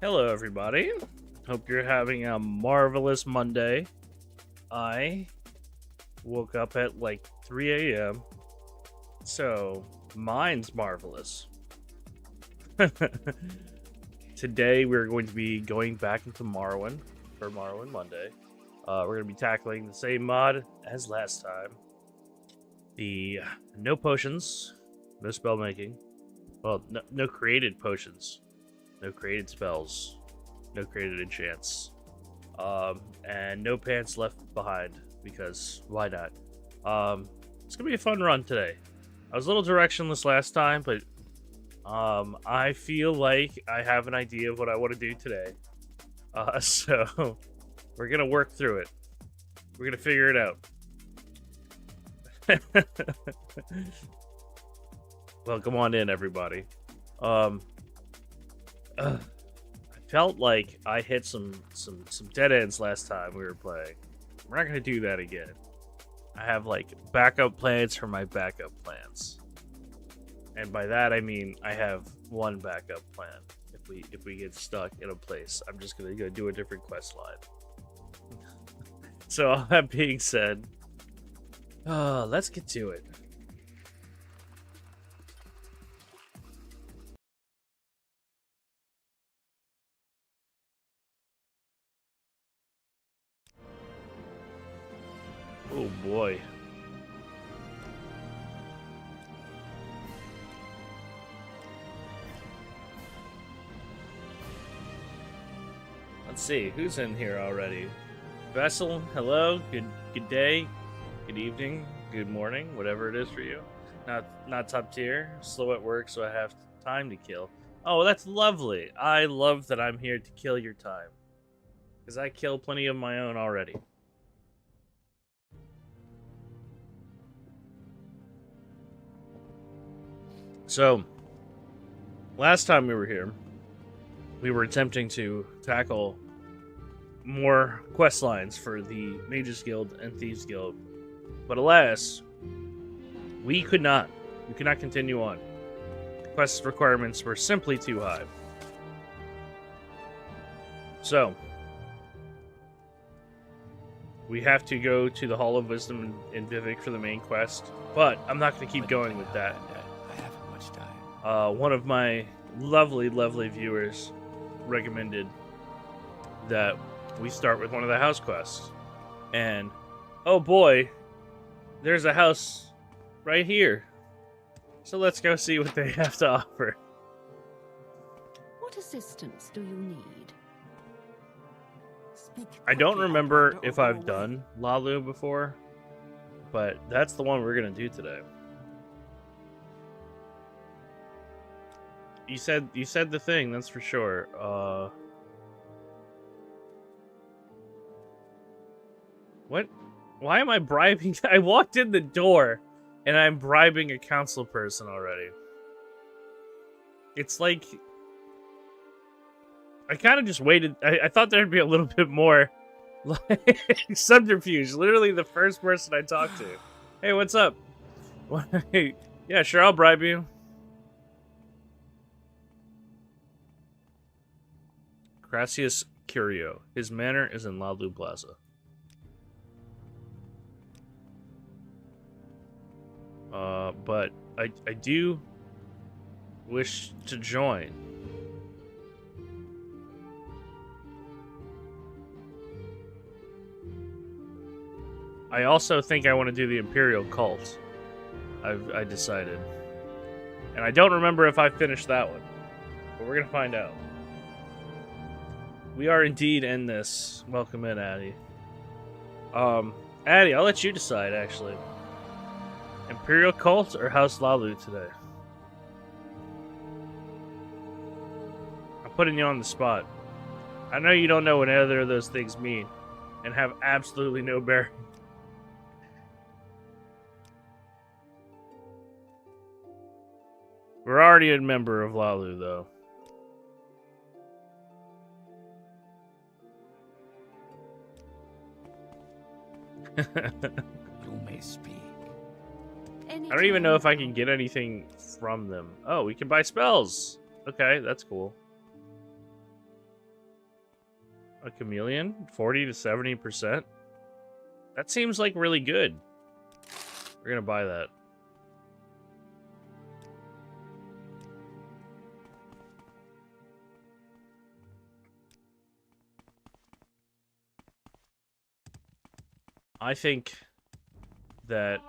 Hello, everybody. Hope you're having a marvelous Monday. I woke up at like 3 a.m., so mine's marvelous. Today, we're going to be going back into Morrowind for Morrowind Monday. We're going to be tackling the same mod as last time. The no potions, no spell making. Well, no created potions. No created spells, no created enchants, and no pants left behind, because why not? It's gonna be a fun run today. I was a little directionless last time, but I feel like I have an idea of what I want to do today. So we're gonna work through it. We're gonna figure it out. Welcome on in, everybody. I felt like I hit some dead ends last time we were playing. We're not gonna do that again. I have like backup plans for my backup plans, and by that I mean I have one backup plan. If we get stuck in a place, I'm just gonna go do a different quest line. So all that being said, let's get to it. Oh boy. Let's see, who's in here already? Vessel, hello, good day, good evening, good morning, whatever it is for you. Not top tier, slow at work, so I have time to kill. Oh, that's lovely. I love that I'm here to kill your time, because I kill plenty of my own already. So, last time we were here, we were attempting to tackle more quest lines for the Mages Guild and Thieves Guild, but alas, we could not continue on. The quest requirements were simply too high. So, we have to go to the Hall of Wisdom in Vivek for the main quest, but I'm not going to keep going with that. I haven't much time. One of my lovely viewers recommended that we start with one of the house quests. And, oh boy, there's a house right here. So let's go see what they have to offer. What assistance do you need? I don't remember if I've done Lalu before, but that's the one we're gonna do today. You said the thing, that's for sure. What? Why am I bribing? I walked in the door and I'm bribing a council person already. It's like I kind of just waited. I thought there'd be a little bit more like subterfuge. Literally the first person I talked to. Hey, what's up? Yeah, sure, I'll bribe you. Gracias Curio. His manor is in Lalu Plaza. But I do wish to join. I also think I want to do the Imperial Cult. I decided. And I don't remember if I finished that one. But we're gonna find out. We are indeed in this. Welcome in, Addie. Addie, I'll let you decide, actually. Imperial Cult or House Lalu today? I'm putting you on the spot. I know you don't know what either of those things mean, and have absolutely no bearing. We're already a member of Lalu, though. You may speak. I don't even know if I can get anything from them. Oh, we can buy spells. Okay, that's cool. a chameleon, 40 to 70%. That seems like really good. We're gonna buy that. I think that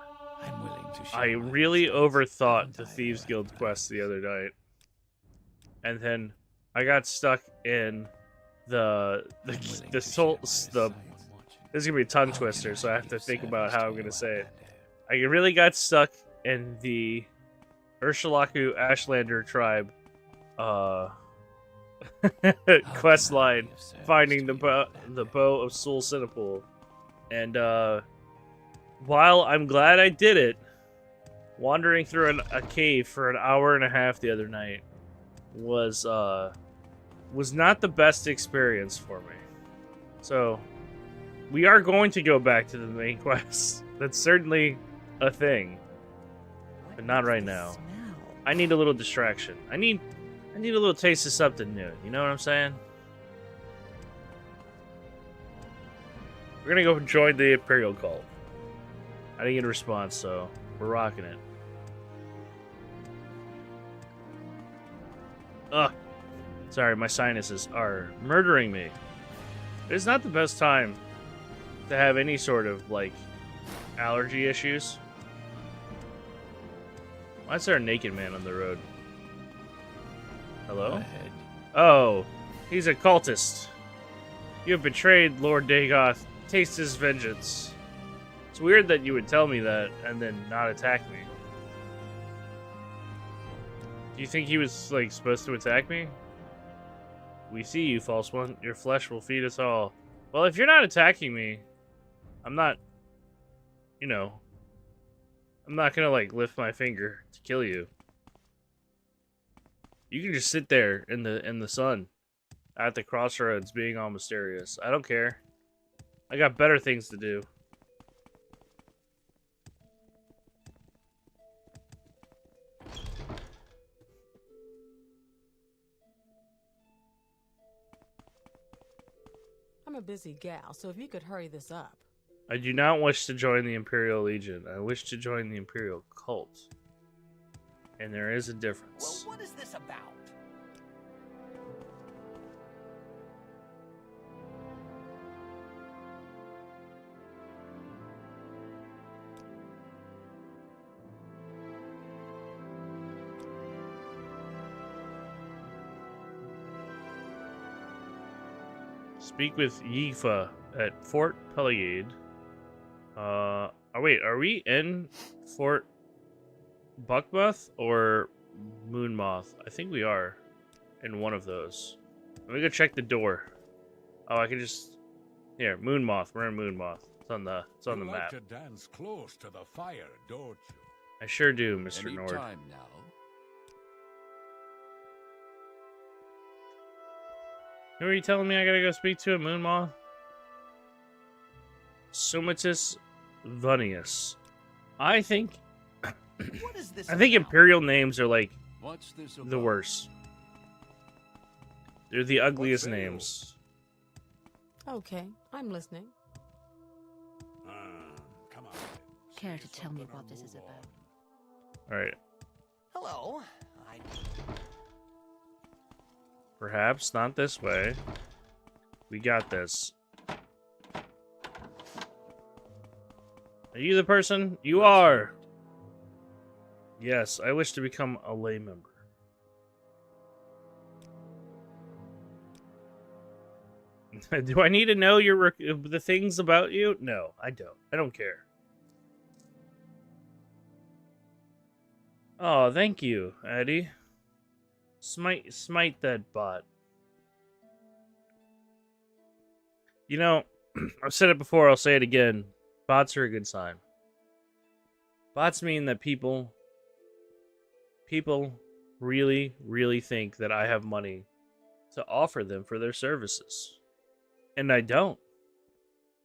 I'm willing to share I my really insights, overthought haven't the I, Thieves Guild Grandmaster? quest the other night. And then I got stuck in the I'm willing to share my this insights. is gonna be a tongue How can twister, so I have be to of think about service how to I'm gonna you, say it. Outlander? I really got stuck in the Urshulaku Ashlander tribe How quest can I line, be of service finding to the you, the Outlander? bow of Soul Cinepool. And while I'm glad I did it, wandering through a cave for an hour and a half the other night was not the best experience for me. So we are going to go back to the main quest. That's certainly a thing, but not right now. I need a little distraction. I need a little taste of something new. You know what I'm saying? We're gonna go join the Imperial cult. I didn't get a response, so we're rocking it. Ugh. Sorry, my sinuses are murdering me. It's not the best time to have any sort of, like, allergy issues. Why is there a naked man on the road? Go Hello? ahead. Oh, he's a cultist. You have betrayed Lord Dagoth. Taste his vengeance. It's weird that you would tell me that and then not attack me. Do you think he was, like, supposed to attack me? We see you, false one. Your flesh will feed us all. Well, if you're not attacking me, I'm not, you know, I'm not gonna, like, lift my finger to kill you. You can just sit there in the sun at the crossroads being all mysterious. I don't care. I got better things to do. I'm a busy gal, so if you could hurry this up. I do not wish to join the Imperial Legion. I wish to join the Imperial Cult. And there is a difference. Well, what is this about? Speak with Yifa at Fort Peliade. Oh wait, are we in Fort Buckmoth or Moonmoth? I think we are in one of those. Let me go check the door. Oh, I can just here, Moonmoth. We're in Moonmoth. It's on the You like map. to dance close to the fire, don't you? I sure do, Mr. Any Nord. time now. Who are you telling me I gotta go speak to a Moonmoth? Sumatus Vunius. I think What is this I think about? Imperial names are like What's this about? the worst. They're the ugliest say you? names. Okay, I'm listening. Come on. Care say to tell me something or what this is move about? on. Alright. Hello. Perhaps not this way. We got this. Are you the person? You are! Yes, I wish to become a lay member. Do I need to know the things about you? No, I don't. I don't care. Oh, thank you, Eddie. Smite that bot. You know, I've said it before, I'll say it again. Bots are a good sign. Bots mean that people really, really think that I have money to offer them for their services. And I don't.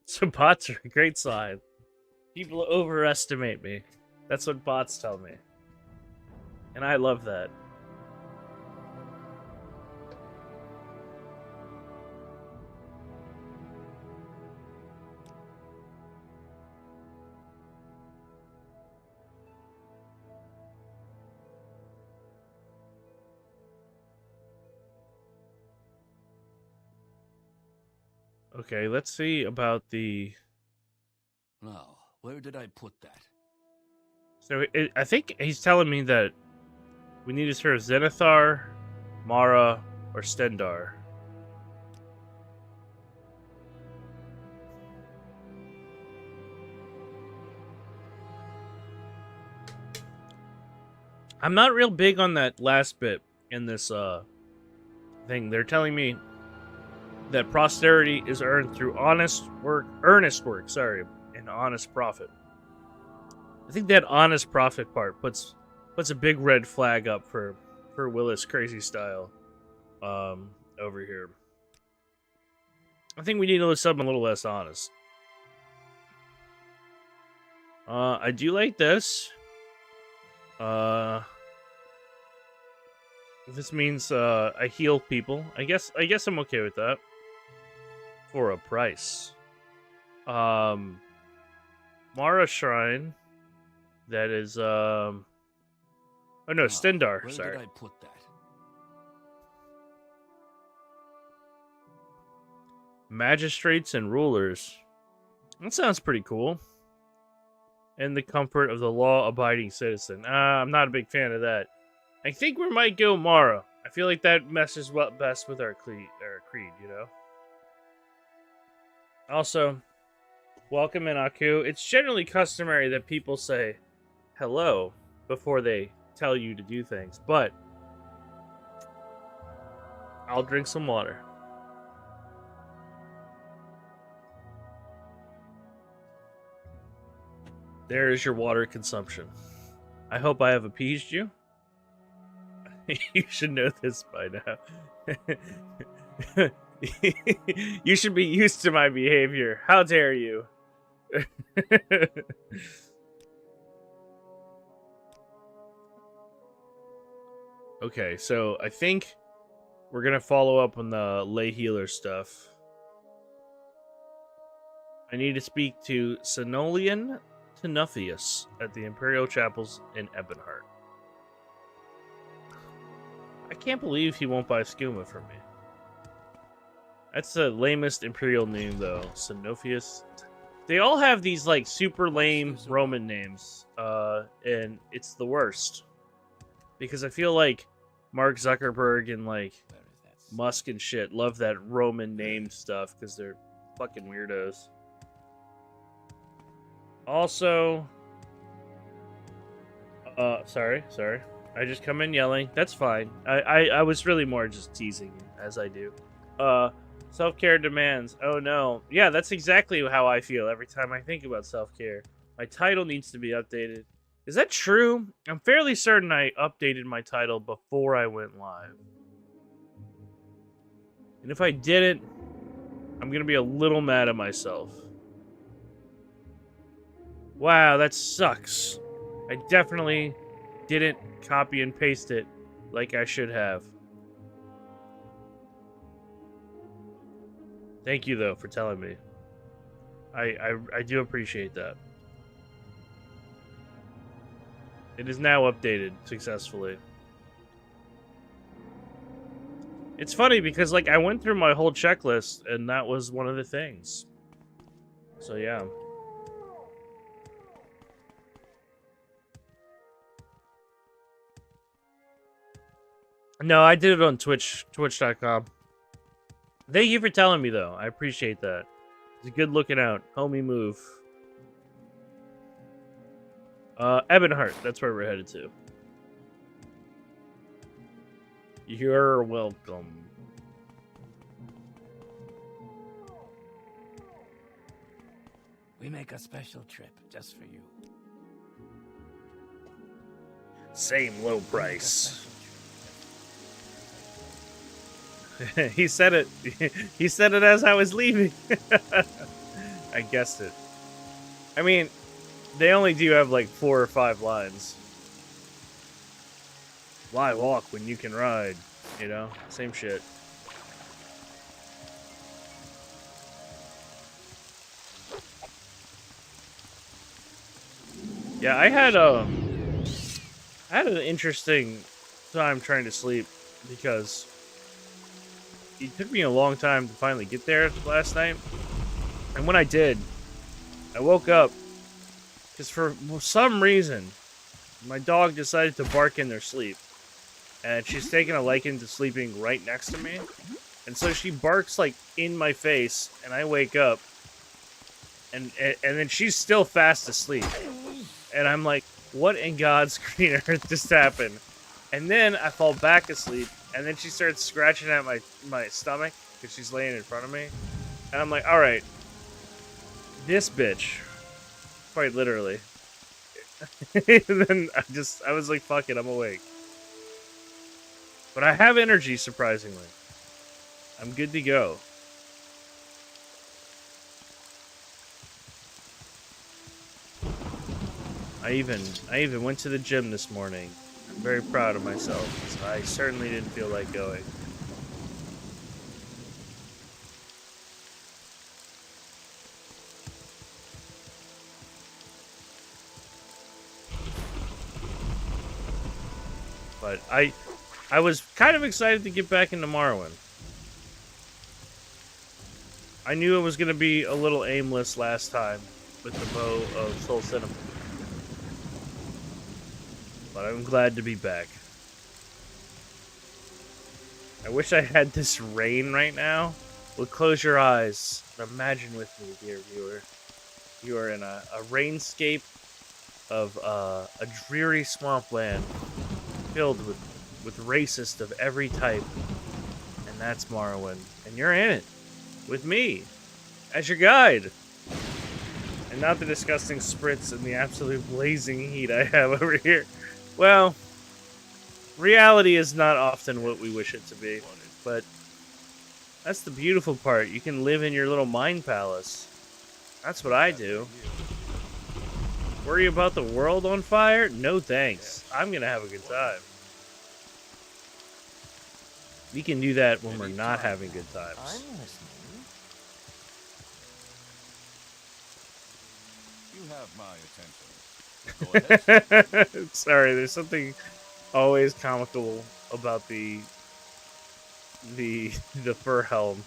So bots are a great sign. People overestimate me. That's what bots tell me. And I love that. Okay, let's see about the... Now, where did I put that? So I think he's telling me that we need to serve Zenithar, Mara, or Stendar. I'm not real big on that last bit in this thing. They're telling me that posterity is earned through earnest work, and honest profit. I think that honest profit part puts a big red flag up for Willis crazy style over here. I think we need to do something a little less honest. I do like this. This means I heal people. I guess I'm okay with that. For a price. Mara Shrine. That is oh no, Now, Stendar, where sorry. did I put that? Magistrates and rulers. That sounds pretty cool. And the comfort of the law-abiding citizen. I'm not a big fan of that. I think we might go Mara. I feel like that messes best with our creed, you know? Also, welcome in, Aku. It's generally customary that people say hello before they tell you to do things, but I'll drink some water. There is your water consumption. I hope I have appeased you. You should know this by now. You should be used to my behavior. How dare you? Okay, so I think we're gonna follow up on the lay healer stuff. I need to speak to Senolian Tenuffius at the Imperial Chapels in Ebonheart. I can't believe he won't buy skooma from me. That's the lamest Imperial name, though. Senophius. They all have these, like, super lame Roman names, and it's the worst. Because I feel like Mark Zuckerberg and, like, Musk and shit love that Roman name stuff, because they're fucking weirdos. Also... sorry. I just come in yelling. That's fine. I was really more just teasing, as I do. Self-care demands. Oh no. Yeah, that's exactly how I feel every time I think about self-care. My title needs to be updated. Is that true? I'm fairly certain I updated my title before I went live. And if I didn't, I'm gonna be a little mad at myself. Wow, that sucks. I definitely didn't copy and paste it like I should have. Thank you, though, for telling me. I do appreciate that. It is now updated successfully. It's funny because, like, I went through my whole checklist, and that was one of the things. So, yeah. No, I did it on Twitch, twitch.com. Thank you for telling me, though. I appreciate that. It's a good looking out. Homie move. Ebonheart. That's where we're headed to. You're welcome. We make a special trip just for you. Same low price. He said it. He said it as I was leaving. I guessed it. I mean, they only do have like 4 or 5 lines. Why walk when you can ride? You know, same shit. Yeah, I had an interesting time trying to sleep because it took me a long time to finally get there last night. And when I did, I woke up because for some reason, my dog decided to bark in their sleep. And she's taken a liking to sleeping right next to me. And so she barks like in my face, and I wake up, and then she's still fast asleep. And I'm like, what in God's green earth just happened? And then I fall back asleep, and then she starts scratching at my stomach because she's laying in front of me. And I'm like, all right, this bitch, quite literally. And then I was like, fuck it, I'm awake. But I have energy, surprisingly. I'm good to go. I even went to the gym this morning. I'm very proud of myself. I certainly didn't feel like going. But I was kind of excited to get back into Morrowind. I knew it was going to be a little aimless last time with the bow of Soul Cinema. But I'm glad to be back. I wish I had this rain right now. Well, close your eyes and imagine with me, dear viewer. You are in a rainscape of a dreary swampland filled with racists of every type. And that's Morrowind. And you're in it. With me. As your guide. And not the disgusting spritz and the absolute blazing heat I have over here. Well, reality is not often what we wish it to be. But that's the beautiful part. You can live in your little mind palace. That's what I do. Worry about the world on fire? No thanks. I'm gonna have a good time. We can do that when we're not having good times. I'm listening. You have my attention. Go ahead. Sorry, there's something always comical about the fur helm.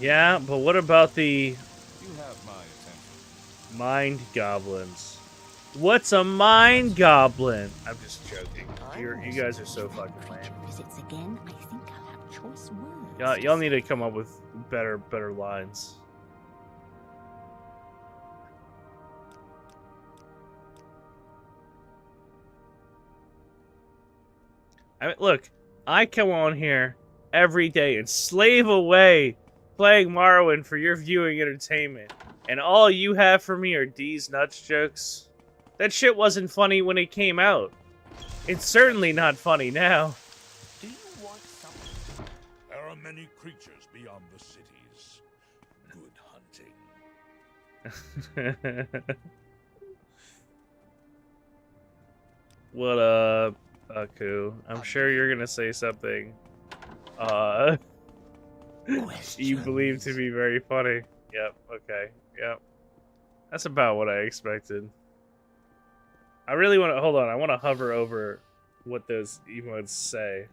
Yeah, but what about the You have my attention. mind goblins? What's a mind goblin? I'm just joking. You guys are so fucking lame. Visits again, I think I'll have choice words. Y'all need to come up with better lines. I mean, look, I come on here every day and slave away playing Morrowind for your viewing entertainment, and all you have for me are D's nuts jokes. That shit wasn't funny when it came out. It's certainly not funny now. Do you want something? There are many creatures beyond the cities. Good hunting. What up, Aku? I'm sure you're gonna say something you believe to be very funny. Yep, okay, yep. That's about what I expected. I really want to, hold on, I want to hover over what those emotes say.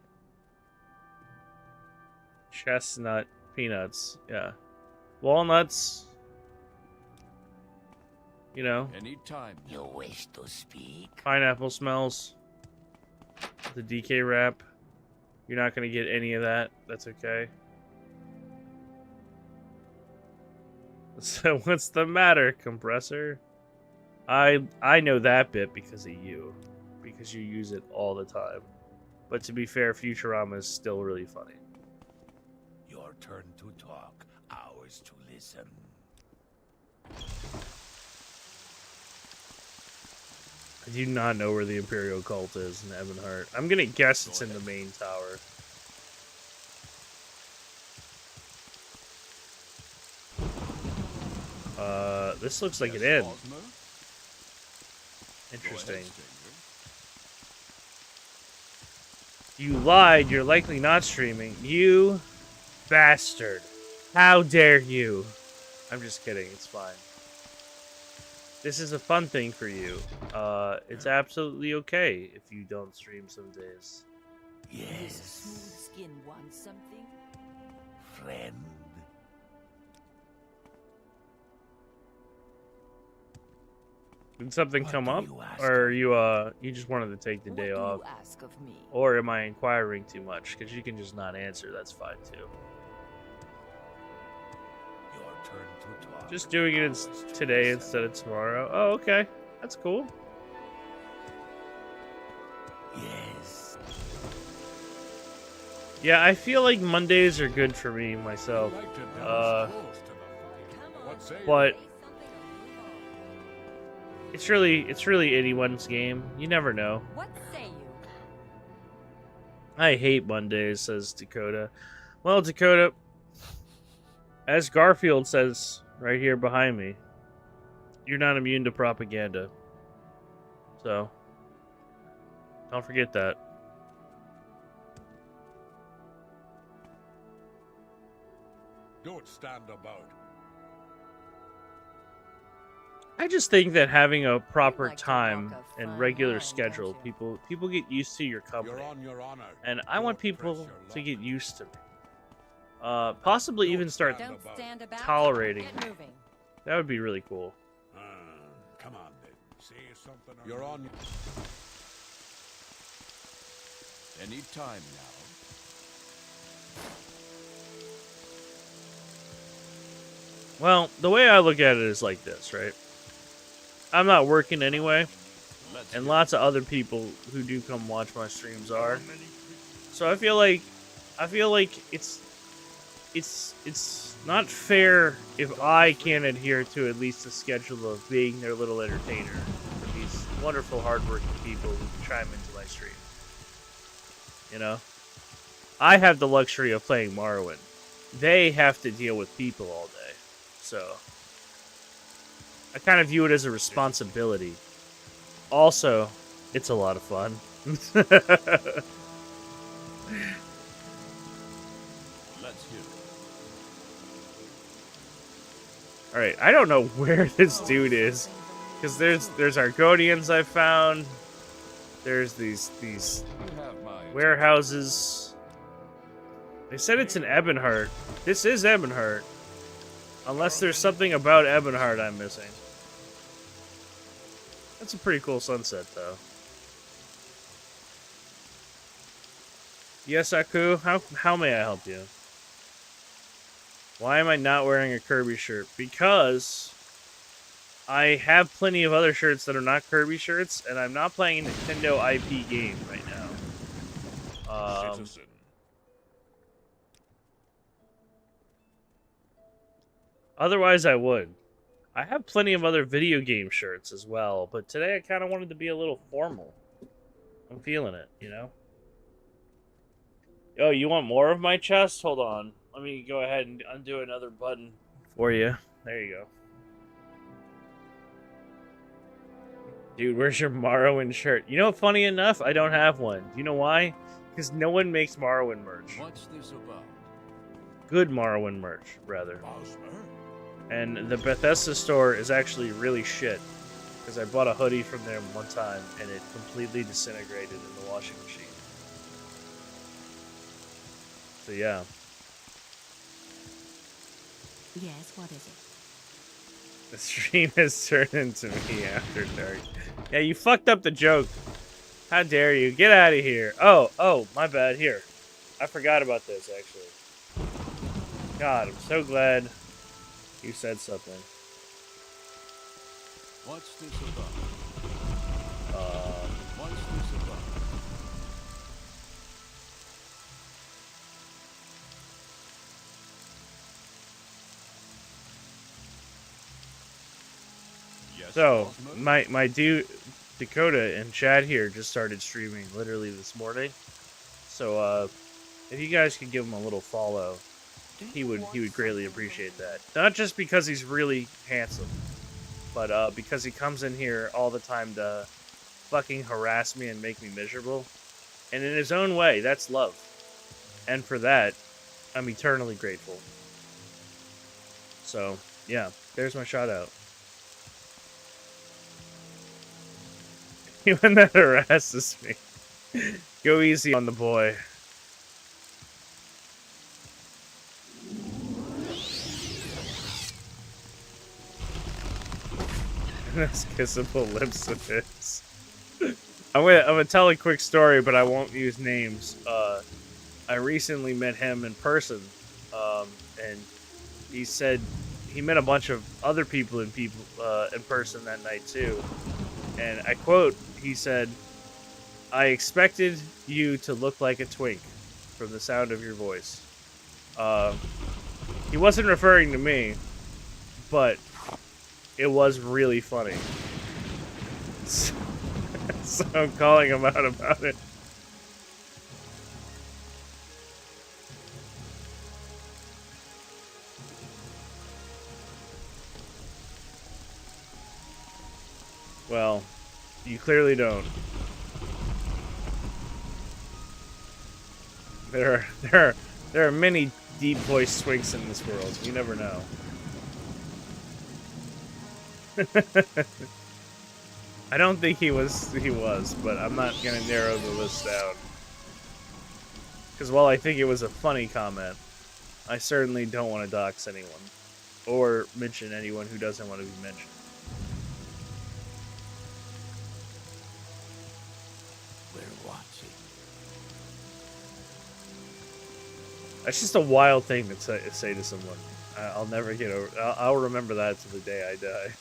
Chestnut peanuts, yeah. Walnuts, you know. Anytime you wish to speak. Pineapple smells. The DK wrap. You're not going to get any of that. That's okay. So what's the matter, compressor? I know that bit because of you. Because you use it all the time. But to be fair, Futurama is still really funny. Your turn to talk, ours to listen. I do not know where the Imperial Cult is in Ebonheart. I'm going to guess it's in the main tower. This looks like an inn. Interesting. You lied. You're likely not streaming. You bastard. How dare you? I'm just kidding. It's fine. This is a fun thing for you. It's absolutely okay if you don't stream some days. Does a Yes, smooth skin want something? friend. Did something What come do up, you ask or of you just wanted to take the What day do off, you ask of me? or am I inquiring too much? Because you can just not answer. That's fine too. Your turn to talk. Just doing it Ours to today listen. instead of tomorrow. Oh, okay, that's cool. Yes. Yeah, I feel like Mondays are good for me myself. Like to delve Uh, close to the fight. What say you? but it's really anyone's game. You never know. What say you? I hate Mondays, says Dakota. Well, Dakota, as Garfield says right here behind me, you're not immune to propaganda. So, don't forget that. Don't stand about. I just think that having a proper like to time walk a and fine regular line, schedule, don't you? people get used to your company. You're on your honor. And I want Don't people press your to luck. get used to me. Possibly even start. stand Don't about. stand about. Tolerating Get me. moving. That would be really cool. Come on, then. Say something. You're on. Any time now. Well, the way I look at it is like this, right? I'm not working anyway, Let's and hear lots of other people who do come watch my streams are. So I feel like it's not fair if I can't adhere to at least a schedule of being their little entertainer for these wonderful, hardworking people who chime into my stream. You know, I have the luxury of playing Morrowind. They have to deal with people all day. So, I kind of view it as a responsibility. Also, it's a lot of fun. Let's hear it. Alright, I don't know where this dude is. Because there's Argonians I found. There's these You have my warehouses. They said it's in Ebonheart. This is Ebonheart. Unless there's something about Ebonheart I'm missing. That's a pretty cool sunset, though. Yes, Aku, how may I help you? Why am I not wearing a Kirby shirt? Because I have plenty of other shirts that are not Kirby shirts, and I'm not playing a Nintendo IP game right now. Citizen. Otherwise, I would. I have plenty of other video game shirts as well, but today I kind of wanted to be a little formal. I'm feeling it, you know? Oh, you want more of my chest? Hold on. Let me go ahead and undo another button for you. There you go. Dude, where's your Morrowind shirt? You know, funny enough, I don't have one. Do you know why? Because no one makes Morrowind merch. What's this about? Good Morrowind merch, rather. Bosmer? And the Bethesda store is actually really shit. Because I bought a hoodie from them one time, and it completely disintegrated in the washing machine. So yeah. Yes, what is it? The stream has turned into me after dark. Yeah, you fucked up the joke. How dare you? Get out of here. Oh, my bad. Here. I forgot about this, actually. God, I'm so glad you said something. What's this about? What's this about? Yes, So, Bosmer? my dude, Dakota and Chad here just started streaming literally this morning. So, if you guys could give him a little follow, he would greatly appreciate that. Not just because he's really handsome, but because he comes in here all the time to fucking harass me and make me miserable. And in his own way, that's love. And for that, I'm eternally grateful. So, yeah, there's my shout out. Even that harasses me. Go easy on the boy. Those kissable lips of his. I'm gonna tell a quick story, but I won't use names. I recently met him in person, and he said he met a bunch of other people in person that night too. And I quote, he said, "I expected you to look like a twink from the sound of your voice." He wasn't referring to me, but it was really funny. So I'm calling him out about it. Well, you clearly don't. There are many deep voiced twinks in this world. You never know. I don't think he was, but I'm not gonna narrow the list down. Because while I think it was a funny comment, I certainly don't want to dox anyone. Or mention anyone who doesn't want to be mentioned. We're watching. That's just a wild thing to say to someone. I'll never get over. I'll remember that to the day I die.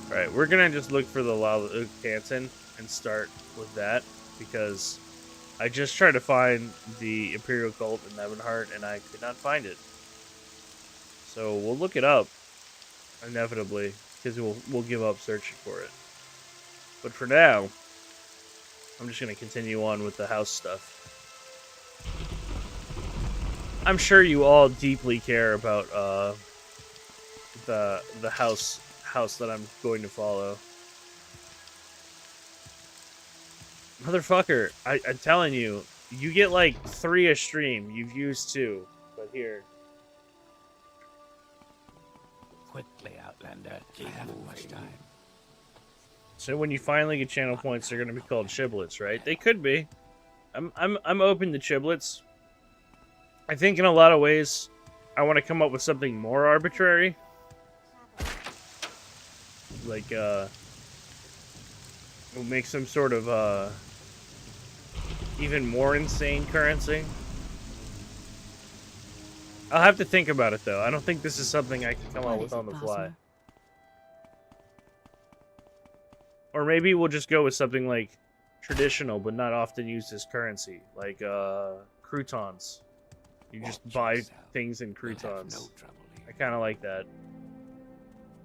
Alright, we're gonna just look for the Canton and start with that, because I just tried to find the Imperial Cult in Nevenheart and I could not find it. So we'll look it up, inevitably, because we'll give up searching for it. But for now, I'm just gonna continue on with the house stuff. I'm sure you all deeply care about the house that I'm going to follow. Motherfucker, I'm telling you, you get like 3 a stream. You've used 2, but here. Quickly, Outlander. I haven't much time. So when you finally get channel points, they're gonna be called chiblets, right? They could be. I'm open to chiblets. I think in a lot of ways, I want to come up with something more arbitrary. Like, we'll make some sort of, even more insane currency. I'll have to think about it, though. I don't think this is something I can come up with on the fly. Or maybe we'll just go with something like traditional, but not often used as currency. Like, croutons. You just buy things in croutons. I kind of like that.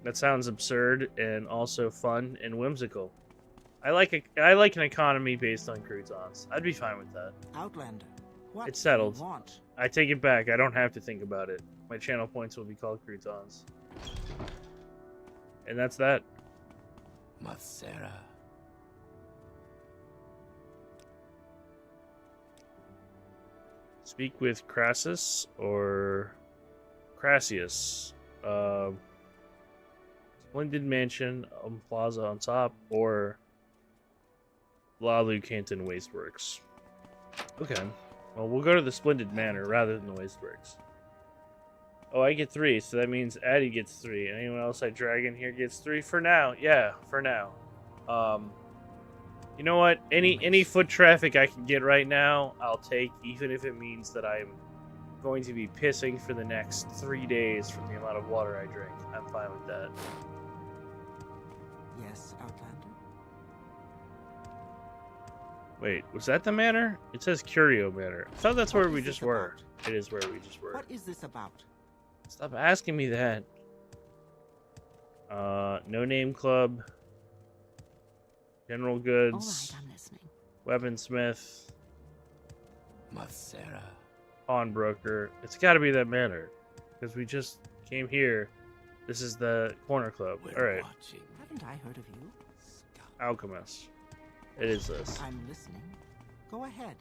That sounds absurd and also fun and whimsical. I like an economy based on croutons. I'd be fine with that. Outlander, what It's settled. do you want? I take it back. I don't have to think about it. My channel points will be called croutons. And that's that. Mathera. Speak with Crassus or Crassius. Splendid Mansion, Plaza on top, or Lalu Canton Wasteworks. Okay. Well, we'll go to the Splendid Manor rather than the Wasteworks. Oh, I get 3, so that means Addy gets 3. Anyone else I drag in here gets 3 for now. Yeah, for now. You know what? Any foot traffic I can get right now, I'll take, even if it means that I'm going to be pissing for the next 3 days from the amount of water I drink. I'm fine with that. Yes, Outlander? Wait, was that the manor? It says Curio Manor. I thought that's where we just were. It is where we just were. What is this about? Stop asking me that. No Name Club. General Goods. All right, I'm listening. Weaponsmith. Mathera. Pawnbroker. It's gotta be that manor. Because we just came here. This is the corner club. Alright. Watching. Haven't I heard of you? Alchemist. It is this. I'm listening. Go ahead.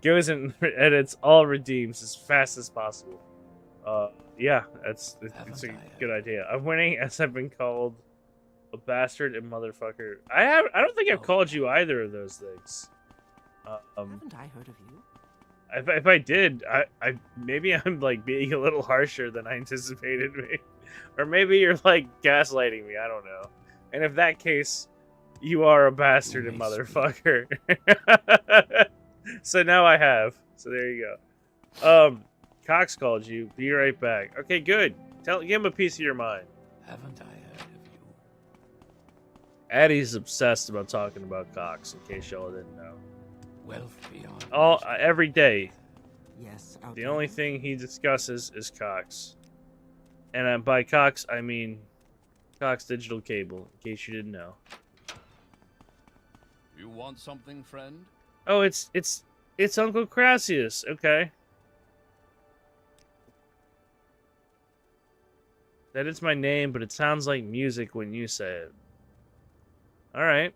Goes and edits all redeems as fast as possible. Yeah, it's a good idea. I'm winning as I've been called a bastard and motherfucker. I don't think I've called you either of those things. Haven't I heard of you? If I did, I maybe I'm like being a little harsher than I anticipated me, or maybe you're like gaslighting me. I don't know. And if that case, you are a bastard and motherfucker. So now I have. So there you go. Cox called you. Be right back. Okay, good. Give him a piece of your mind. Haven't I heard of you? Addie's obsessed about talking about Cox, in case y'all didn't know. Wealth beyond Every day. Yes, The Outlander. only thing he discusses is Cox. And by Cox, I mean Cox Digital Cable, in case you didn't know. You want something, friend? Oh, it's Uncle Crassius. Okay. That is my name, but it sounds like music when you say it. Alright.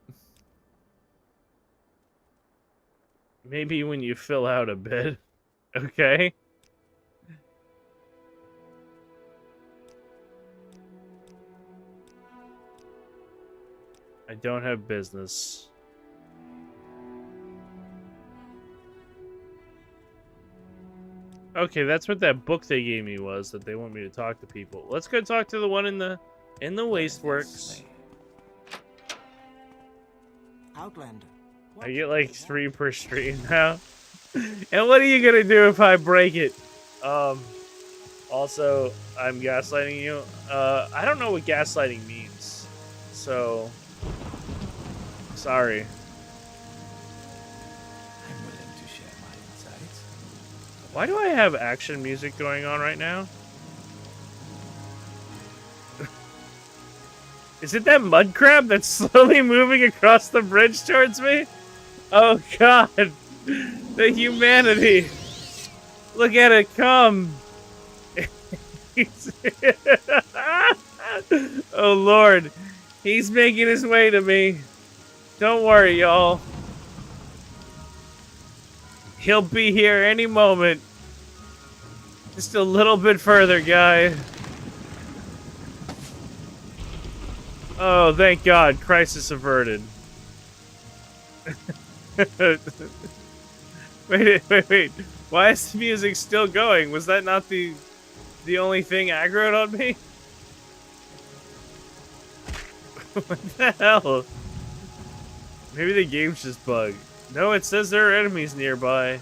Maybe when you fill out a bit. Okay. I don't have business. Okay, that's what that book they gave me was, that they want me to talk to people. Let's go talk to the one in the Wasteworks. Outlander. I get like 3 per stream now. And what are you gonna do if I break it? Also, I'm gaslighting you. I don't know what gaslighting means. So, sorry. I'm willing to share my insights. Why do I have action music going on right now? Is it that mud crab that's slowly moving across the bridge towards me? Oh god! The humanity! Look at it come! Oh lord! He's making his way to me. Don't worry, y'all. He'll be here any moment. Just a little bit further, guy. Oh, thank God. Crisis averted. Wait. Why is the music still going? Was that not the only thing aggroed on me? What the hell? Maybe the game's just bugged. No, it says there are enemies nearby.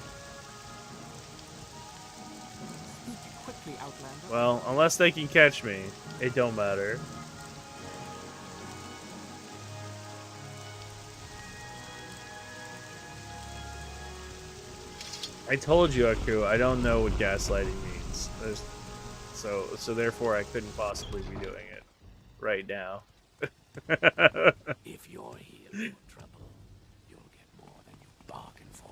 Speak quickly, Outlander. Well, unless they can catch me, it don't matter. I told you, Aku, I don't know what gaslighting means. So therefore I couldn't possibly be doing it right now. If you're here for trouble, you'll get more than you bargained for.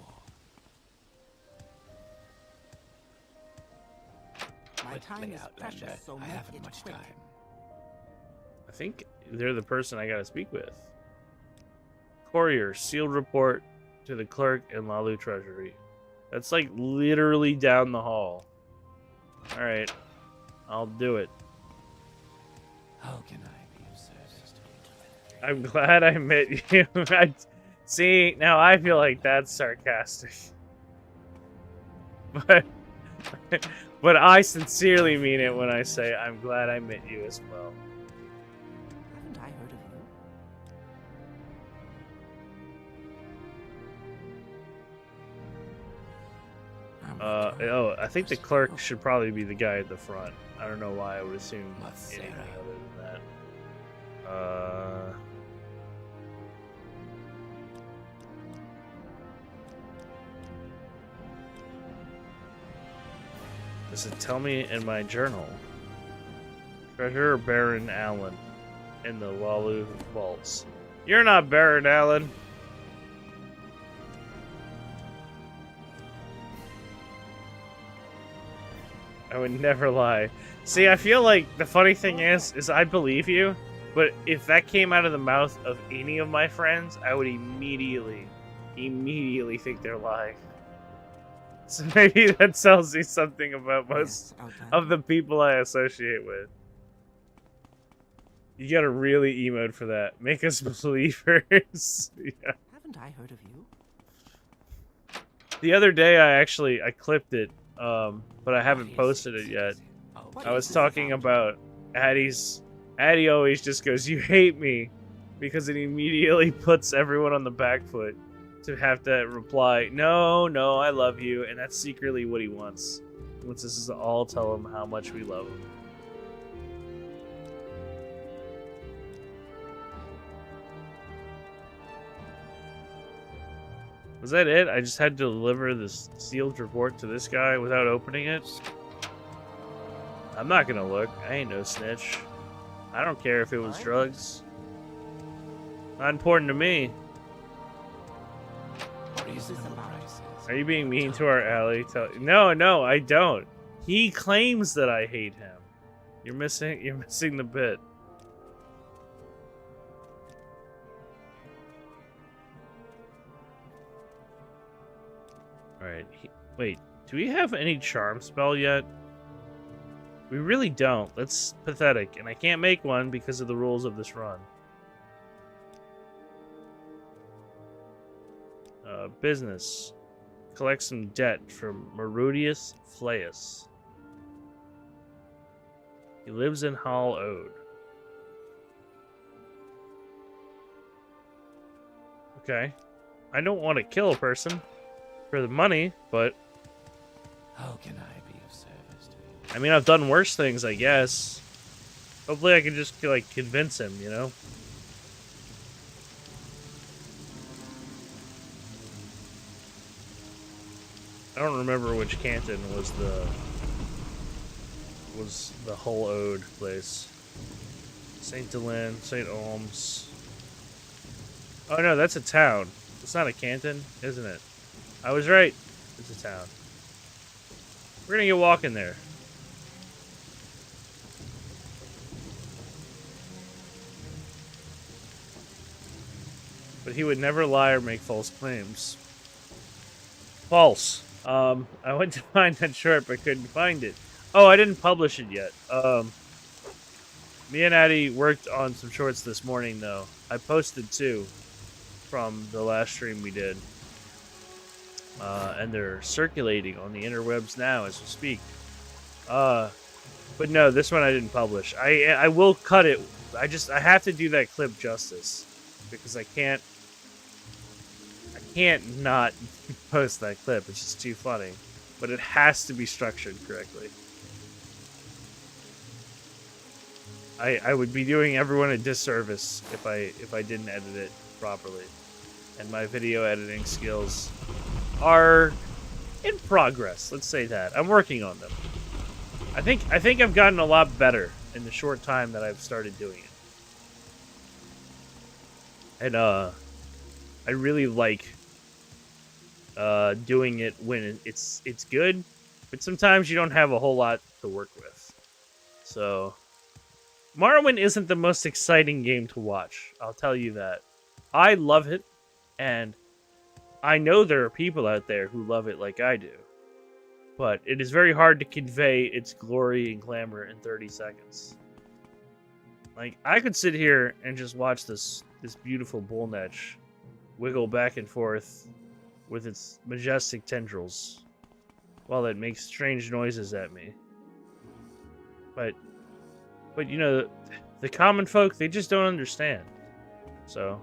My time is Outlander, precious, so I make haven't it much quick. time. I think they're the person I gotta speak with. Courier, sealed report to the clerk in Lalu Treasury. That's like literally down the hall. Alright. I'll do it. How can I be of service to you? I'm glad I met you. See, now I feel like that's sarcastic. But I sincerely mean it when I say I'm glad I met you as well. Haven't I heard of you? Oh, I think the clerk should probably be the guy at the front. I don't know why I would assume What's anything Sarah? other than that. Does it tell me in my journal? Treasurer Baron Allen in the Lalu vaults. You're not Baron Allen. I would never lie. See, I feel like the funny thing is I believe you, but if that came out of the mouth of any of my friends, I would immediately think they're lying. So maybe that tells you something about most Yes, Outlander. of the people I associate with. You gotta really emote for that. Make us believers. Yeah. Haven't I heard of you? The other day, I clipped it, but I haven't posted it yet. What I was is this talking about Addie's. Addie always just goes, "You hate me," because it immediately puts everyone on the back foot to have to reply, "No, no, I love you," and that's secretly what he wants. He wants us to all tell him how much we love him. Was that it? I just had to deliver this sealed report to this guy without opening it? I'm not gonna look. I ain't no snitch. I don't care if it was drugs. Not important to me. Reasonable prices. Are you being mean to our ally? No, I don't. He claims that I hate him. You're missing the bit. Alright, wait, do we have any charm spell yet? We really don't. That's pathetic, and I can't make one because of the rules of this run. Business. Collect some debt from Marudius Flaeus. He lives in Hall Ode. Okay. I don't want to kill a person for the money, but How can I be of service to you? I mean, I've done worse things, I guess. Hopefully I can just, like, convince him, you know? I don't remember which canton was the Hull Ode place. St. Delin, St. Olms. Oh no, that's a town. It's not a canton, isn't it? I was right. It's a town. We're gonna get walking there. But he would never lie or make false claims. False. I went to find that short, but couldn't find it. Oh, I didn't publish it yet. Me and Addie worked on some shorts this morning, though. I posted 2 from the last stream we did. And they're circulating on the interwebs now as we speak. But no, this one I didn't publish. I will cut it. I have to do that clip justice because I can't not post that clip. It's just too funny. But it has to be structured correctly. I would be doing everyone a disservice if I didn't edit it properly. And my video editing skills are in progress. Let's say that. I'm working on them. I think I've gotten a lot better in the short time that I've started doing it. And I really like doing it when it's good, but sometimes you don't have a whole lot to work with. So Morrowind isn't the most exciting game to watch, I'll tell you that. I love it, and I know there are people out there who love it like I do. But it is very hard to convey its glory and glamour in 30 seconds. Like, I could sit here and just watch this beautiful bull netch wiggle back and forth with its majestic tendrils while it makes strange noises at me. But you know, the common folk, they just don't understand. So,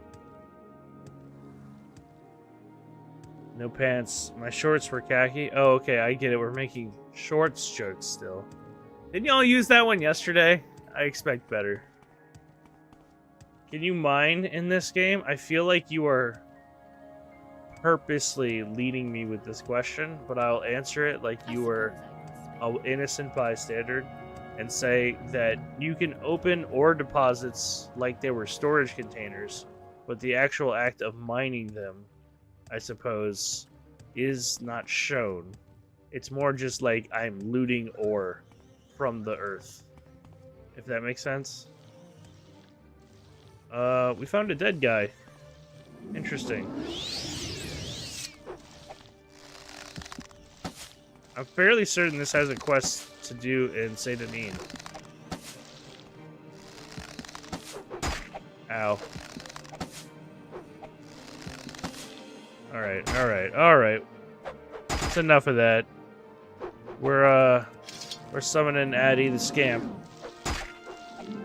no pants. My shorts were khaki. Oh, okay, I get it. We're making shorts jokes still. Didn't y'all use that one yesterday? I expect better. Can you mine in this game? I feel like you are purposely leading me with this question, but I'll answer it like you were an innocent bystander and say that you can open ore deposits like they were storage containers, but the actual act of mining them, I suppose, is not shown. It's more just like I'm looting ore from the earth. If that makes sense. We found a dead guy. Interesting. I'm fairly certain this has a quest to do in Saint Denis. Ow. Alright, alright, alright. That's enough of that. We're summoning Addy the Scamp.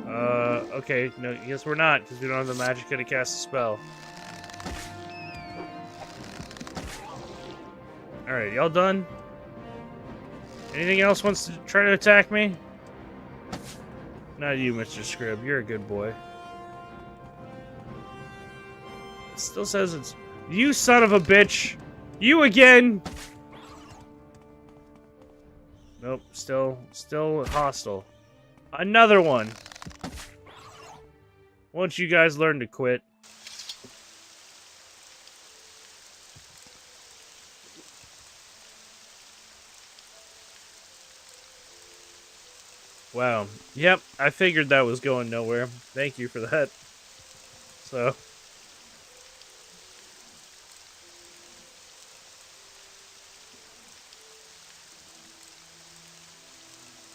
Okay, no, yes we're not, because we don't have the magic to cast a spell. Alright, y'all done? Anything else wants to try to attack me? Not you, Mr. Scrib. You're a good boy. It still says it's... You son of a bitch! You again! Nope, still hostile. Another one! Won't you guys learn to quit? Wow. Yep, I figured that was going nowhere. Thank you for that. So...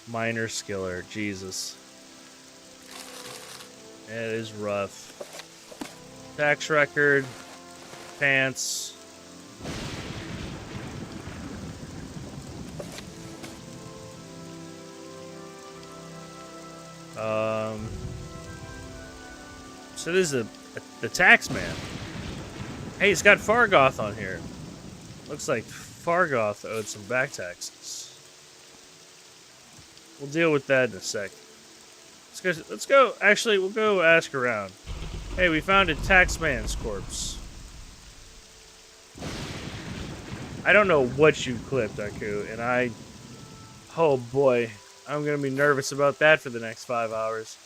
Minor skiller, Jesus. It is rough. Tax record, pants. So this is the tax man. Hey, it's got Fargoth on here. Looks like Fargoth owed some back taxes. We'll deal with that in a sec. Let's go. Actually, we'll go ask around. Hey, we found a taxman's corpse. I don't know what you clipped, Aku, and oh boy, I'm gonna be nervous about that for the next 5 hours.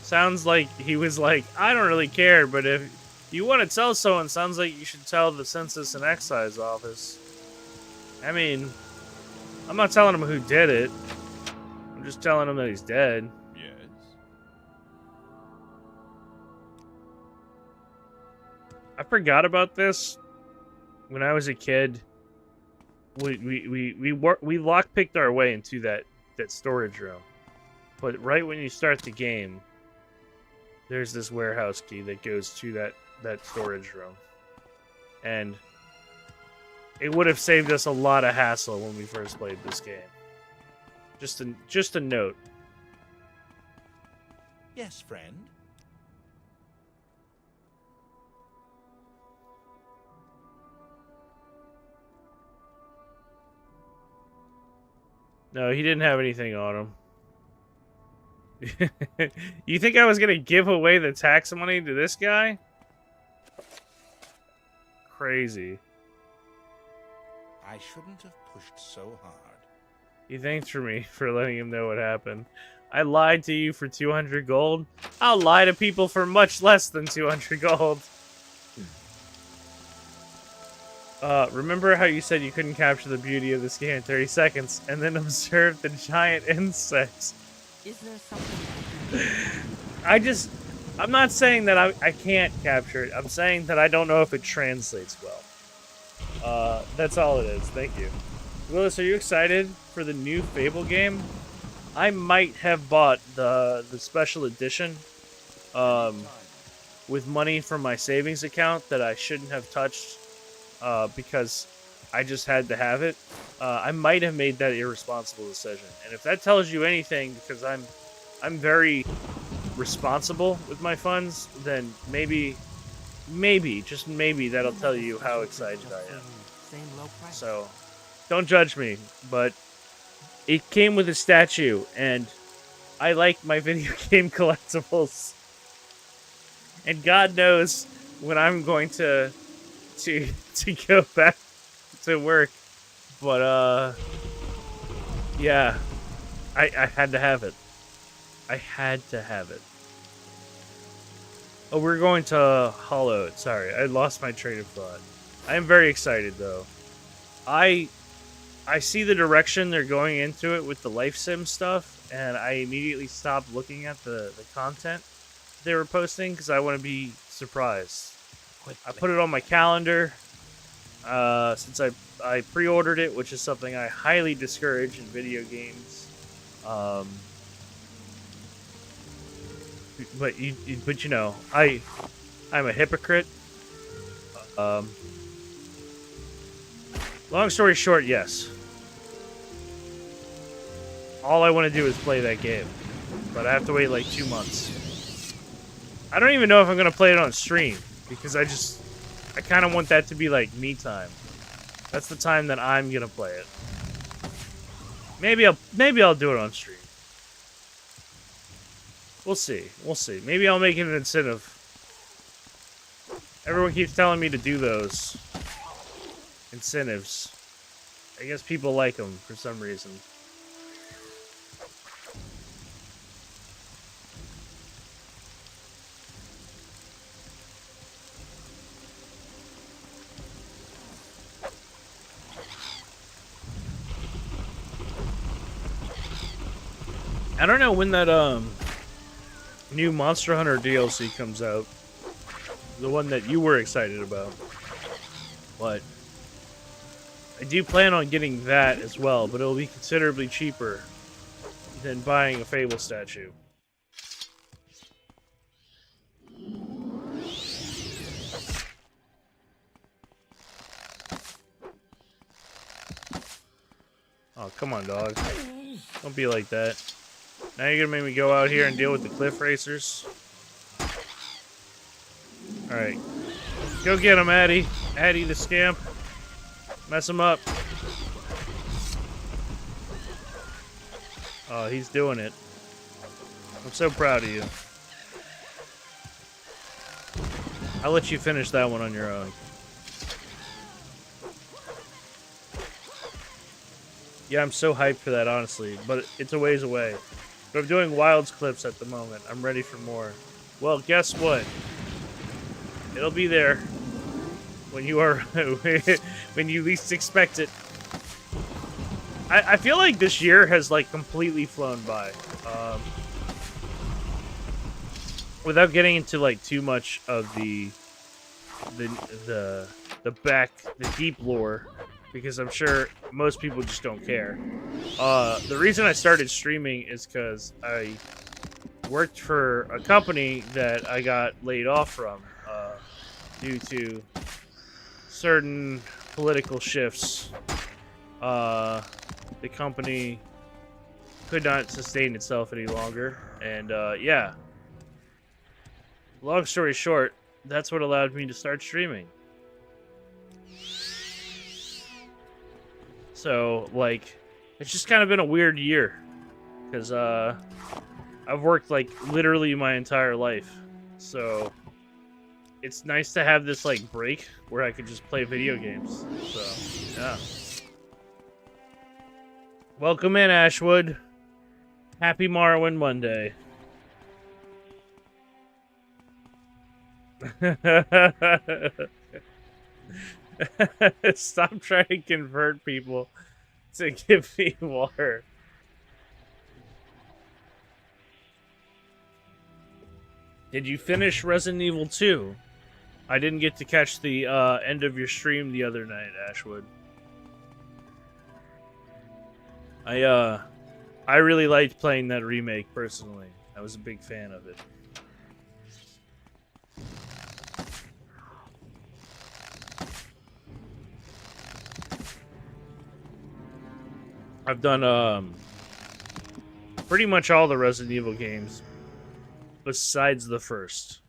Sounds like he was like, I don't really care, but if you want to tell someone, sounds like you should tell the Census and Excise office. I mean, I'm not telling him who did it. I'm just telling him that he's dead. Yes. I forgot about this when I was a kid. We lockpicked our way into that storage room, but right when you start the game, there's this warehouse key that goes to that storage room, and it would have saved us a lot of hassle when we first played this game. Just a note. Yes, friend. No, he didn't have anything on him. You think I was gonna give away the tax money to this guy? Crazy. I shouldn't have pushed so hard. He thanked for me for letting him know what happened. I lied to you for 200 gold. I'll lie to people for much less than 200 gold. Remember how you said you couldn't capture the beauty of this game in 30 seconds and then observe the giant insects? Is there something I'm not saying that I can't capture it. I'm saying that I don't know if it translates well. That's all it is. Thank you. Willis, are you excited for the new Fable game? I might have bought the special edition with money from my savings account that I shouldn't have touched because I just had to have it. I might have made that irresponsible decision. And if that tells you anything, because I'm very responsible with my funds, then maybe, just maybe that'll tell you how excited I am. Same low price. So, don't judge me, but it came with a statue, and I like my video game collectibles. And God knows when I'm going to go back to work. But, yeah, I had to have it. I had to have it. Oh, we're going to Hollowed. Sorry, I lost my train of thought. I am very excited, though. I I see the direction they're going into it with the life sim stuff, and I immediately stopped looking at the content they were posting because I want to be surprised. I put it on my calendar since I pre-ordered it, which is something I highly discourage in video games. But you know, I'm a hypocrite. Long story short, yes. All I want to do is play that game, but I have to wait like 2 months. I don't even know if I'm gonna play it on stream because I kind of want that to be like me time. That's the time that I'm gonna play it. Maybe I'll do it on stream. We'll see. We'll see. Maybe I'll make it an incentive. Everyone keeps telling me to do those incentives. I guess people like them for some reason. I don't know when that new Monster Hunter DLC comes out. The one that you were excited about. But I do plan on getting that as well, but it'll be considerably cheaper than buying a Fable statue. Oh, come on, dog. Don't be like that. Now you're gonna make me go out here and deal with the cliff racers? Alright. Go get him, Addy. Addy the scamp. Mess him up. Oh, he's doing it. I'm so proud of you. I'll let you finish that one on your own. Yeah, I'm so hyped for that, honestly. But it's a ways away. But I'm doing Wilds clips at the moment. I'm ready for more. Well, guess what? It'll be there when you are when you least expect it. I feel like this year has like completely flown by. Without getting into like too much of the deep lore, because I'm sure most people just don't care. The reason I started streaming is because I worked for a company that I got laid off from due to certain political shifts. The company could not sustain itself any longer, and yeah. Long story short, that's what allowed me to start streaming. So, like, it's just kind of been a weird year. Because, I've worked, like, literally my entire life. So, it's nice to have this, like, break where I could just play video games. So, yeah. Welcome in, Ashwood. Happy Morrowind Monday. Stop trying to convert people to give me water. Did you finish Resident Evil 2? I didn't get to catch the end of your stream the other night, Ashwood. I really liked playing that remake personally. I was a big fan of it. I've done pretty much all the Resident Evil games besides the first.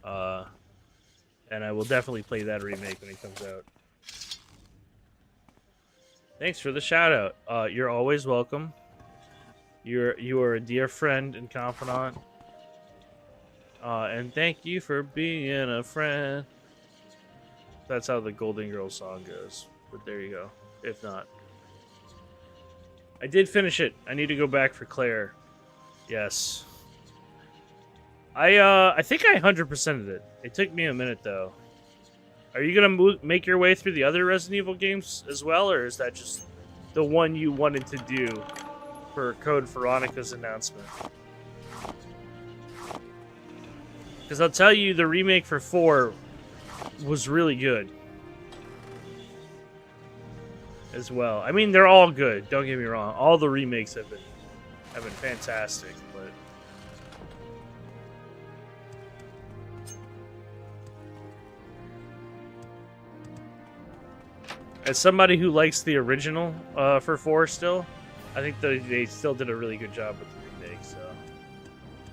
And I will definitely play that remake when it comes out. Thanks for the shout out. You're always welcome. You are a dear friend and confidant. And thank you for being a friend. That's how the Golden Girls song goes. But there you go. If not. I did finish it. I need to go back for Claire. Yes. I think I 100%ed it. It took me a minute though. Are you gonna make your way through the other Resident Evil games as well, or is that just the one you wanted to do for Code Veronica's announcement? Because I'll tell you, the remake for 4 was really good as well. I mean, they're all good. Don't get me wrong. All the remakes have been fantastic, but as somebody who likes the original for 4 still, I think they still did a really good job with the remake, so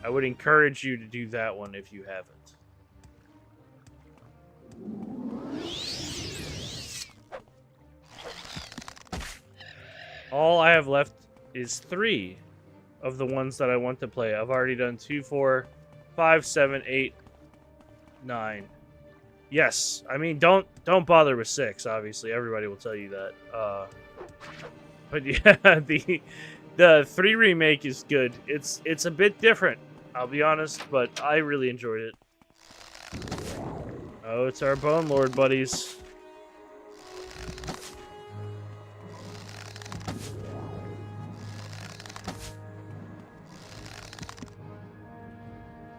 I would encourage you to do that one if you haven't. All I have left is 3 of the ones that I want to play. I've already done 2, 4, 5, 7, 8, 9. Yes, I mean don't bother with 6. Obviously, everybody will tell you that. But yeah, the 3 remake is good. It's a bit different, I'll be honest, but I really enjoyed it. Oh, it's our Bone Lord buddies.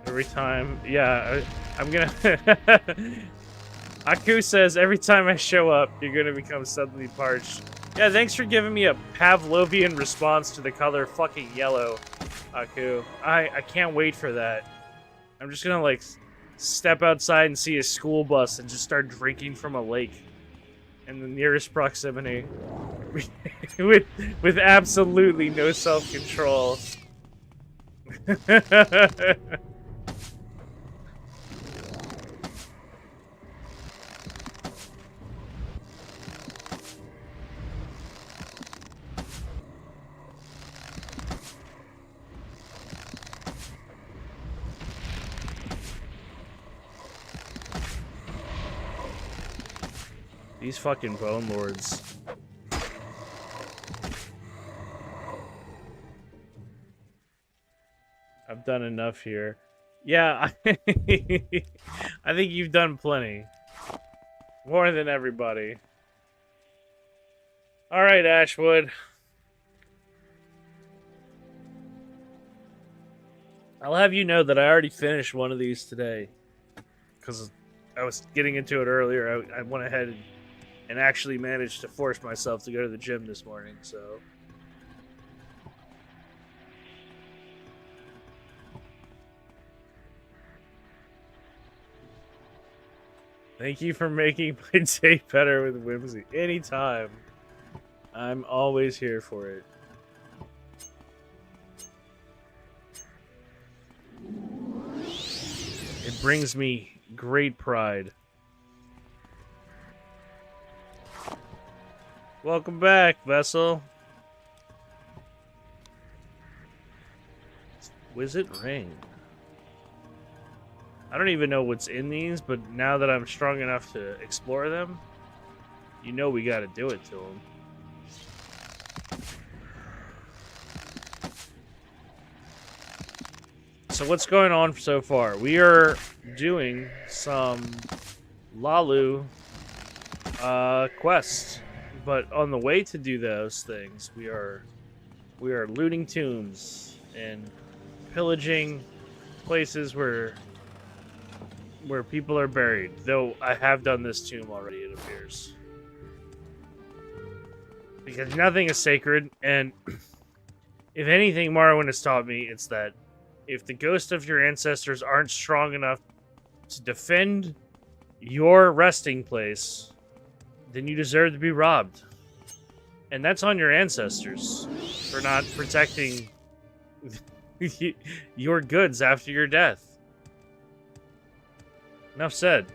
Every time, yeah, I'm gonna... Aku says, every time I show up, you're gonna become suddenly parched. Yeah, thanks for giving me a Pavlovian response to the color fucking yellow, Aku. I can't wait for that. I'm just gonna, like, step outside and see a school bus and just start drinking from a lake in the nearest proximity. with absolutely no self-control. These fucking Bone Lords. I've done enough here. Yeah, I think you've done plenty. More than everybody. Alright, Ashwood. I'll have you know that I already finished one of these today. Because I was getting into it earlier. I went ahead and actually managed to force myself to go to the gym this morning, so... Thank you for making my day better with whimsy. Anytime. I'm always here for it. It brings me great pride. Welcome back, Vessel. Wizard Ring. I don't even know what's in these, but now that I'm strong enough to explore them, you know we gotta do it to them. So what's going on so far? We are doing some Lalu quests, but on the way to do those things, we are looting tombs and pillaging places where people are buried. Though I have done this tomb already, it appears. Because nothing is sacred, and if anything Morrowind has taught me, it's that if the ghosts of your ancestors aren't strong enough to defend your resting place, then you deserve to be robbed. And that's on your ancestors for not protecting your goods after your death. Enough said.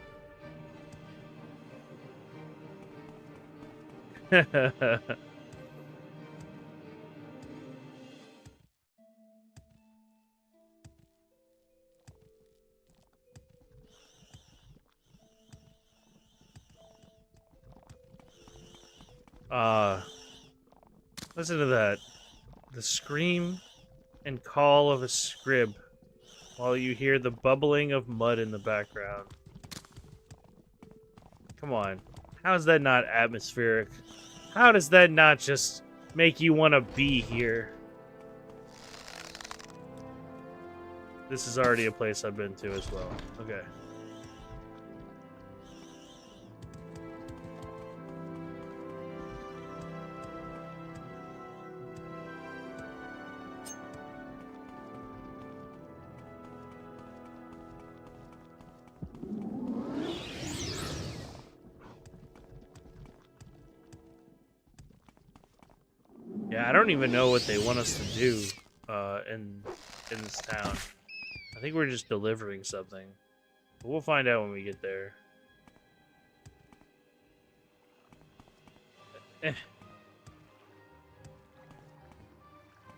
Listen to that. The scream and call of a scrib while you hear the bubbling of mud in the background. Come on. How is that not atmospheric? How does that not just make you want to be here? This is already a place I've been to as well. Okay. Yeah, I don't even know what they want us to do in this town. I think we're just delivering something. But we'll find out when we get there.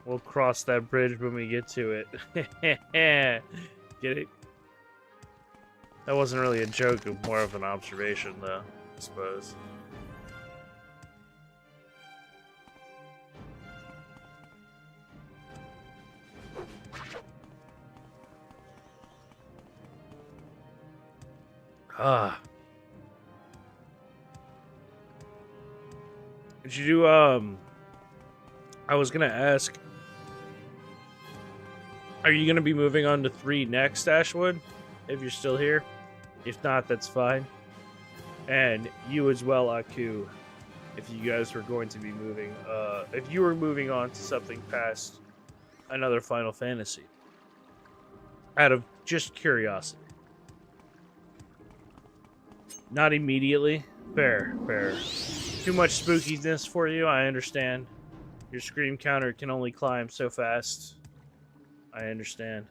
We'll cross that bridge when we get to it. Get it? That wasn't really a joke, more of an observation, though, I suppose. Ah. Did you do, I was gonna ask, are you gonna be moving on to 3 next, Ashwood? If you're still here? If not, that's fine. And you as well, Aku, if you guys were going to be moving, if you were moving on to something past another Final Fantasy. Out of just curiosity. Not immediately. Fair, fair. Too much spookiness for you, I understand. Your scream counter can only climb so fast. I understand.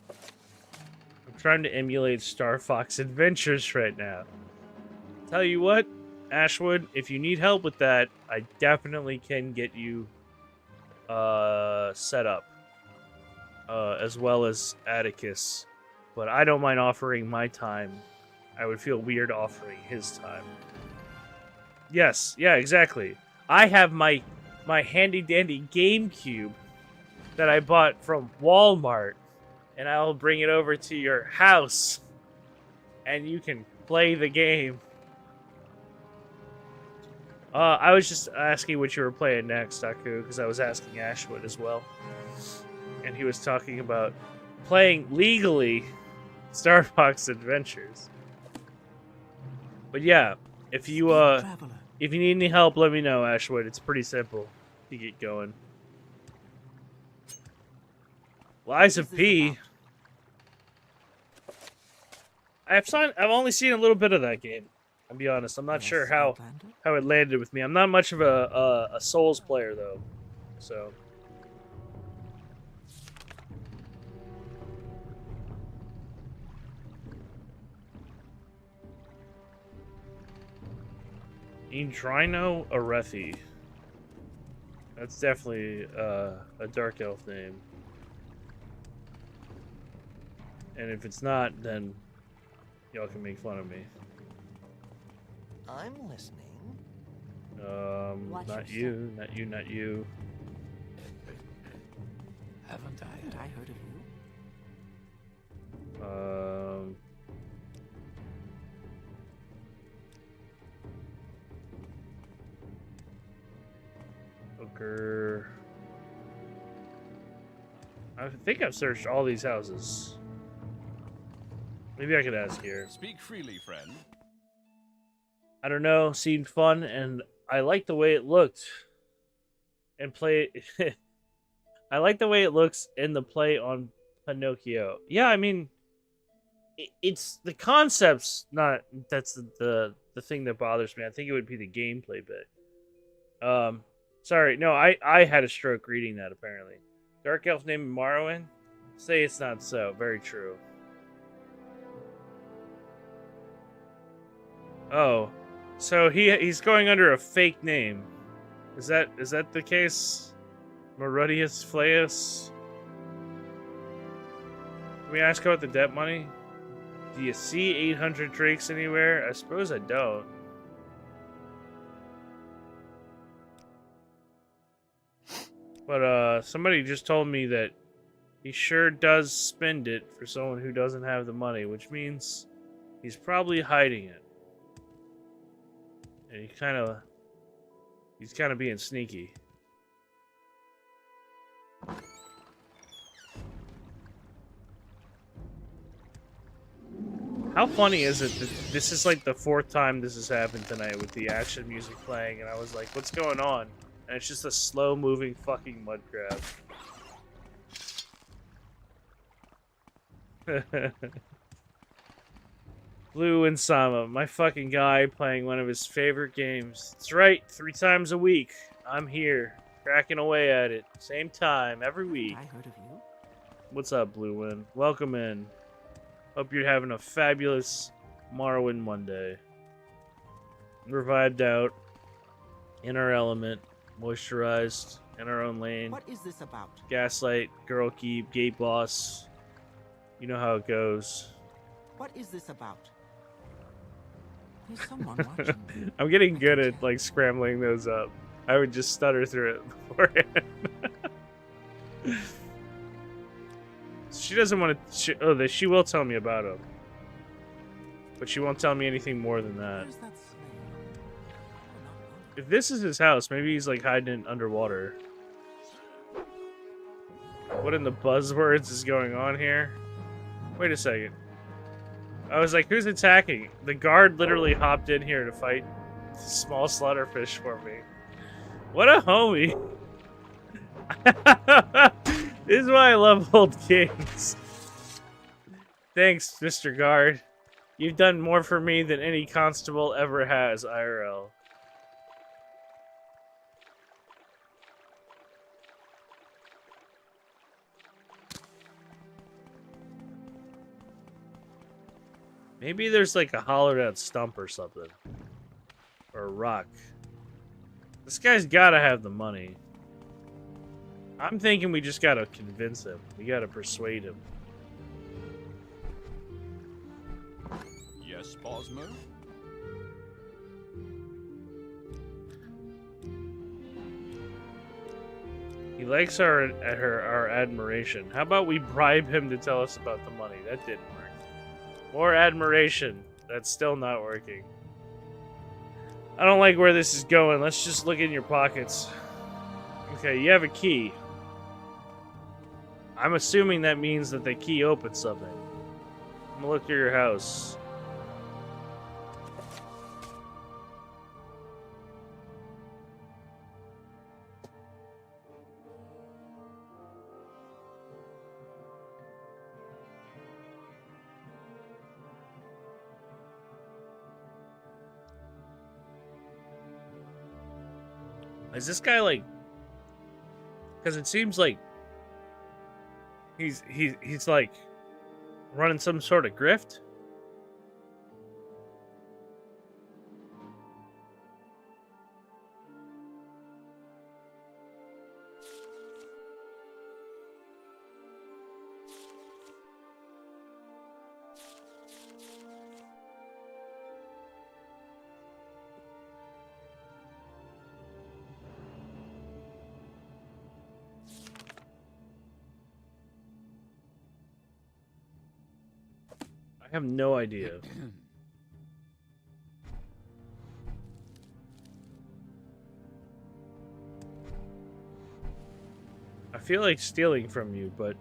I'm trying to emulate Star Fox Adventures right now. Tell you what, Ashwood, if you need help with that, I definitely can get you set up. As well as Atticus. But I don't mind offering my time. I would feel weird offering his time. Yes, yeah, exactly. I have my handy-dandy GameCube that I bought from Walmart, and I'll bring it over to your house, and you can play the game. I was just asking what you were playing next, Aku, because I was asking Ashwood as well. And he was talking about playing legally Star Fox Adventures. But yeah, if you need any help, let me know, Ashwood. It's pretty simple to get going. Lies of P. I've only seen a little bit of that game. I'll be honest. I'm not sure how it landed with me. I'm not much of a Souls player though, so. Indrino Arethi. That's definitely a dark elf name. And if it's not, then y'all can make fun of me. I'm listening. Watch Not you, not you, not you. Haven't I? Haven't I heard of you? Booker. I think I've searched all these houses. Maybe I could ask here. Speak freely, friend. I don't know. Seemed fun, and I like the way it looked. And play. I like the way it looks in the play on Pinocchio. Yeah, I mean, it's the concept's not. That's the thing that bothers me. I think it would be the gameplay bit. Sorry, no, I had a stroke reading that. Apparently, Dark Elf named Morrowind. Say it's not so. Very true. Oh, so he's going under a fake name. Is that the case? Marodius Flaeus? Can we ask about the debt money? Do you see 800 drakes anywhere? I suppose I don't. But somebody just told me that He sure does spend it for someone who doesn't have the money, which means he's probably hiding it. And he's kind of being sneaky. How funny is it that this is like the 4th time this has happened tonight with the action music playing, and I was like, what's going on? And it's just a slow-moving fucking mud crab. Blue and Sama, my fucking guy playing one of his favorite games. That's right, 3 times a week. I'm here, cracking away at it. Same time, every week. I heard of you. What's up, Blue Wind? Welcome in. Hope you're having a fabulous Morrowind Monday. We're vibed out, in our element, moisturized, in our own lane. What is this about? Gaslight, Girl Keep, Gate Boss. You know how it goes. What is this about? There's someone watching. I'm getting good at like scrambling those up. I would just stutter through it beforehand. She doesn't want to. She will tell me about him, but she won't tell me anything more than that. Where's that slave? If this is his house, maybe he's like hiding it underwater. What in the buzzwords is going on here? Wait a second. I was like, who's attacking? The guard literally hopped in here to fight small slaughterfish for me. What a homie. This is why I love old games. Thanks, Mr. Guard. You've done more for me than any constable ever has, IRL. Maybe there's like a hollowed out stump or something. Or a rock. This guy's gotta have the money. I'm thinking we just gotta convince him. We gotta persuade him. Yes, Bosmo? He likes our admiration. How about we bribe him to tell us about the money? That didn't work. More admiration. That's still not working. I don't like where this is going. Let's just look in your pockets. Okay, you have a key. I'm assuming that means that the key opens something. I'm gonna look through your house. Is this guy like? Because it seems like he's like running some sort of grift. I have no idea. I feel like stealing from you, but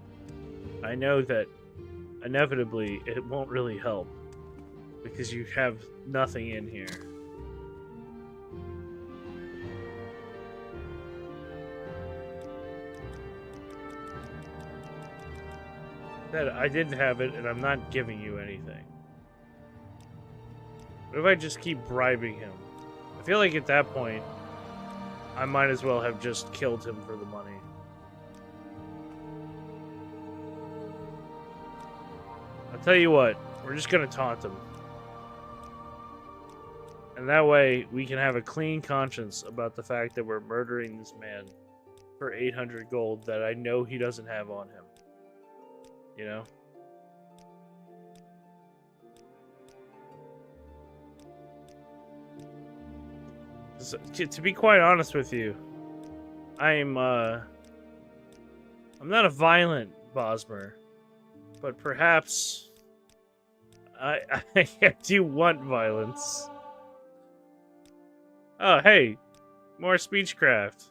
I know that inevitably it won't really help because you have nothing in here. That I didn't have it, and I'm not giving you anything. What if I just keep bribing him? I feel like at that point, I might as well have just killed him for the money. I'll tell you what, we're just gonna taunt him. And that way, we can have a clean conscience about the fact that we're murdering this man for 800 gold that I know he doesn't have on him. You know? So, to be quite honest with you, I'm not a violent Bosmer, but perhaps I do want violence. Oh, hey, more speechcraft.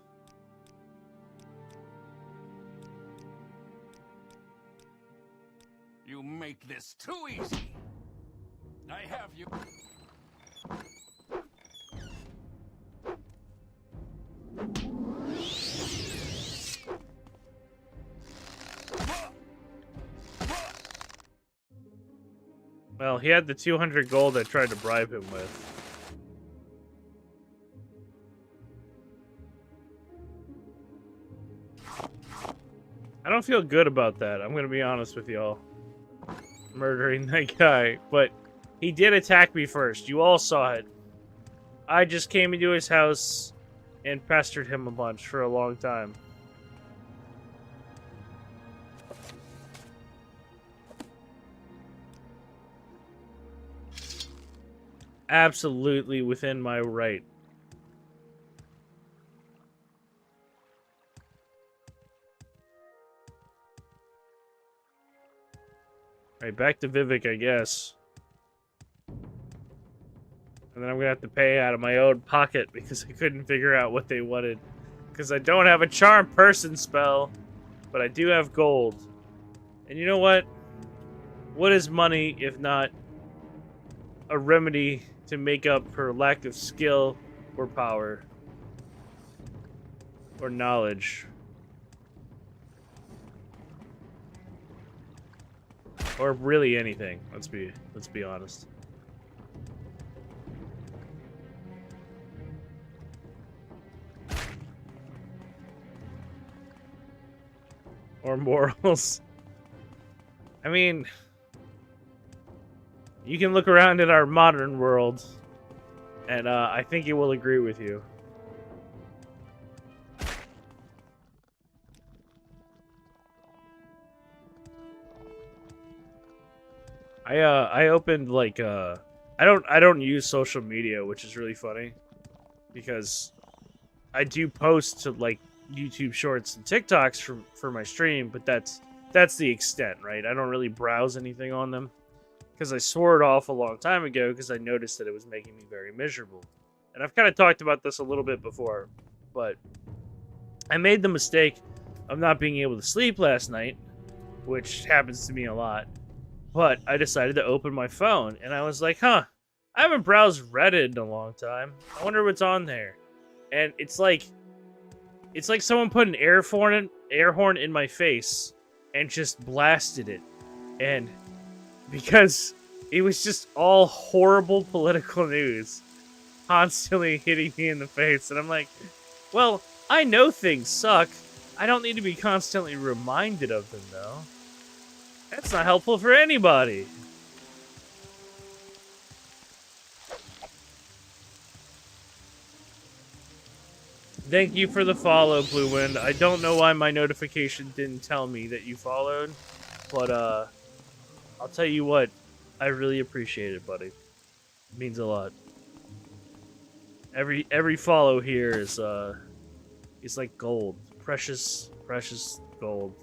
You make this too easy. I have you. Well, he had the 200 gold I tried to bribe him with. I don't feel good about that. I'm gonna be honest with y'all. Murdering that guy, but he did attack me first. You all saw it. I just came into his house and pestered him a bunch for a long time. Absolutely within my right. Alright, back to Vivek, I guess. And then I'm gonna have to pay out of my own pocket because I couldn't figure out what they wanted. Because I don't have a charm person spell, but I do have gold. And you know what? What is money if not a remedy to make up for lack of skill or power or knowledge? Or really anything. Let's be honest. Or morals. I mean, you can look around at our modern world, and I think it will agree with you. I opened like I don't use social media, which is really funny because I do post to like YouTube Shorts and TikToks for my stream, but that's the extent, right? I don't really browse anything on them because I swore it off a long time ago because I noticed that it was making me very miserable. And I've kind of talked about this a little bit before, but I made the mistake of not being able to sleep last night, which happens to me a lot. But I decided to open my phone, and I was like, huh, I haven't browsed Reddit in a long time. I wonder what's on there. And it's like someone put an air horn in my face and just blasted it. And because it was just all horrible political news constantly hitting me in the face. And I'm like, well, I know things suck. I don't need to be constantly reminded of them, though. That's not helpful for anybody. Thank you for the follow, Blue Wind. I don't know why my notification didn't tell me that you followed, but I'll tell you what, I really appreciate it, buddy. It means a lot. Every follow here is like gold, precious gold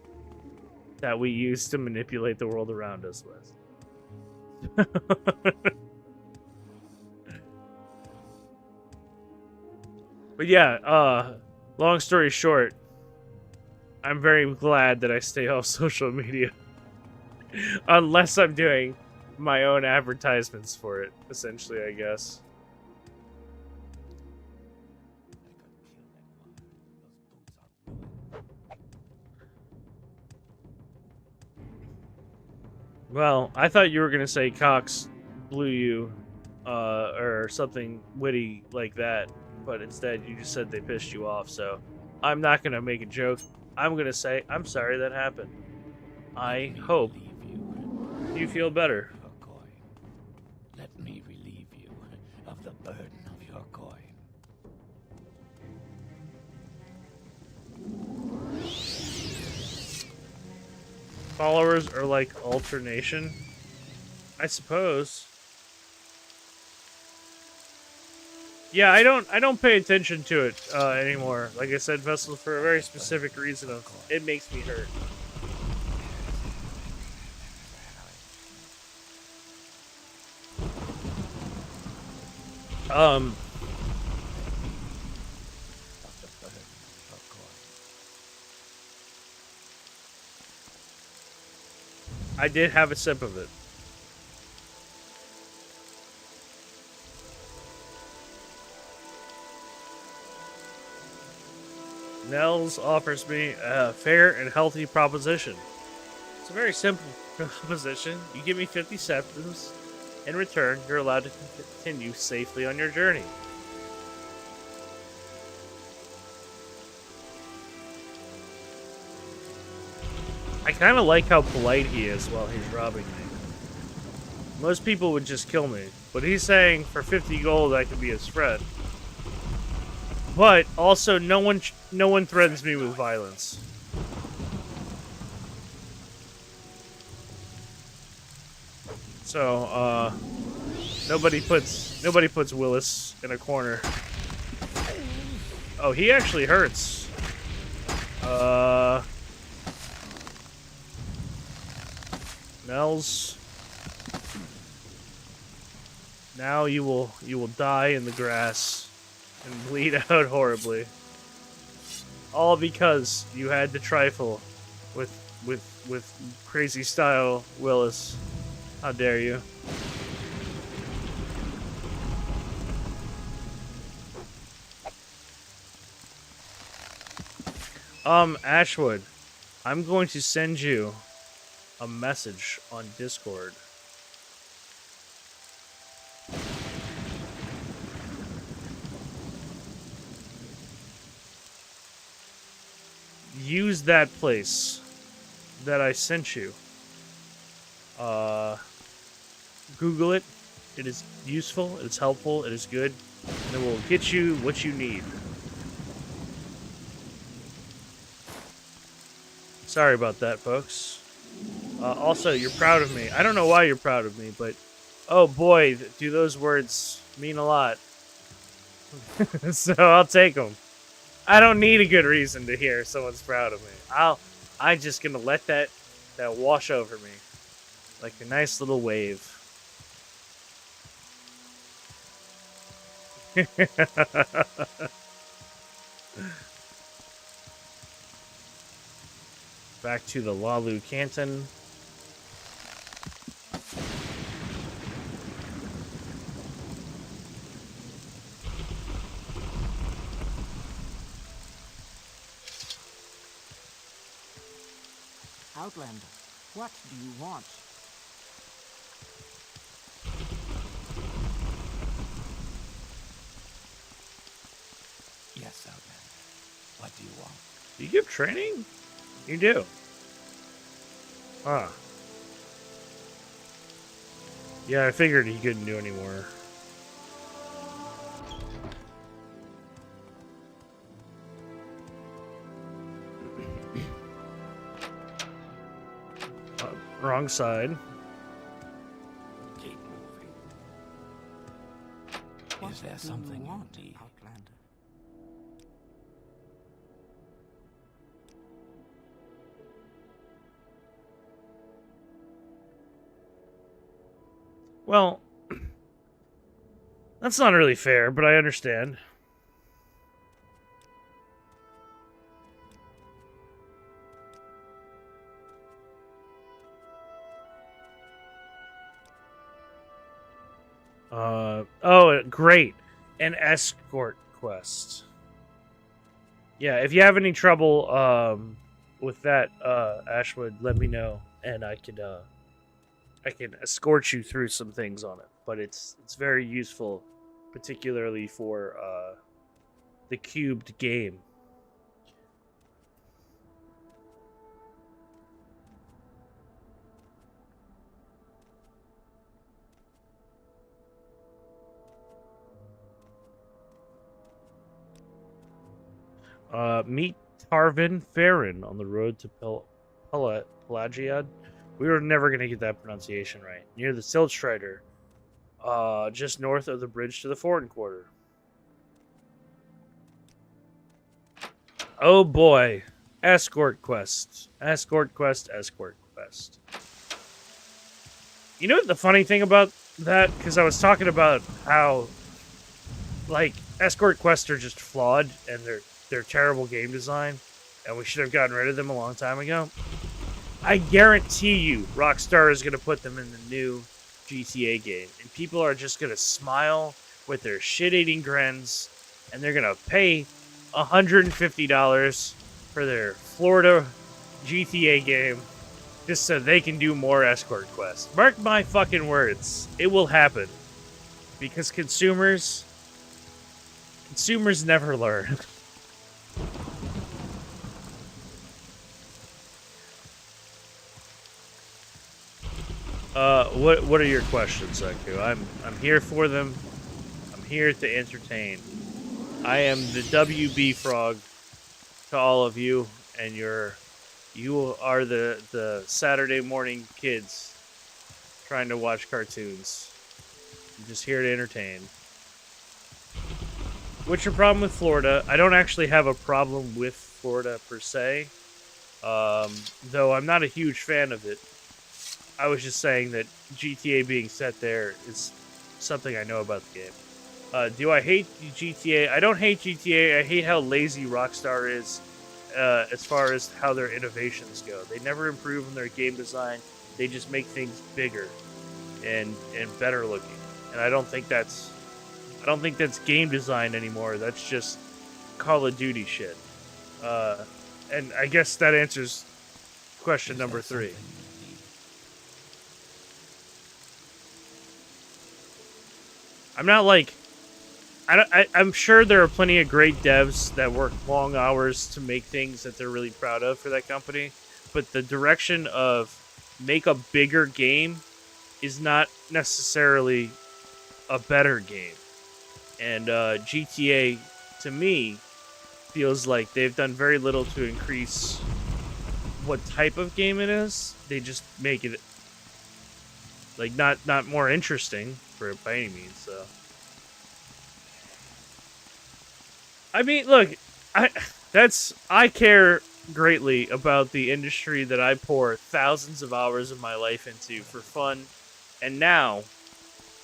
that we use to manipulate the world around us with. But yeah, long story short, I'm very glad that I stay off social media. Unless I'm doing my own advertisements for it, essentially, I guess. Well, I thought you were gonna say Cox blew you, or something witty like that, but instead you just said they pissed you off, so I'm not gonna make a joke. I'm gonna say, I'm sorry that happened. I hope you feel better. Let me relieve you of the burden of your coin. Followers are like alternation, I suppose. Yeah, I don't pay attention to it anymore. Like I said, Vessel, for a very specific reason of it makes me hurt. Um, Of course. I did have a sip of it. Nels offers me a fair and healthy proposition. It's a very simple proposition. You give me 50 septims. In return, you're allowed to continue safely on your journey. I kind of like how polite he is while he's robbing me. Most people would just kill me, but he's saying for 50 gold I could be his friend. But also, no one threatens me with violence. So, nobody puts Willis in a corner. Oh, he actually hurts. Nels. Now you will die in the grass and bleed out horribly. All because you had to trifle with crazy style Willis. How dare you? Ashwood, I'm going to send you a message on Discord. Use that place that I sent you. Google it. It is useful, it is helpful, it is good, and it will get you what you need. Sorry about that, folks. Also, you're proud of me. I don't know why you're proud of me, but oh boy, do those words mean a lot. So I'll take them. I don't need a good reason to hear someone's proud of me. I'm just gonna let that wash over me like a nice little wave. Back to the Lalu Canton. Outlander, what do you want? Yes, Outlander. What do you want? Do you give training? You do. Huh. Yeah, I figured he couldn't do anymore. Wrong side. Keep moving. What Is there do something you you want, need? Outlander? Well, that's not really fair, but I understand. Oh, great. An escort quest. Yeah, if you have any trouble with that, Ashwood, let me know, and I can escort you through some things on it. But it's very useful, particularly for the cubed game. Meet Tarvin Farron on the road to Pelagiad. We were never going to get that pronunciation right. Near the Siltstrider, just north of the bridge to the Foreign Quarter. Oh boy. Escort quest. Escort quest, escort quest. You know what the funny thing about that? Because I was talking about how like escort quests are just flawed and they're terrible game design, and we should have gotten rid of them a long time ago. I guarantee you, Rockstar is going to put them in the new GTA game, and people are just going to smile with their shit-eating grins, and they're going to pay $150 for their Florida GTA game just so they can do more escort quests. Mark my fucking words, it will happen because consumers never learn. What are your questions, Seku? I'm here for them. I'm here to entertain. I am the WB frog to all of you, and you are the Saturday morning kids trying to watch cartoons. I'm just here to entertain. What's your problem with Florida? I don't actually have a problem with Florida per se, though I'm not a huge fan of it. I was just saying that GTA being set there is something I know about the game. Do I hate GTA? I don't hate GTA. I hate how lazy Rockstar is as far as how their innovations go. They never improve on their game design. They just make things bigger and better looking. And I don't think that's game design anymore. That's just Call of Duty shit. And I guess that answers question number 3. I'm not like I'm sure there are plenty of great devs that work long hours to make things that they're really proud of for that company, but the direction of make a bigger game is not necessarily a better game. And GTA, to me, feels like they've done very little to increase what type of game it is. They just make it like not more interesting for by any means. So, I mean, look, I care greatly about the industry that I pour thousands of hours of my life into for fun, and now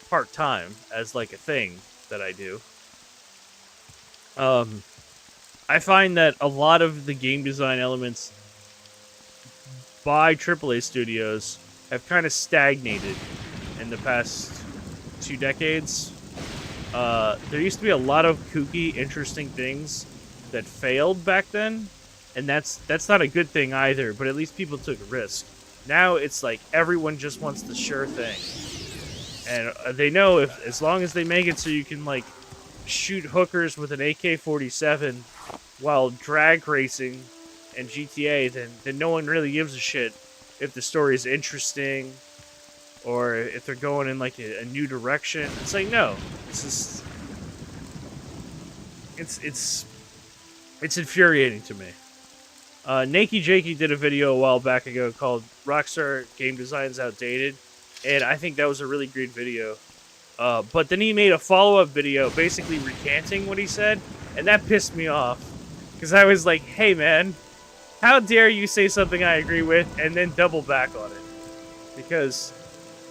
part time as like a thing that I do. I find that a lot of the game design elements by AAA studios have kind of stagnated in the past 2 decades. There used to be a lot of kooky, interesting things that failed back then, and that's not a good thing either, but at least people took a risk. Now it's like everyone just wants the sure thing. And they know if as long as they make it so you can like shoot hookers with an AK-47 while drag racing and GTA, then no one really gives a shit if the story is interesting or if they're going in like a new direction. It's like, no, this is it's infuriating to me. Nakey Jakey did a video a while back ago called Rockstar Game Design's Outdated, and I think that was a really great video. But then he made a follow-up video basically recanting what he said, and that pissed me off. Because I was like, hey man, how dare you say something I agree with and then double back on it? Because,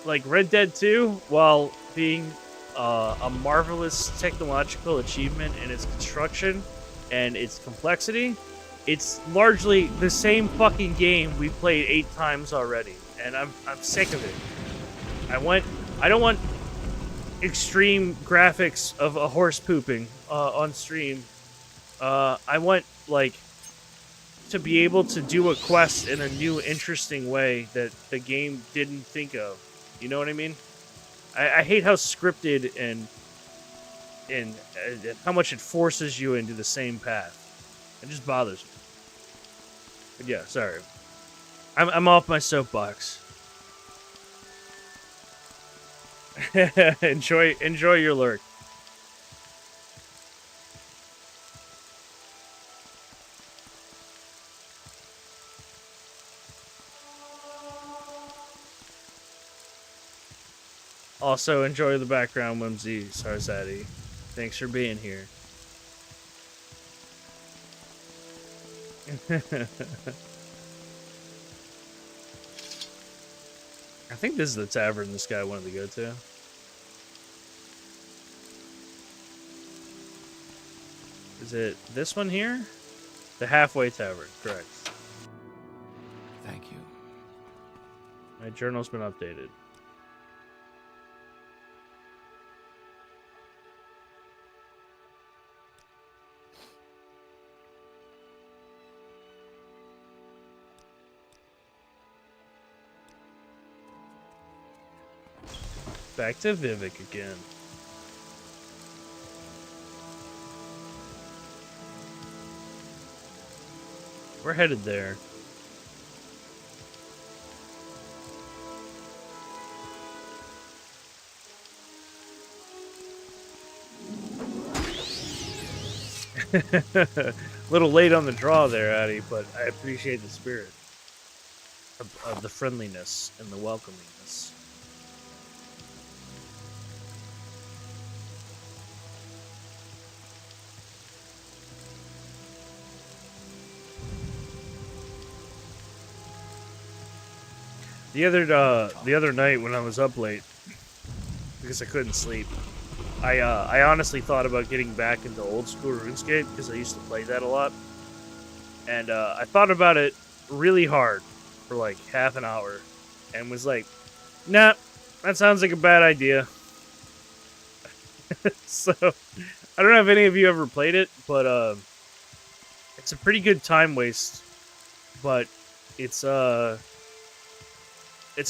like, Red Dead 2, while being a marvelous technological achievement in its construction and its complexity, it's largely the same fucking game we played 8 times already. And I'm sick of it. I don't want extreme graphics of a horse pooping on stream. I want, like, to be able to do a quest in a new, interesting way that the game didn't think of. You know what I mean? I hate how scripted and how much it forces you into the same path. It just bothers me. But yeah, sorry. I'm off my soapbox. enjoy your lurk. Also, enjoy the background, Whimsy Sarzati. Thanks for being here. I think this is the tavern this guy wanted to go to. Is it this one here? The Halfway Tavern, correct. Thank you. My journal's been updated. Back to Vivek again. We're headed there. A little late on the draw there, Addy, but I appreciate the spirit of the friendliness and the welcomingness. The other night when I was up late because I couldn't sleep, I honestly thought about getting back into old school RuneScape because I used to play that a lot, and I thought about it really hard for like half an hour, and was like, nah, that sounds like a bad idea. So I don't know if any of you ever played it, but it's a pretty good time waste, but it's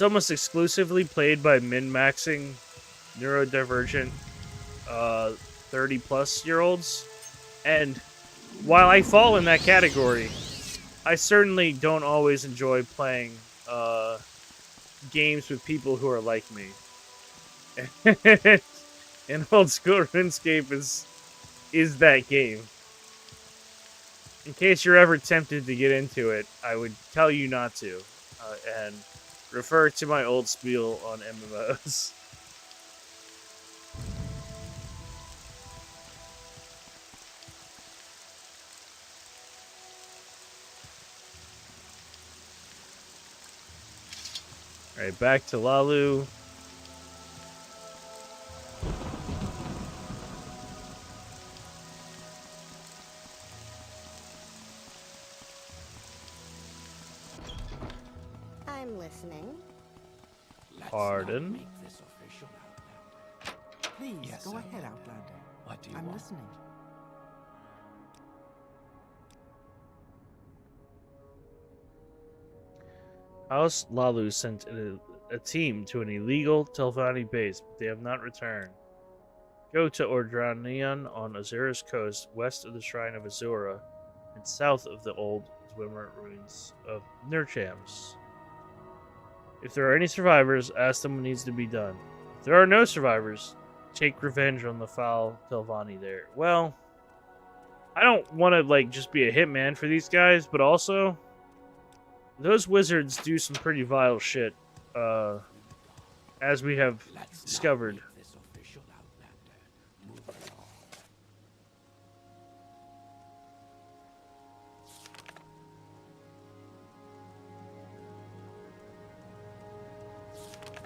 almost exclusively played by min-maxing neurodivergent 30-plus-year-olds. And while I fall in that category, I certainly don't always enjoy playing games with people who are like me. And old school RuneScape is that game. In case you're ever tempted to get into it, I would tell you not to. And refer to my old spiel on MMOs. Alright, back to Lalu. I'm listening. Pardon? Make this official, Outlander. Please, Yes, go I ahead, am. Outlander. What do you I'm want? listening. House Lalu sent a team to an illegal Telvanni base, but they have not returned. Go to Ordranian on Azura's coast, west of the Shrine of Azura, and south of the old Dwemer ruins of Nurchams. If there are any survivors, ask them what needs to be done. If there are no survivors, take revenge on the foul Telvanni there. Well, I don't want to like just be a hitman for these guys, but also those wizards do some pretty vile shit, as we have discovered. Make this official, Outlander. Move along.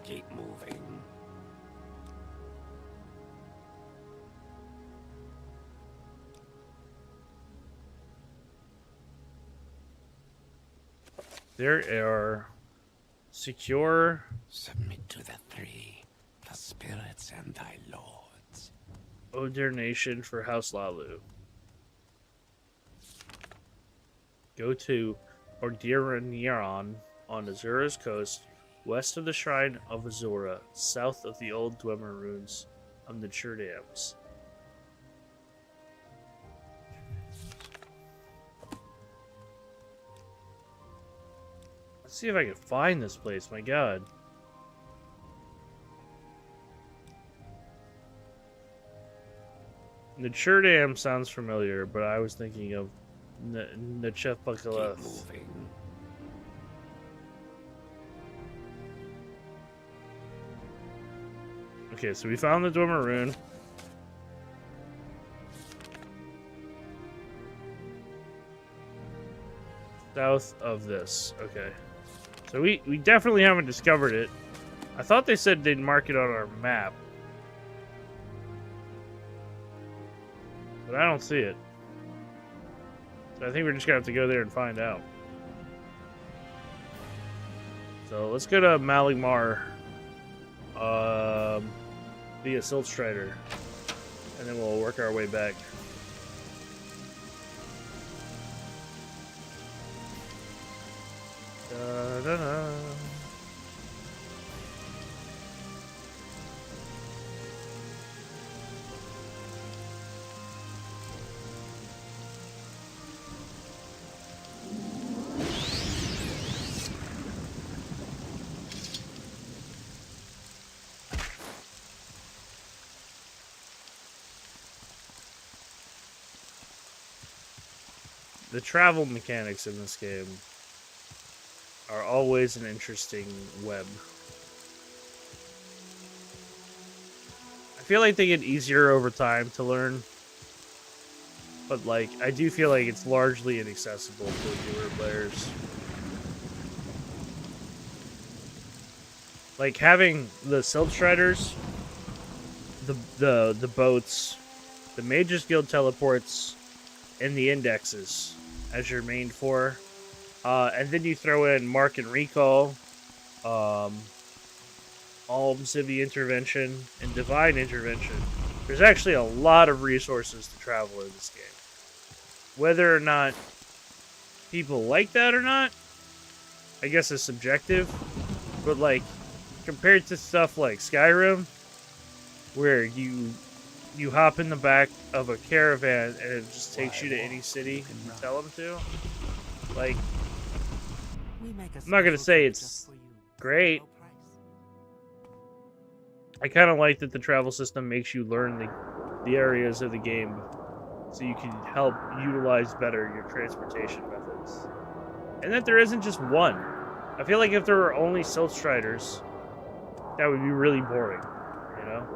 Keep moving. There are secure. Submit to the three, the spirits and thy lords. Ordination for House Lalu. Go to Ordiraniran on Azura's coast, west of the Shrine of Azura, south of the old Dwemer ruins of the Churdams. Let's see if I can find this place, my god. The Churdam sounds familiar, but I was thinking of Keep Nechepakalath. moving. Okay, so we found the Dwemer rune. South of this. Okay. So we definitely haven't discovered it. I thought they said they'd mark it on our map. But I don't see it. So I think we're just gonna have to go there and find out. So let's go to Maligmar via Silt Strider, and then we'll work our way back. Da-da-da. The travel mechanics in this game are always an interesting web. I feel like they get easier over time to learn, but like I do feel like it's largely inaccessible to newer players. Like having the Silt Striders, the boats, the Mages Guild teleports, and the indexes as your main four. And then you throw in Mark and Recall, Alms of the Intervention, and Divine Intervention. There's actually a lot of resources to travel in this game. Whether or not people like that or not, I guess is subjective. But like, compared to stuff like Skyrim, where you hop in the back of a caravan and it just takes you to any city you tell them to. Like, I'm not gonna say it's great. I kind of like that the travel system makes you learn the areas of the game so you can help utilize better your transportation methods. And that there isn't just one. I feel like if there were only Silt Striders, that would be really boring, you know?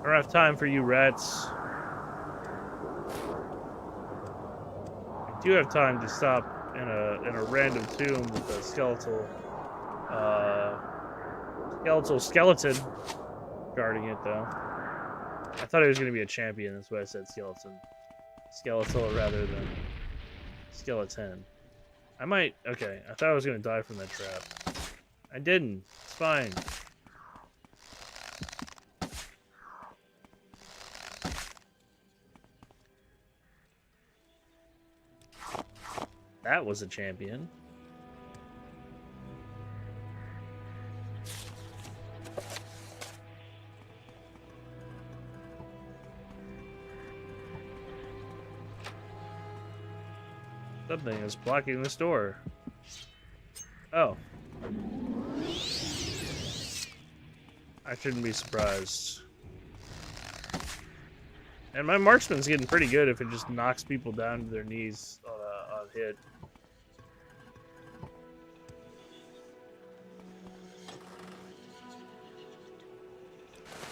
I don't have time for you rats. I do have time to stop in a random tomb with a skeleton guarding it though. I thought it was gonna be a champion, that's why I said skeleton. Skeletal rather than skeleton. Okay, I thought I was gonna die from that trap. I didn't. It's fine. That was a champion. Something is blocking this door. Oh. I shouldn't be surprised. And my marksman's getting pretty good if it just knocks people down to their knees on hit.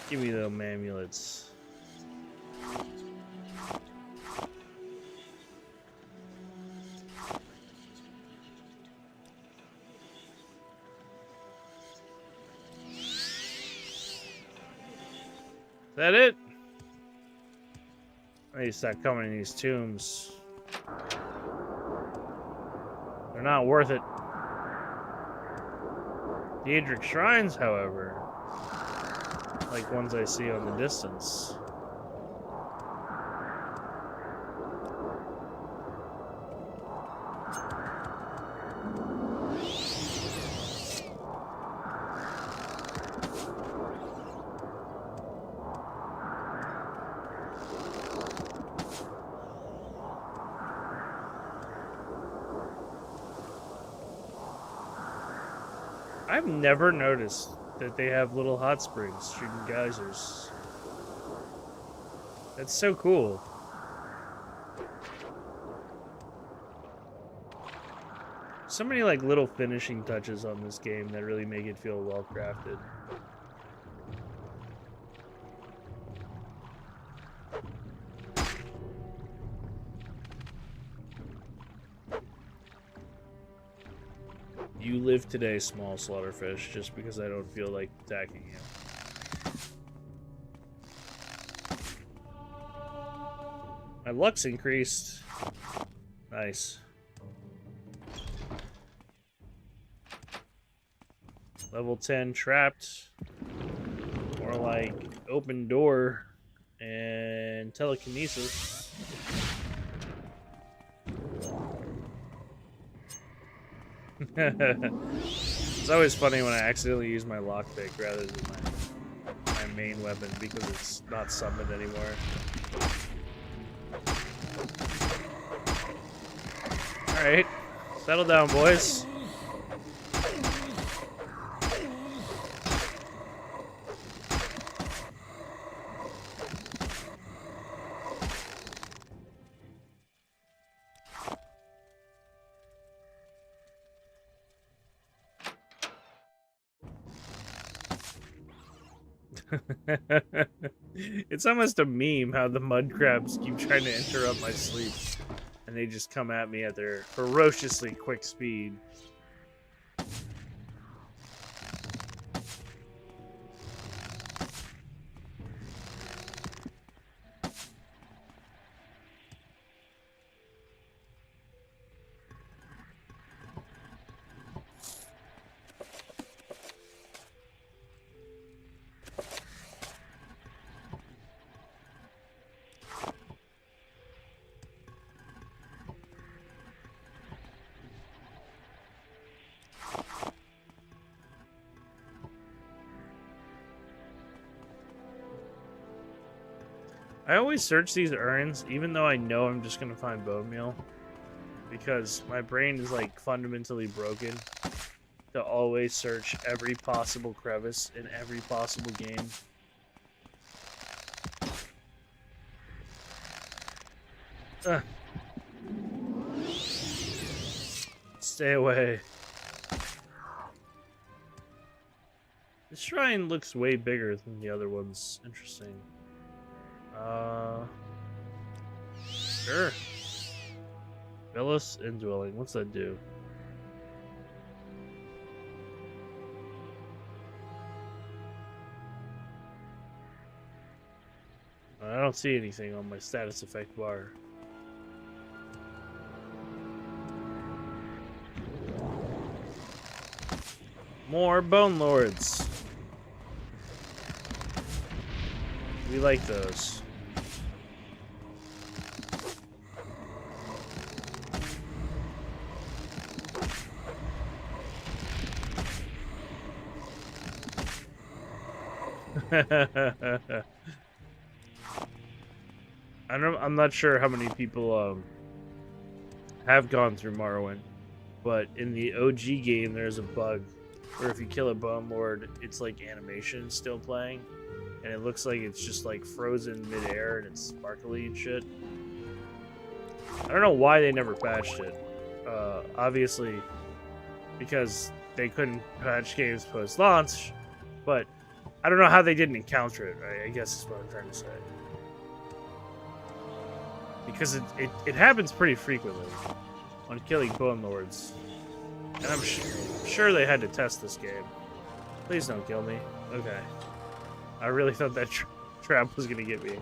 Give me the amulets. Is that it? I need to start coming in these tombs. They're not worth it. Daedric shrines, however, like ones I see on the distance. I've never noticed that they have little hot springs shooting geysers. That's so cool. So many like little finishing touches on this game that really make it feel well crafted. You live today, small slaughterfish, just because I don't feel like attacking you. My luck's increased. Nice. Level 10 trapped. More like open door and telekinesis. It's always funny when I accidentally use my lockpick rather than my main weapon because it's not summoned anymore. Alright, settle down, boys. It's almost a meme how the mud crabs keep trying to interrupt my sleep and they just come at me at their ferociously quick speed. I always search these urns, even though I know I'm just gonna find bone meal, because my brain is like fundamentally broken to always search every possible crevice in every possible game. Ugh. Stay away. This shrine looks way bigger than the other ones. Interesting. Sure. Villas Indwelling. What's that do? I don't see anything on my status effect bar. More Bone Lords. We like those. I'm not sure how many people have gone through Morrowind, but in the OG game there's a bug where if you kill a Bone Lord, it's like animation still playing, and it looks like it's just like frozen midair and it's sparkly and shit. I don't know why they never patched it. Obviously, because they couldn't patch games post-launch, but I don't know how they didn't encounter it, right? I guess is what I'm trying to say. Because it happens pretty frequently on killing Bone Lords. And I'm sure they had to test this game. Please don't kill me. Okay. I really thought that trap was going to get me.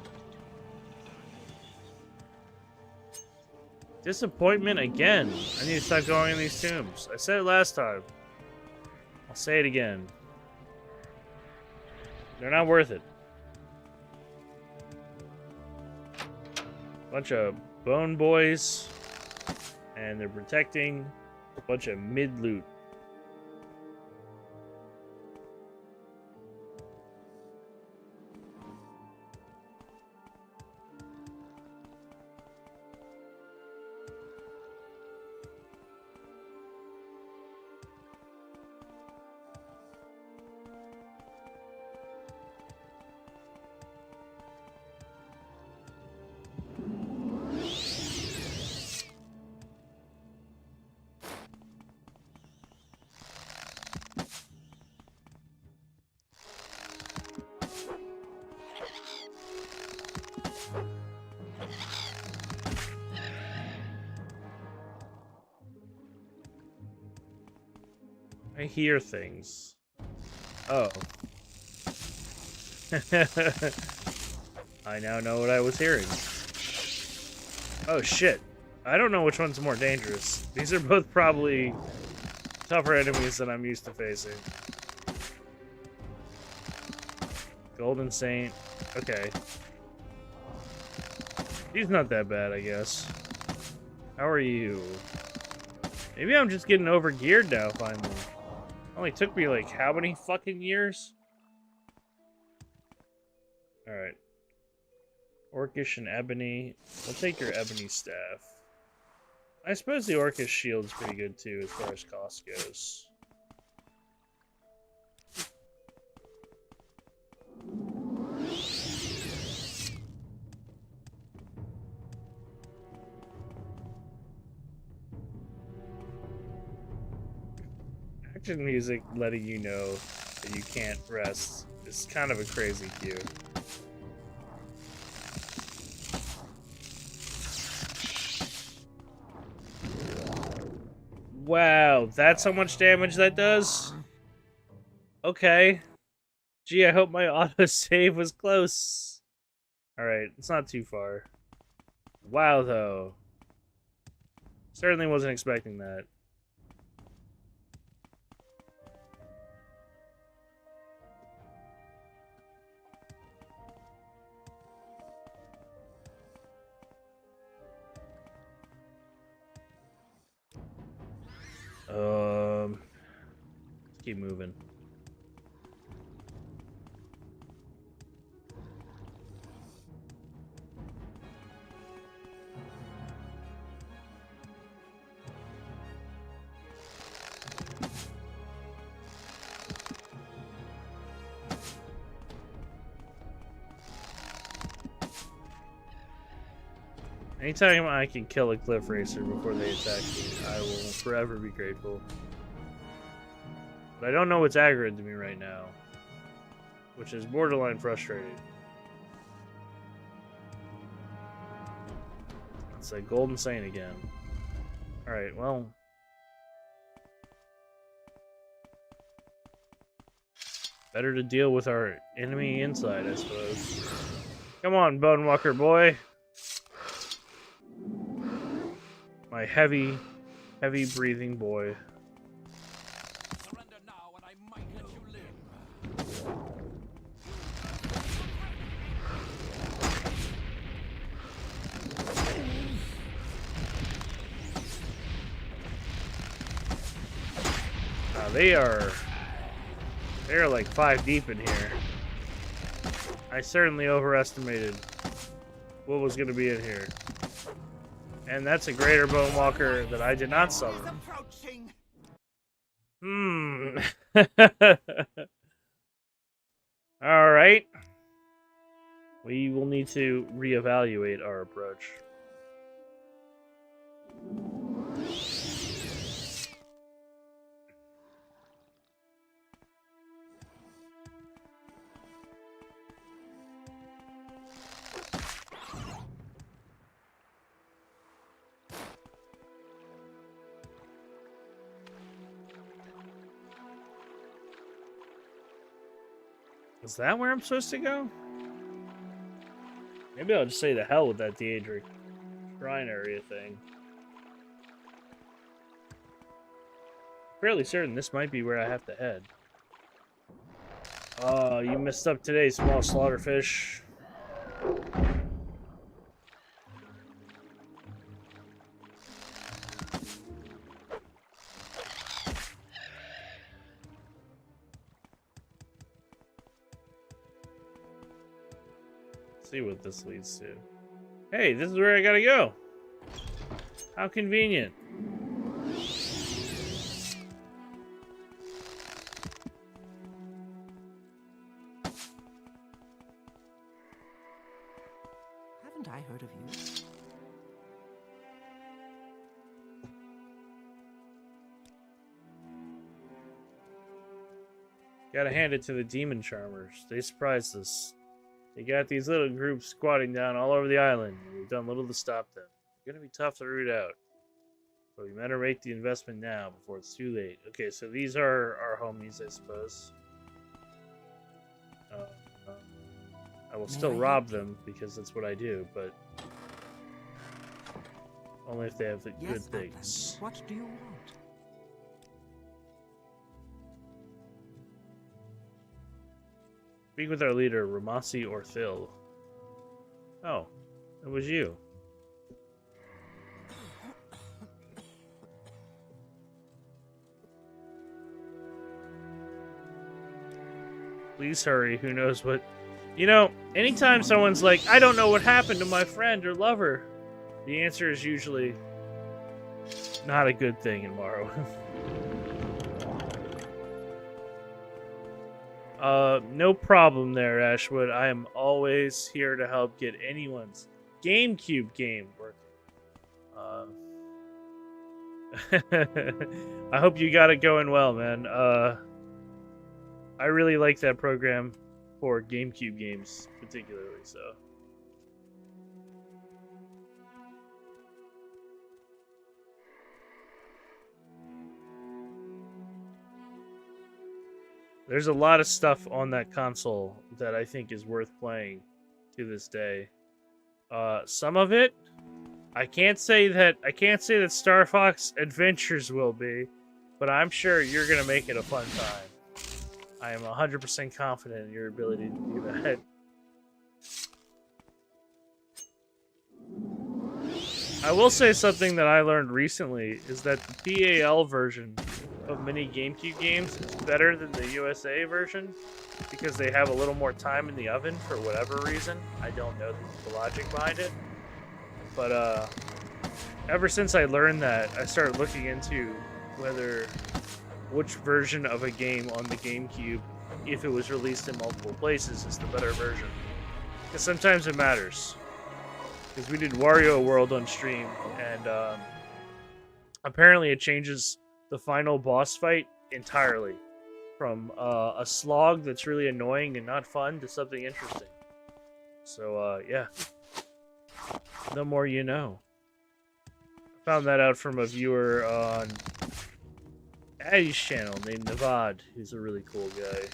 Disappointment again. I need to stop going in these tombs. I said it last time. I'll say it again. They're not worth it. Bunch of bone boys. And they're protecting a bunch of mid-loot. I hear things. Oh. I now know what I was hearing. Oh shit. I don't know which one's more dangerous. These are both probably tougher enemies than I'm used to facing. Golden Saint. Okay. He's not that bad, I guess. How are you? Maybe I'm just getting overgeared now, finally. Only took me like how many fucking years? Alright. Orcish and Ebony. We'll take your Ebony staff. I suppose the Orcish shield is pretty good too as far as cost goes. Action music letting you know that you can't rest is kind of a crazy cue. Wow, that's how much damage that does? Okay. Gee, I hope my autosave was close. Alright, it's not too far. Wow, though. Certainly wasn't expecting that. Let's keep moving. Anytime I can kill a cliff racer before they attack me, I will forever be grateful. But I don't know what's aggroed to me right now, which is borderline frustrating. It's like Golden Saint again. Alright, well. Better to deal with our enemy inside, I suppose. Come on, Bonewalker boy. My heavy breathing boy. Surrender now and I might let you live. They're like 5 deep in here. I certainly overestimated what was going to be in here. And that's a greater Bonewalker that I did not summon. Alright. We will need to reevaluate our approach. Is that where I'm supposed to go? Maybe I'll just say the hell with that Daedric shrine area thing. Fairly certain this might be where I have to head. Oh, you messed up today, small slaughterfish. See what this leads to. Hey, this is where I gotta go. How convenient. Haven't I heard of you? Gotta hand it to the demon charmers. They surprised us. They got these little groups squatting down all over the island, and we've done little to stop them. It's gonna be tough to root out. But we better make the investment now before it's too late. Okay, so these are our homies, I suppose. I will still rob them because that's what I do, but only if they have the good things. What do you want? Speak with our leader, Ramasi or Phil. Oh, it was you. Please hurry, who knows what... You know, anytime someone's like, I don't know what happened to my friend or lover, the answer is usually not a good thing in Morrowind. No problem there, Ashwood. I am always here to help get anyone's GameCube game working. I hope you got it going well, man. I really like that program for GameCube games, particularly, so. There's a lot of stuff on that console that I think is worth playing to this day. Some of it, I can't say that Star Fox Adventures will be, but I'm sure you're gonna make it a fun time. I am 100% confident in your ability to do that. I will say something that I learned recently is that the PAL version of many GameCube games is better than the USA version because they have a little more time in the oven for whatever reason. I don't know the logic behind it. But ever since I learned that, I started looking into which version of a game on the GameCube, if it was released in multiple places, is the better version. Because sometimes it matters. Because we did Wario World on stream, and apparently it changes the final boss fight entirely. From a slog that's really annoying and not fun to something interesting. So, yeah. The more you know. I found that out from a viewer on Addy's channel named Navad, who's a really cool guy.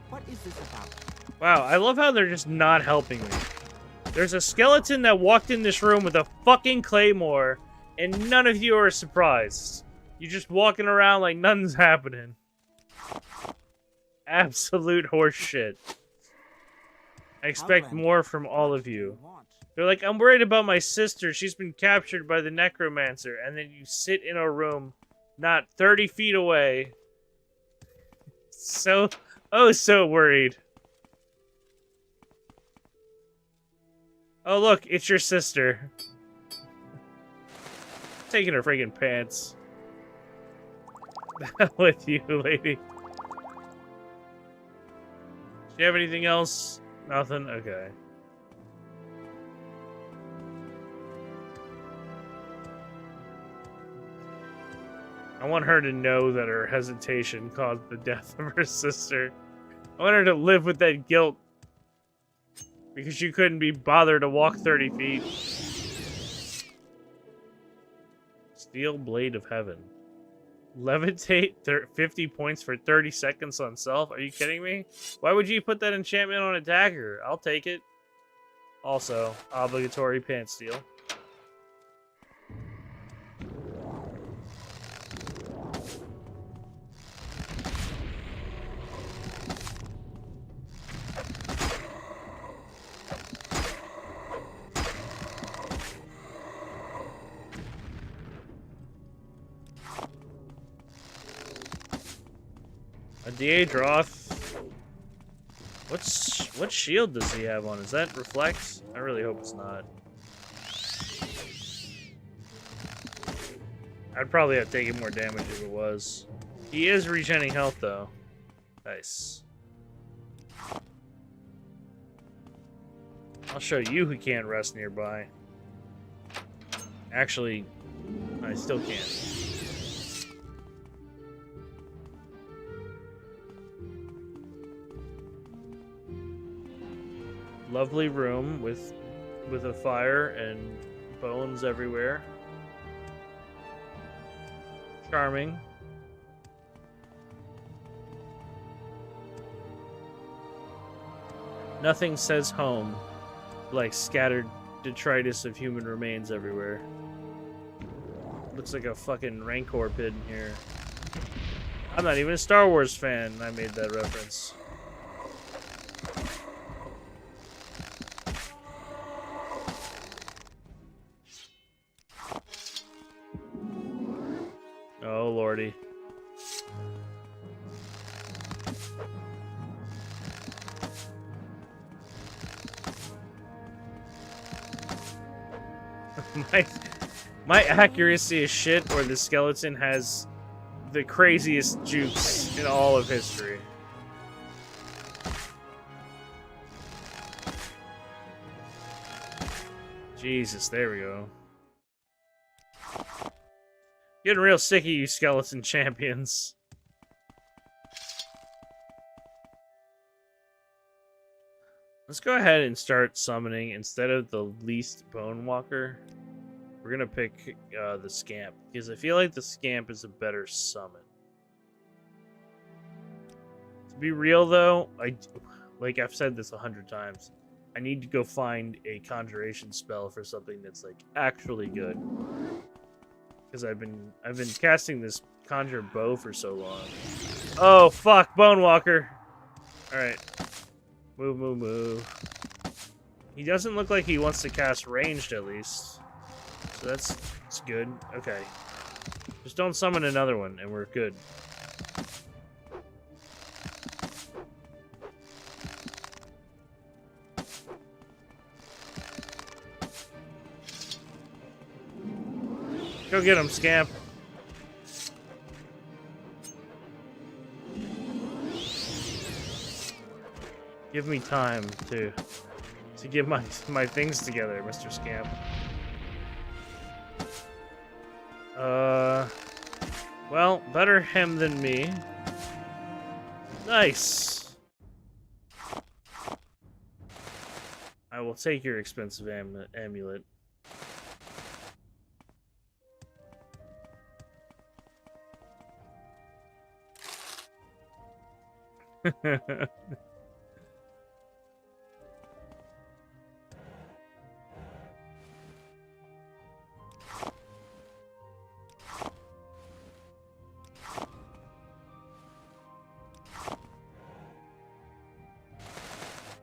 What is this about? Wow, I love how they're just not helping me. There's a skeleton that walked in this room with a fucking claymore, and none of you are surprised. You're just walking around like nothing's happening. Absolute horse shit. I expect more from all of you. They're like, I'm worried about my sister. She's been captured by the necromancer. And then you sit in a room not 30 feet away. So worried. Oh, look, it's your sister. Taking her friggin' pants. With you, lady. Do you have anything else? Nothing? Okay. I want her to know that her hesitation caused the death of her sister. I want her to live with that guilt. Because she couldn't be bothered to walk 30 feet. Steel Blade of Heaven. Levitate 50 points for 30 seconds on self? Are you kidding me? Why would you put that enchantment on a dagger? I'll take it. Also, obligatory pants steal. A Daedroth. What shield does he have on? Is that reflect? I really hope it's not. I'd probably have taken more damage if it was. He is regenerating health though. Nice. I'll show you who can't rest nearby. Actually, I still can't. lovely room with a fire and bones everywhere. Charming. Nothing says home like scattered detritus of human remains everywhere. Looks like a fucking Rancor pit in here. I'm not even a Star Wars fan. I made that reference. Oh, lordy. my accuracy is shit, or the skeleton has the craziest jukes in all of history. Jesus, there we go. Getting real sick of you skeleton champions. Let's go ahead and start summoning. Instead of the least bone walker, we're gonna pick the scamp, because I feel like the scamp is a better summon. To be real though, like I've said this 100 times, I need to go find a conjuration spell for something that's like actually good. Because I've been casting this conjure bow for so long. Oh fuck, Bone Walker. Alright. Move, move, move. He doesn't look like he wants to cast ranged at least. So that's good. Okay. Just don't summon another one and we're good. Go get him, scamp. Give me time to get my things together, Mr. Scamp. Well, better him than me. Nice. I will take your expensive amulet.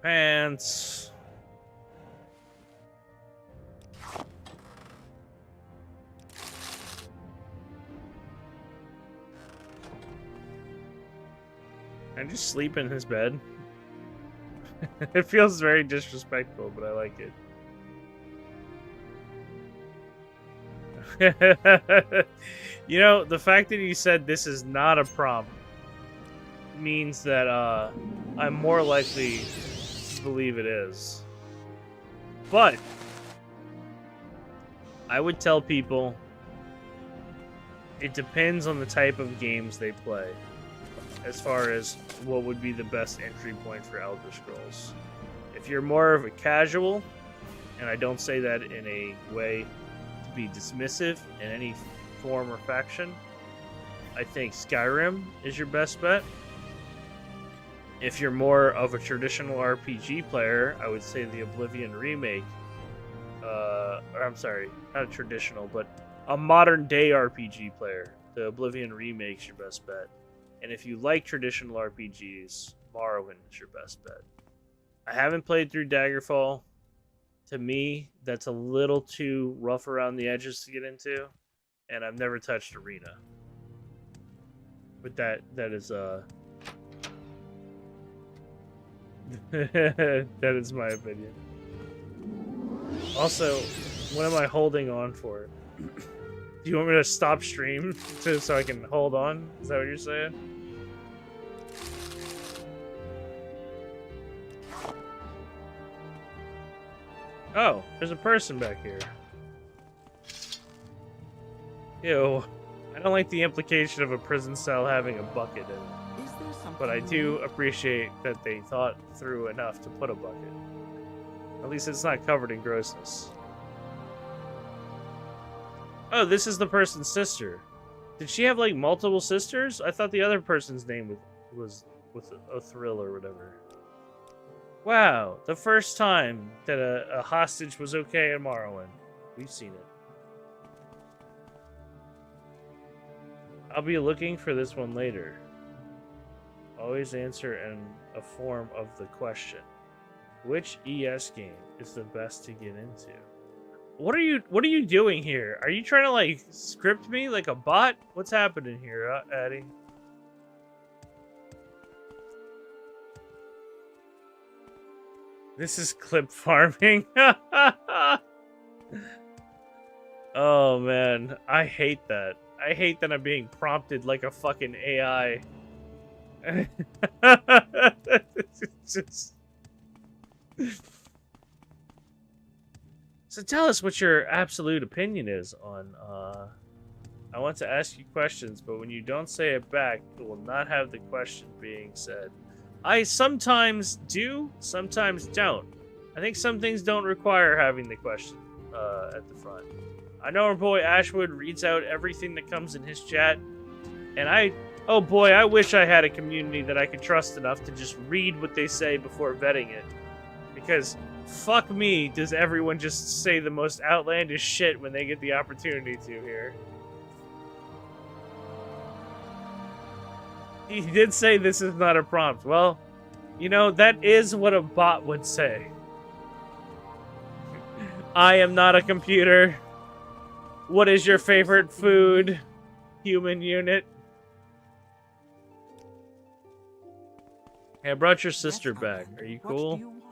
Pants. I just sleep in his bed. It feels very disrespectful, but I like it. You know, the fact that you said this is not a prompt means that I'm more likely to believe it is. But I would tell people it depends on the type of games they play as far as what would be the best entry point for Elder Scrolls. If you're more of a casual, and I don't say that in a way to be dismissive in any form or faction, I think Skyrim is your best bet. If you're more of a traditional RPG player, I would say the Oblivion remake, or I'm sorry, not a traditional, but a modern day RPG player, the Oblivion remake's your best bet. And if you like traditional RPGs, Morrowind is your best bet. I haven't played through Daggerfall. To me, that's a little too rough around the edges to get into, and I've never touched Arena. But that is that is my opinion. Also, what am I holding on for? Do you want me to stop stream so I can hold on? Is that what you're saying? Oh, there's a person back here. Ew. I don't like the implication of a prison cell having a bucket in it. Is there something But I do appreciate that they thought through enough to put a bucket. At least it's not covered in grossness. Oh, this is the person's sister. Did she have, like, multiple sisters? I thought the other person's name was with a thrill or whatever. Wow, the first time that a hostage was okay in Morrowind. We've seen it. I'll be looking for this one later. Always answer in a form of the question. Which ES game is the best to get into? What are you doing here? Are you trying to, like, script me like a bot? What's happening here, Addy? This is clip farming. Oh man, I hate that. I hate that I'm being prompted like a fucking AI. It's just... So tell us what your absolute opinion is on, I want to ask you questions, but when you don't say it back, it will not have the question being said. I sometimes do, sometimes don't. I think some things don't require having the question at the front. I know our boy Ashwood reads out everything that comes in his chat, and oh boy, I wish I had a community that I could trust enough to just read what they say before vetting it. Because fuck me, does everyone just say the most outlandish shit when they get the opportunity to here. He did say this is not a prompt. Well, you know, that is what a bot would say. I am not a computer. What is your favorite food? Human unit. Hey, I brought your sister back. Are you cool? What do you want?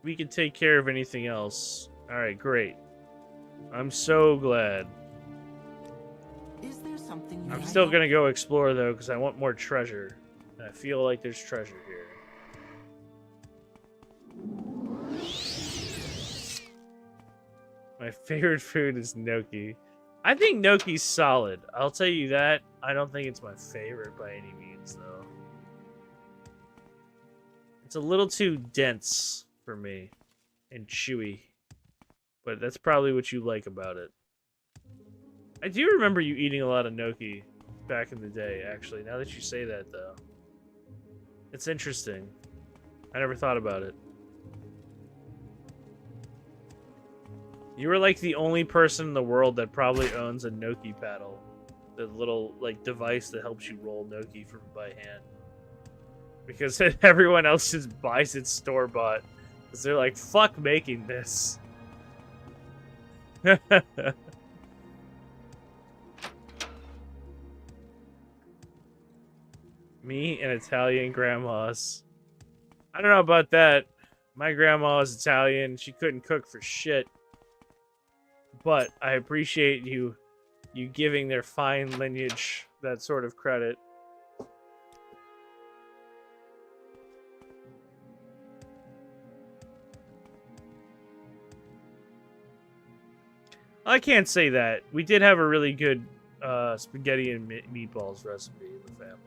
We can take care of anything else. Alright, great. I'm so glad. Is there something you I'm like still on- gonna go explore, though, because I want more treasure. And I feel like there's treasure here. My favorite food is gnocchi. I think gnocchi's solid. I'll tell you that. I don't think it's my favorite by any means, though. It's a little too dense for me. And chewy. But that's probably what you like about it. I do remember you eating a lot of gnocchi back in the day, actually. Now that you say that, though. It's interesting. I never thought about it. You were like the only person in the world that probably owns a gnocchi paddle. The little, like, device that helps you roll gnocchi from by hand. Because everyone else just buys it store-bought. Because they're like, fuck making this. Me and Italian grandmas. I don't know about that. My grandma is Italian. She couldn't cook for shit. But I appreciate you giving their fine lineage that sort of credit. I can't say that. We did have a really good spaghetti and meatballs recipe in the family.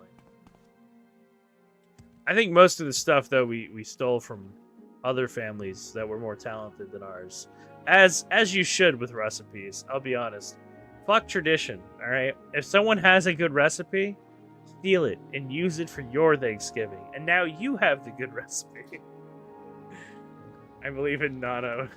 I think most of the stuff, though, we stole from other families that were more talented than ours. As you should with recipes, I'll be honest. Fuck tradition, alright? If someone has a good recipe, steal it and use it for your Thanksgiving. And now you have the good recipe. I believe in Nano.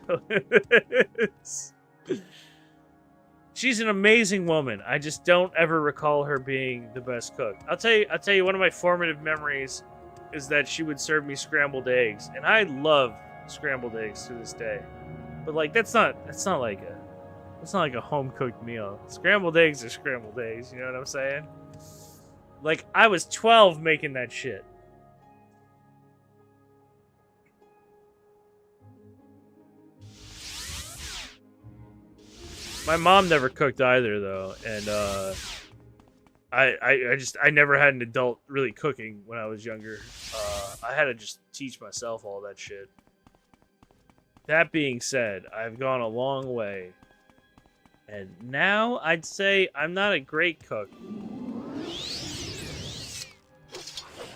She's an amazing woman. I just don't ever recall her being the best cook. I'll tell you one of my formative memories is that she would serve me scrambled eggs, and I love scrambled eggs to this day. But like that's not like a home cooked meal. Scrambled eggs are scrambled eggs, you know what I'm saying? Like I was 12 making that shit. My mom never cooked either, though, and I never had an adult really cooking when I was younger. I had to just teach myself all that shit. That being said, I've gone a long way, and now I'd say I'm not a great cook.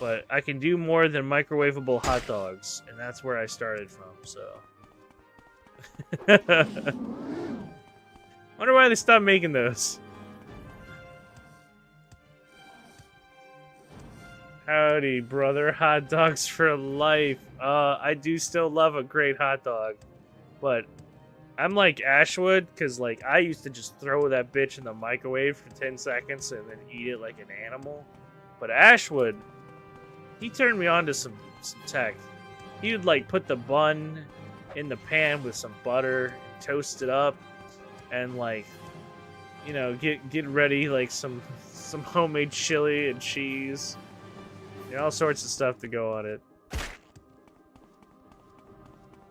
But I can do more than microwavable hot dogs, and that's where I started from, so. Wonder why they stopped making those. Howdy, brother. Hot dogs for life. I do still love a great hot dog, but I'm like Ashwood, because like I used to just throw that bitch in the microwave for 10 seconds and then eat it like an animal. But Ashwood, he turned me on to some tech. He would like put the bun in the pan with some butter, toast it up, and like, you know, get ready like some homemade chili and cheese. You know, all sorts of stuff to go on it.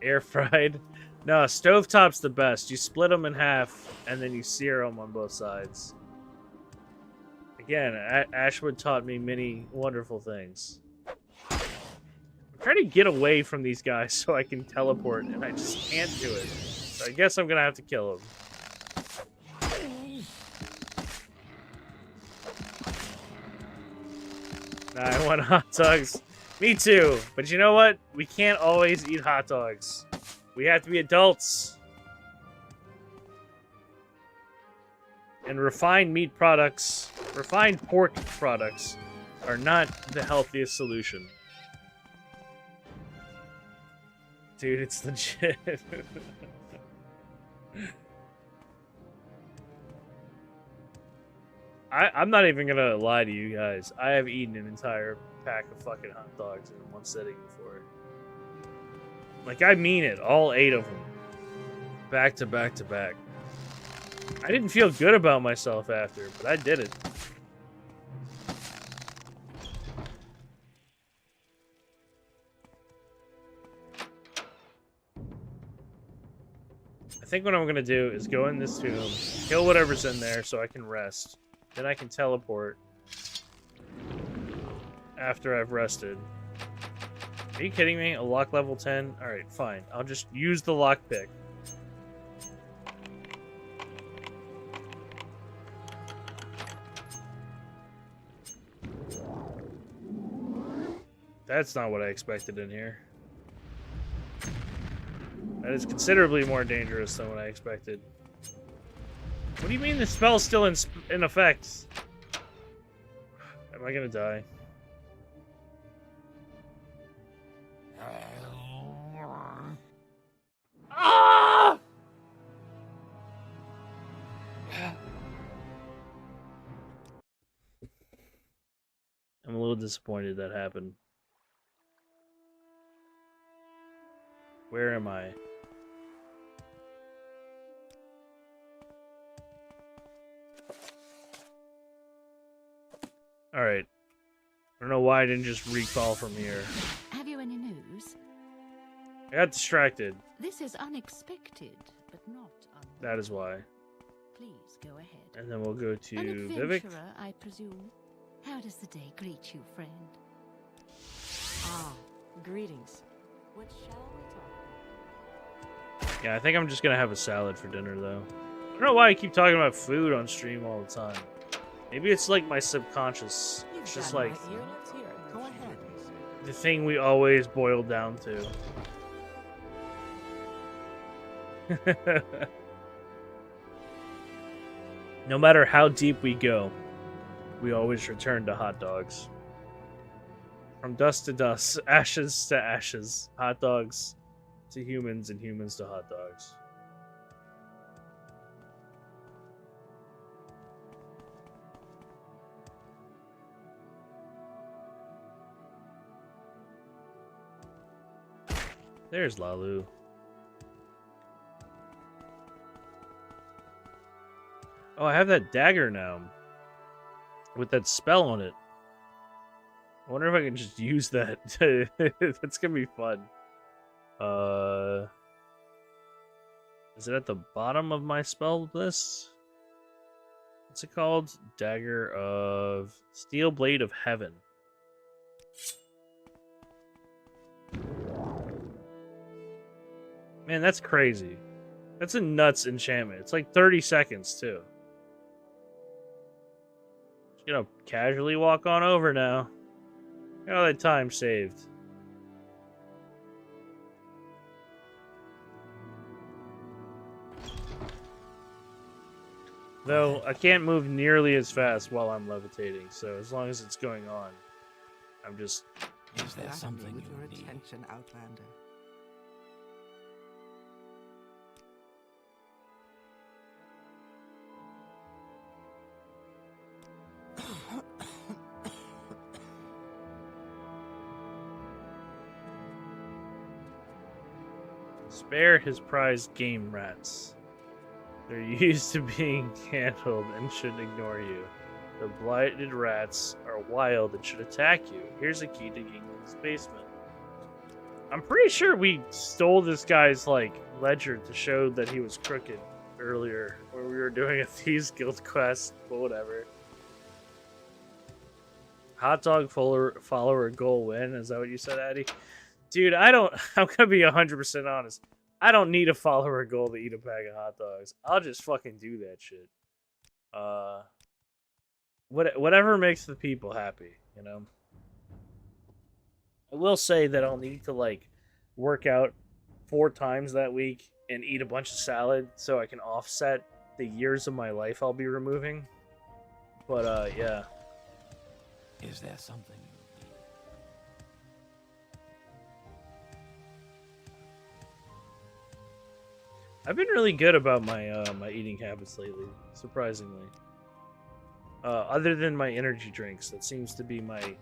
Air fried. No, stovetop's the best. You split them in half and then you sear them on both sides. Again, Ashwood taught me many wonderful things. I'm trying to get away from these guys so I can teleport, and I just can't do it. So I guess I'm gonna have to kill them. I want hot dogs. Me too. But you know what? We can't always eat hot dogs. We have to be adults. And refined meat products, refined pork products, are not the healthiest solution. Dude, it's legit. I'm not even gonna lie to you guys. I have eaten an entire pack of fucking hot dogs in one sitting before. Like, I mean it. All 8 of them. Back to back to back. I didn't feel good about myself after, but I did it. I think what I'm gonna do is go in this tomb, kill whatever's in there so I can rest. Then I can teleport after I've rested. Are you kidding me? A lock level 10? Alright, fine. I'll just use the lockpick. That's not what I expected in here. That is considerably more dangerous than what I expected. What do you mean the spell's still in effect? Am I gonna die? Ah! I'm a little disappointed that happened. Where am I? Alright. I don't know why I didn't just recall from here. Have you any news? I got distracted. This is unexpected, but not That is why. Please go ahead. And then we'll go to An Vivek. adventurer, I presume. How does the day greet you, friend? Ah, greetings. What shall we talk about? Yeah, I think I'm just gonna have a salad for dinner, though. I don't know why I keep talking about food on stream all the time. Maybe it's like my subconscious. It's just like Right here, let's hear it. Go ahead. the thing we always boil down to. No matter how deep we go, we always return to hot dogs. From dust to dust, ashes to ashes, hot dogs to humans, and humans to hot dogs. There's Lalu. Oh, I have that dagger now. With that spell on it. I wonder if I can just use that. That's gonna be fun. Is it at the bottom of my spell list? What's it called? Dagger of Steel Blade of Heaven. Man, that's crazy. That's a nuts enchantment. It's like 30 seconds, too. Just gonna casually walk on over now. All that time saved. Though I can't move nearly as fast while I'm levitating, so as long as it's going on, I'm just... Is there Flatter me something with you your need? attention, Outlander? Spare his prized game rats. They're used to being handled and should ignore you. The blighted rats are wild and should attack you. Here's a key to Gingham's basement. I'm pretty sure we stole this guy's, like, ledger to show that he was crooked earlier, where we were doing a Thieves Guild quest, but whatever. Hot dog follower goal win, is that what you said, Addy? Dude, I'm gonna be 100% honest. I don't need a follower goal to eat a bag of hot dogs. I'll just fucking do that shit. Whatever makes the people happy, you know? I will say that I'll need to, like, work out 4 times that week and eat a bunch of salad so I can offset the years of my life I'll be removing. But, yeah. Is there something you need? I've been really good about my my eating habits lately, surprisingly. Other than my energy drinks, that seems to be my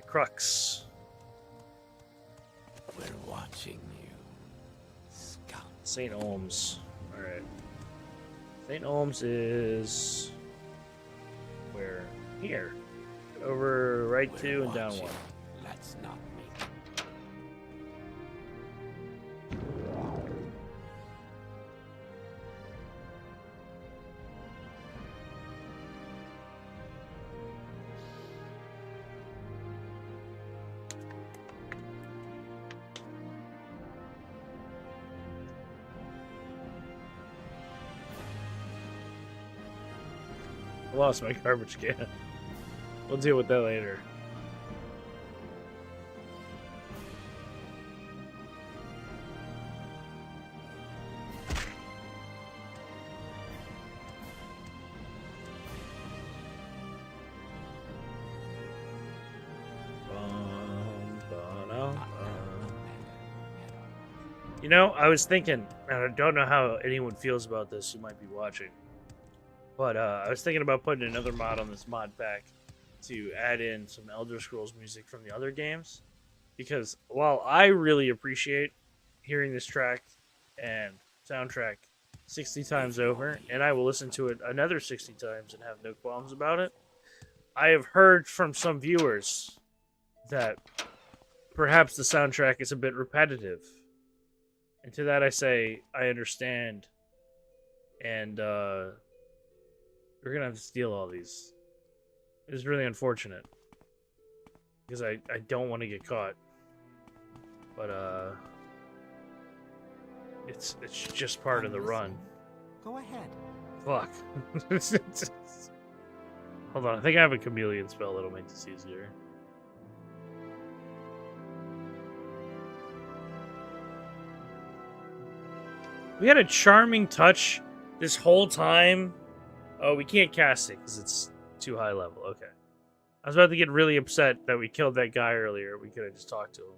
crux. We're watching you, scout. St. Olms. Alright. St. Olms is... where? Here. Over right We're 2 and down watching. 1. Let's not make. I lost my garbage can. We'll deal with that later. You know, I was thinking, and I don't know how anyone feels about this who might be watching, but I was thinking about putting another mod on this mod pack to add in some Elder Scrolls music from the other games, because while I really appreciate hearing this track and soundtrack 60 times over, and I will listen to it another 60 times and have no qualms about it, I have heard from some viewers that perhaps the soundtrack is a bit repetitive. And to that I say, I understand, and we're gonna have to steal all these. It's really unfortunate, because I don't want to get caught, but it's just part of the run. Go ahead. Fuck. Hold on, I think I have a chameleon spell that'll make this easier. We had a charming touch this whole time. Oh, we can't cast it because it's too high level. Okay. I was about to get really upset that we killed that guy earlier. We could have just talked to him.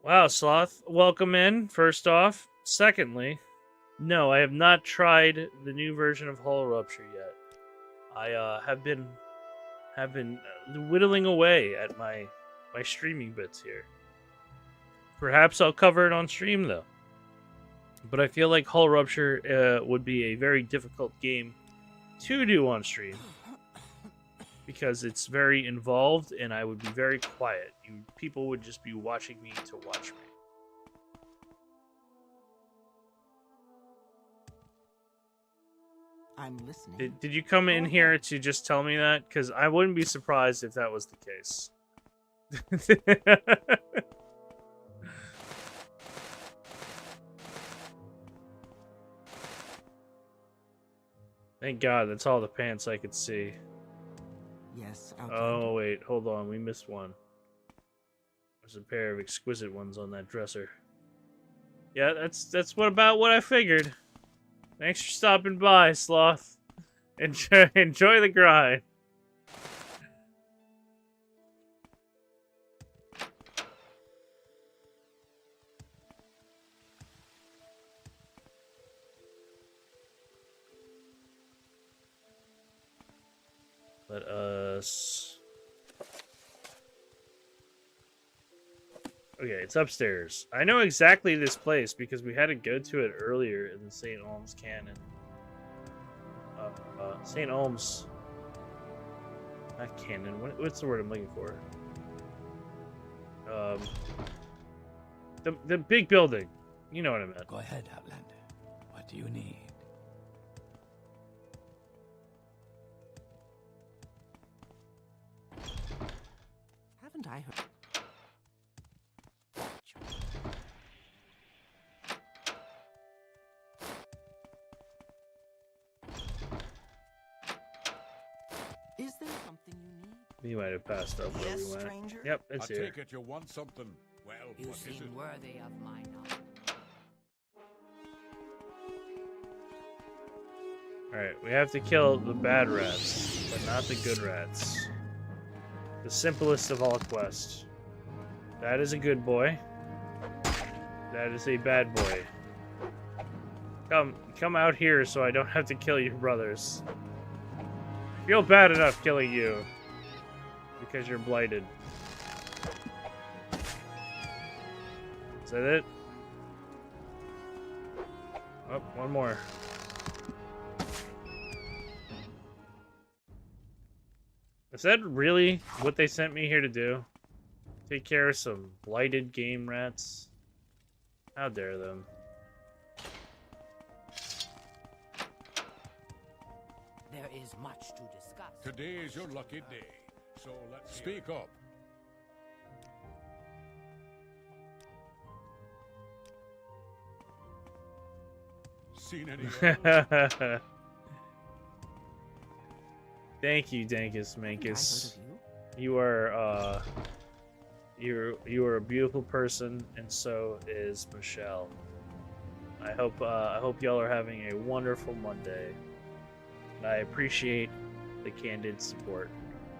Wow, Sloth. Welcome in, first off. Secondly, no, I have not tried the new version of Hull Rupture yet. I have been whittling away at my streaming bits here. Perhaps I'll cover it on stream though. But I feel like Hull Rupture would be a very difficult game to do on stream because it's very involved and I would be very quiet. People would just be watching me to watch me. I'm listening. Did you come in here to just tell me that? Because I wouldn't be surprised if that was the case. Thank God, that's all the pants I could see. Yes, Oh, Outlander. wait, hold on, we missed one. There's a pair of exquisite ones on that dresser. Yeah, that's about what I figured. Thanks for stopping by, Sloth. Enjoy the grind. Let us... Okay, it's upstairs. I know exactly this place because we had to go to it earlier in the St. Olms canon. St. Olms... Not canon. What's the word I'm looking for? The big building. You know what I meant. Go ahead, Outlander. What do you need? Haven't I heard? Is there something you need? We might have passed up where Yes, we went. stranger? Yep, I it's here. take it you want something. Well, You what is seem it? worthy of my knowledge. Alright, we have to kill the bad rats, but not the good rats. The simplest of all quests. That is a good boy. That is a bad boy. Come out here so I don't have to kill your brothers. I feel bad enough killing you. Because you're blighted. Is that it? Oh, one more. Is that really what they sent me here to do? Take care of some blighted game rats? How dare them? There is much to discuss. Today is your lucky day, so let's speak up. Seen any? Thank you, Dankus Haven't I heard Mankus. of you? You are you are a beautiful person, and so is Michelle. I hope y'all are having a wonderful Monday. And I appreciate the candid support.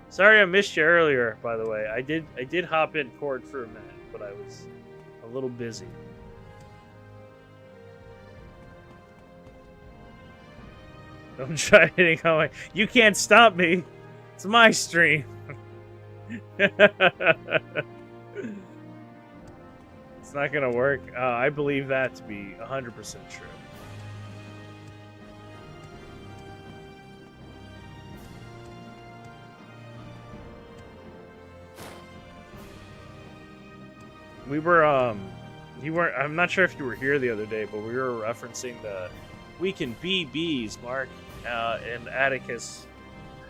Sorry I missed you earlier, by the way. I did hop in court for a minute, but I was a little busy. Don't try hitting on my... You can't stop me. It's my stream. It's not gonna work. I believe that to be 100% true. We were, you weren't, I'm not sure if you were here the other day, but we were referencing the "we can be bees," Mark, and Atticus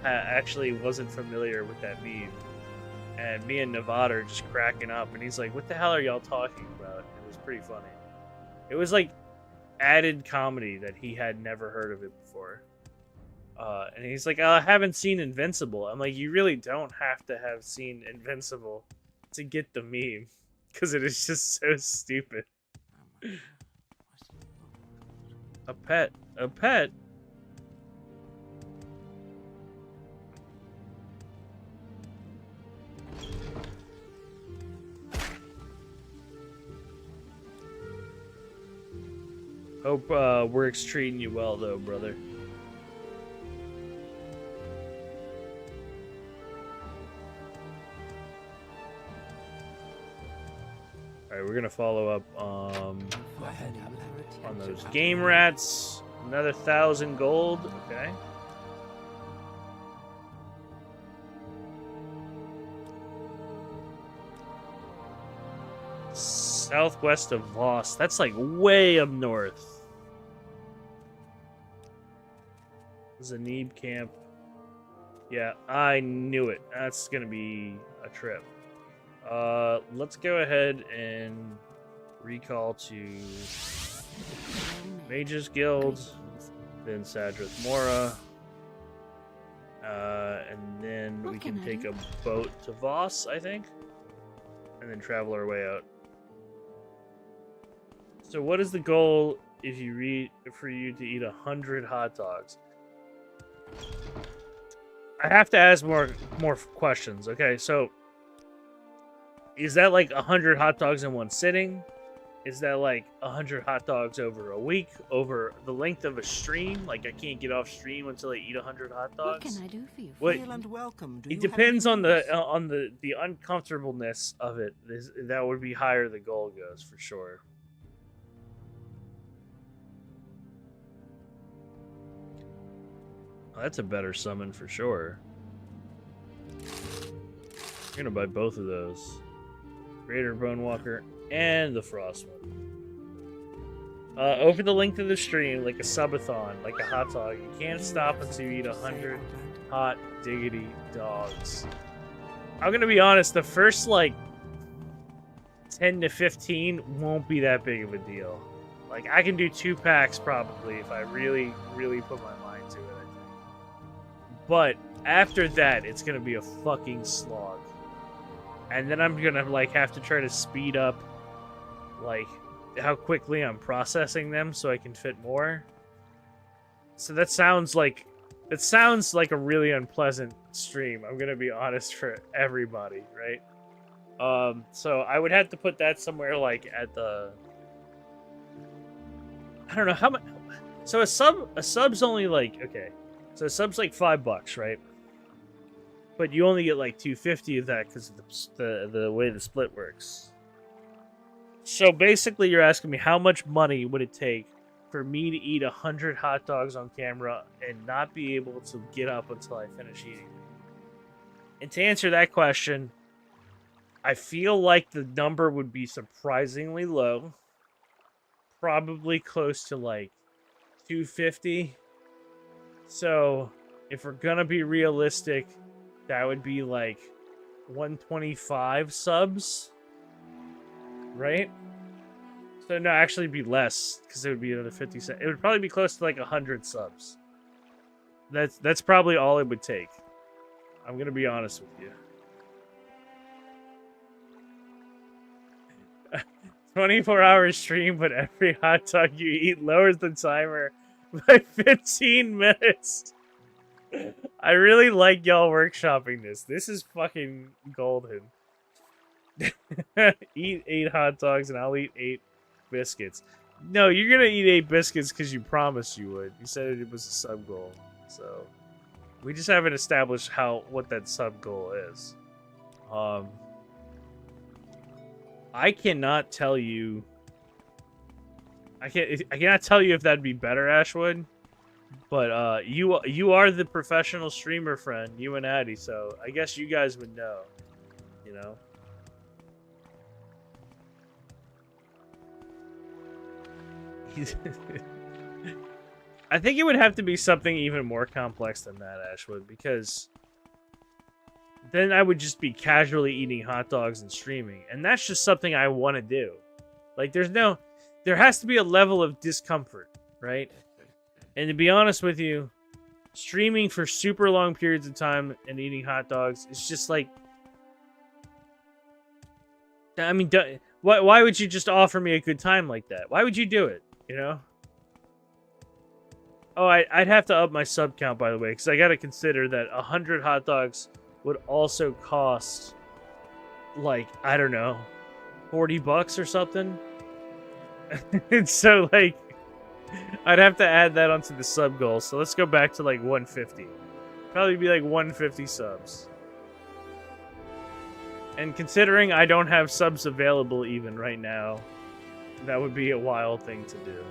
actually wasn't familiar with that meme. And me and Nevada are just cracking up, and he's like, "What the hell are y'all talking about?" It was pretty funny. It was like added comedy that he had never heard of it before. And he's like, "Oh, I haven't seen Invincible." I'm like, "You really don't have to have seen Invincible to get the meme, because it is just so stupid." Oh my God. A pet. A pet? Hope work's treating you well, though, brother. Alright, we're gonna follow up Go ahead, Outlander. on those game rats. Another 1,000 gold. Okay. Southwest of Voss. That's like way up north. Zanib camp. Yeah, I knew it. That's gonna be a trip. Let's go ahead and recall to Mages Guild. then Sadrith Mora. And then What we can can I take do? a boat to Voss, I think. And then travel our way out. So what is the goal if you for you to eat 100 hot dogs? I have to ask more questions. Okay, so is that like 100 hot dogs in one sitting? Is that like 100 hot dogs over a week, over the length of a stream? Like I can't get off stream until I eat 100 hot What dogs. can I do for you? What- Hail and welcome. Do It you have depends any on news? the uncomfortableness of it. That would be higher the goal goes for sure. Oh, that's a better summon for sure. I'm gonna buy both of those. Greater Bonewalker and the Frost one. Over the length of the stream, like a subathon, like a hot dog, you can't stop until you eat 100 hot diggity dogs. I'm gonna be honest, the first like 10 to 15 won't be that big of a deal. Like I can do 2 packs probably if I really, really put my mind to it, I think. But after that, it's gonna be a fucking slog. And then I'm gonna like have to try to speed up like how quickly I'm processing them so I can fit more. So that sounds like a really unpleasant stream. I'm gonna be honest for everybody, right? So I would have to put that somewhere like at the I don't know how much. So a sub's only like okay. So a sub's like $5, right? But you only get like 250 of that because of the way the split works. So basically, you're asking me how much money would it take for me to eat 100 hot dogs on camera and not be able to get up until I finish eating? And to answer that question, I feel like the number would be surprisingly low. Probably close to like 250. So if we're gonna be realistic, that would be like 125 subs, right? So no, actually it'd be less because it would be another 50 cents. It would probably be close to like 100 subs. That's probably all it would take. I'm gonna be honest with you. 24-hour stream, but every hot dog you eat lowers the timer by 15 minutes. I really like y'all workshopping this. This is fucking golden. Eat 8 hot dogs and I'll eat 8 biscuits. No, you're gonna eat 8 biscuits because you promised you would. You said it was a sub goal. So we just haven't established what that sub goal is. I cannot tell you. I cannot tell you if that'd be better, Ashwood. But you are the professional streamer friend, you and Addy, so I guess you guys would know, you know. I think it would have to be something even more complex than that, Ashwood, because then I would just be casually eating hot dogs and streaming, and that's just something I want to do. Like there has to be a level of discomfort, right? And to be honest with you, streaming for super long periods of time and eating hot dogs is just like... I mean, why would you just offer me a good time like that? Why would you do it, you know? Oh, I'd have to up my sub count, by the way, because I got to consider that 100 hot dogs would also cost, like, I don't know, $40 or something? And so, like... I'd have to add that onto the sub goal, so let's go back to like 150. Probably be like 150 subs. And considering I don't have subs available even right now, that would be a wild thing to do.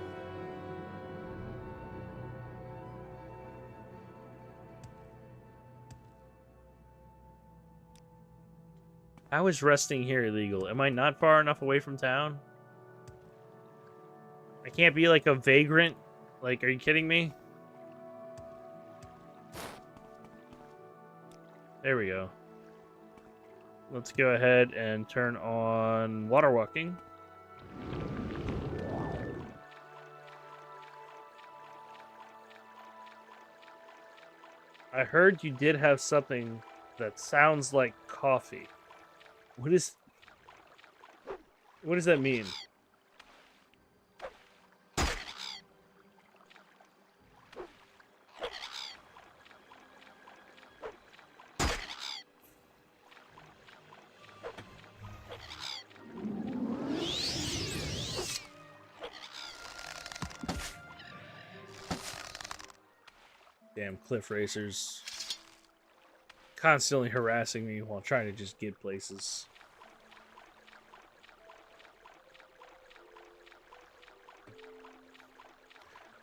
How is resting here illegal? Am I not far enough away from town? I can't be like a vagrant? Like, are you kidding me? There we go. Let's go ahead and turn on water walking. I heard you did have something that sounds like coffee. What does that mean? Damn cliff racers. Constantly harassing me while trying to just get places.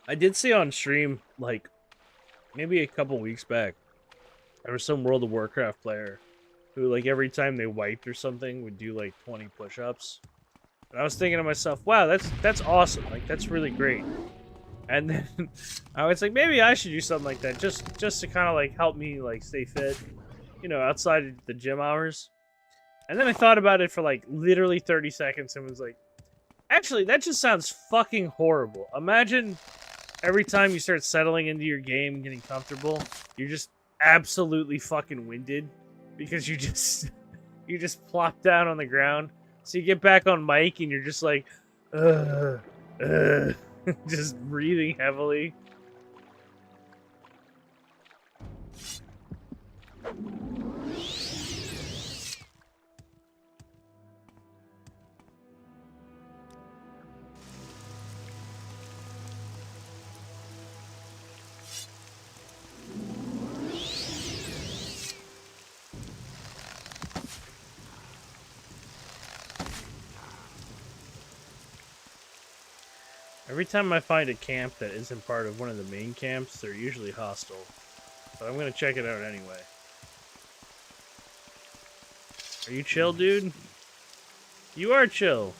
I did see on stream, like, maybe a couple weeks back, there was some World of Warcraft player who, like, every time they wiped or something would do, like, 20 push-ups. And I was thinking to myself, wow, that's awesome. Like, that's really great. And then I was like, maybe I should do something like that, just to kind of, like, help me, like, stay fit, you know, outside of the gym hours. And then I thought about it for, like, literally 30 seconds and was like, actually, that just sounds fucking horrible. Imagine every time you start settling into your game, getting comfortable, you're just absolutely fucking winded because you just plop down on the ground. So you get back on mic and you're just like, just breathing heavily. Every time I find a camp that isn't part of one of the main camps, they're usually hostile. But I'm gonna check it out anyway. Are you chill, dude? You are chill.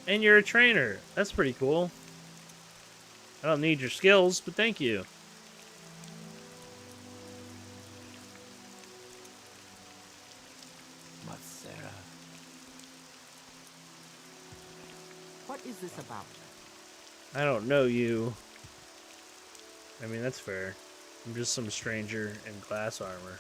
And you're a trainer. That's pretty cool. I don't need your skills, but thank you. Sarah. What is this about? I don't know you. I mean, that's fair. I'm just some stranger in glass armor.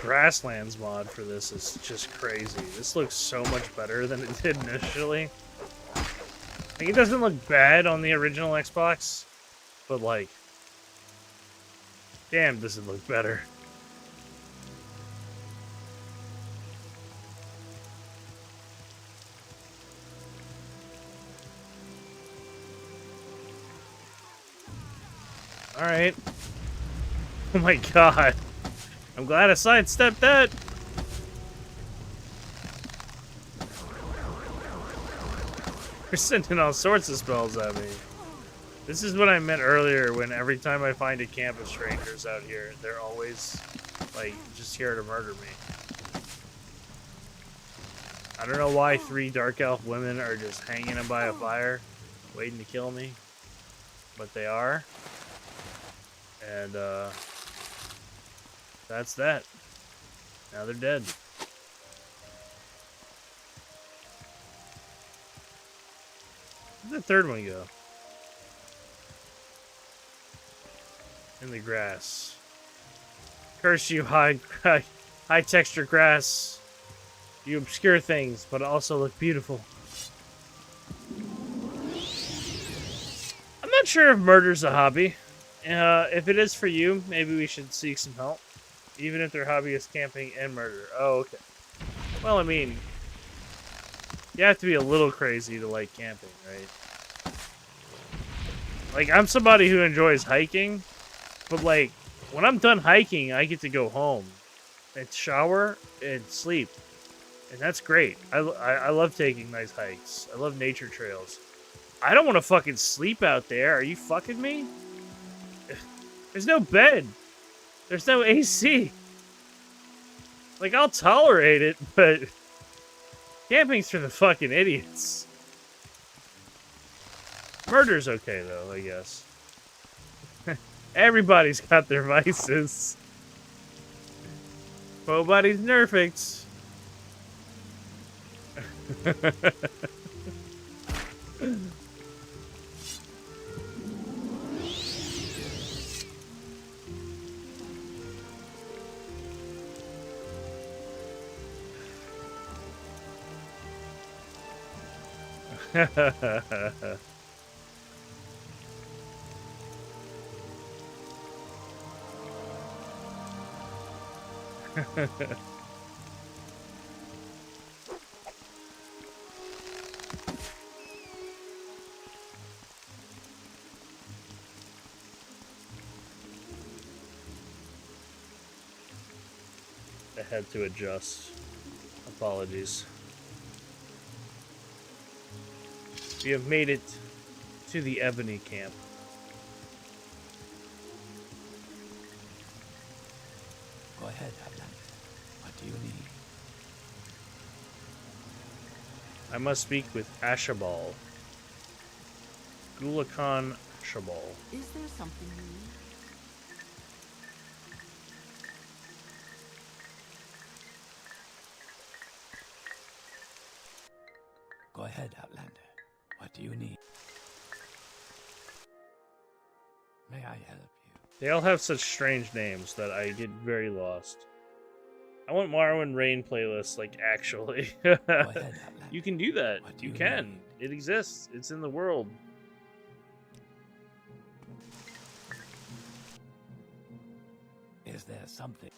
Grasslands mod for this is just crazy. This looks so much better than it did initially. Like, it doesn't look bad on the original Xbox, but like, damn, does it look better. Alright. Oh my god. I'm glad I sidestepped that. They're sending all sorts of spells at me. This is what I meant earlier when every time I find a camp of strangers out here, they're always, like, just here to murder me. I don't know why 3 Dark Elf women are just hanging by a fire, waiting to kill me. But they are. And, that's that. Now they're dead. Where'd the third one go? In the grass. Curse you, high texture grass. You obscure things, but also look beautiful. I'm not sure if murder's a hobby. If it is for you, maybe we should seek some help. Even if their hobby is camping and murder. Oh, okay. Well, I mean, you have to be a little crazy to like camping, right? Like, I'm somebody who enjoys hiking, but like, when I'm done hiking, I get to go home and shower and sleep. And that's great. I love taking nice hikes. I love nature trails. I don't want to fucking sleep out there. Are you fucking me? There's no bed. There's no AC. Like, I'll tolerate it, but camping's for the fucking idiots. Murder's okay, though, I guess. Everybody's got their vices. Nobody's nerfect. I had to adjust. Apologies. We have made it to the Ebony camp. Go ahead, Outlander. What do you need? I must speak with Ashabal. Gulakan Ashabal. Is there something you need? Go ahead, Outlander. What do you need? May I help you? They all have such strange names that I get very lost. I want Morrowind Rain playlist, like, actually. Go ahead, Outlander. You can do that. What do You you can. It exists. It's in the world. Is there something?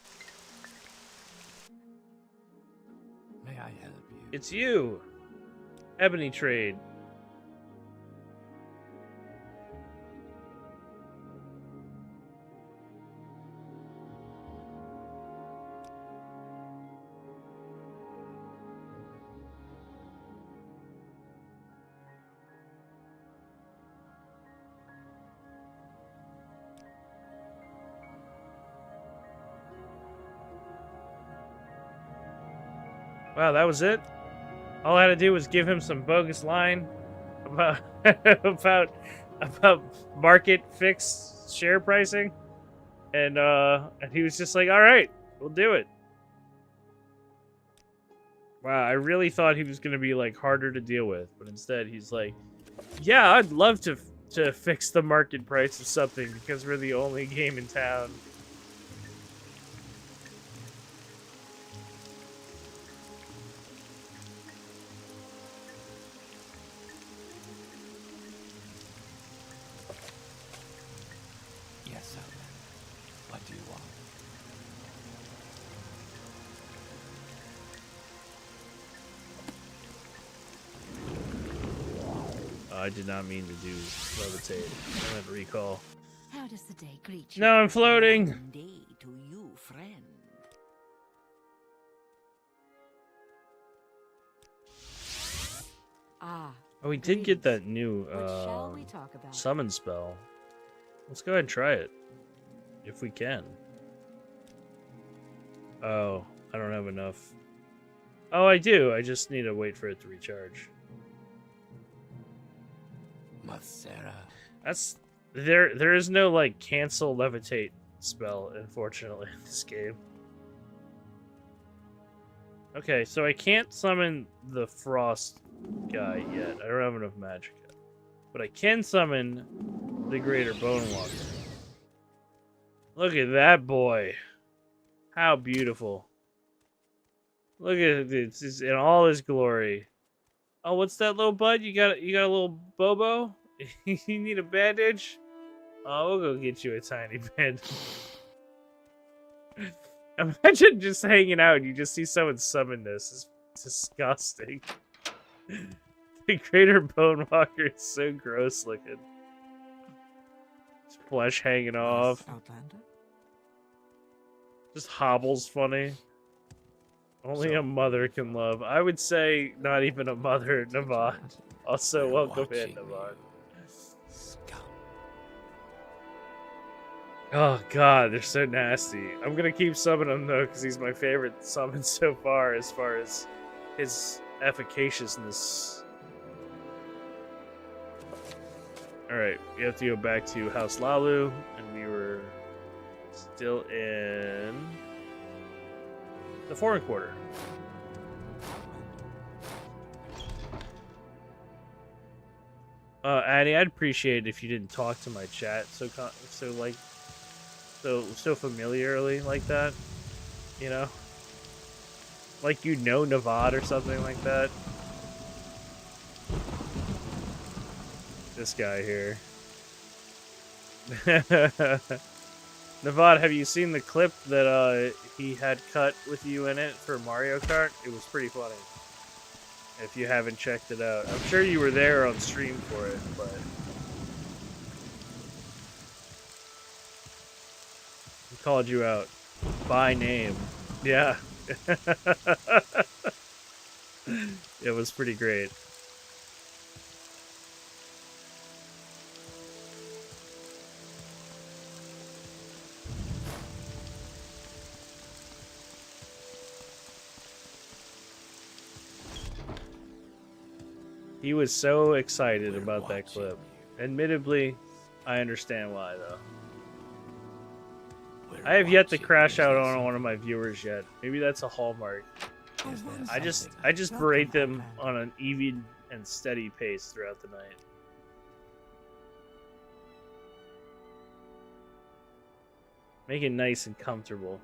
May I help you? It's you! Ebony Trade. Wow, that was it? All I had to do was give him some bogus line about about market fixed share pricing, and he was just like, "All right, we'll do it." Wow, I really thought he was gonna be like harder to deal with, but instead he's like, "Yeah, I'd love to fix the market price of something because we're the only game in town." Yes, Outlander. What do you want? I did not mean to do levitate. I meant recall. How does the day greet you? No, I'm floating. One day to you, friend. Ah, Oh, we did get that new what shall we talk about? summon spell. Let's go ahead and try it. If we can. Oh, I don't have enough. Oh, I do. I just need to wait for it to recharge. Mathera. That's there is no like cancel levitate spell, unfortunately, in this game. Okay, so I can't summon the frost guy yet. I don't have enough magic yet. But I can summon the greater bone walker. Look at that boy. How beautiful. Look at it. It's in all his glory. Oh, what's that little bud? You got a little Bobo? You need a bandage? Oh, we'll go get you a tiny bandage. Imagine just hanging out and you just see someone summon this. It's disgusting. The greater bone walker is so gross looking. His flesh hanging off. Outlander? Just hobbles funny. Only a mother can love. I would say not even a mother, Navad. Also, We're welcome in, watching Navad. you, scum. Oh god, they're so nasty. I'm gonna keep summoning him though, because he's my favorite summon so far as his efficaciousness. Alright, we have to go back to House Lalu, and we were still in the foreign quarter. Addy, I'd appreciate it if you didn't talk to my chat so familiarly like that. You know? Like you know Navad or something like that. This guy here. Navad, have you seen the clip that he had cut with you in it for Mario Kart? It was pretty funny. If you haven't checked it out. I'm sure you were there on stream for it, but... he called you out. By name. Yeah. It was pretty great. He was so excited about that clip. Admittedly, I understand why, though. I have yet to crash out on one of my viewers yet. Maybe that's a hallmark. I just berate them on an even and steady pace throughout the night. Make it nice and comfortable.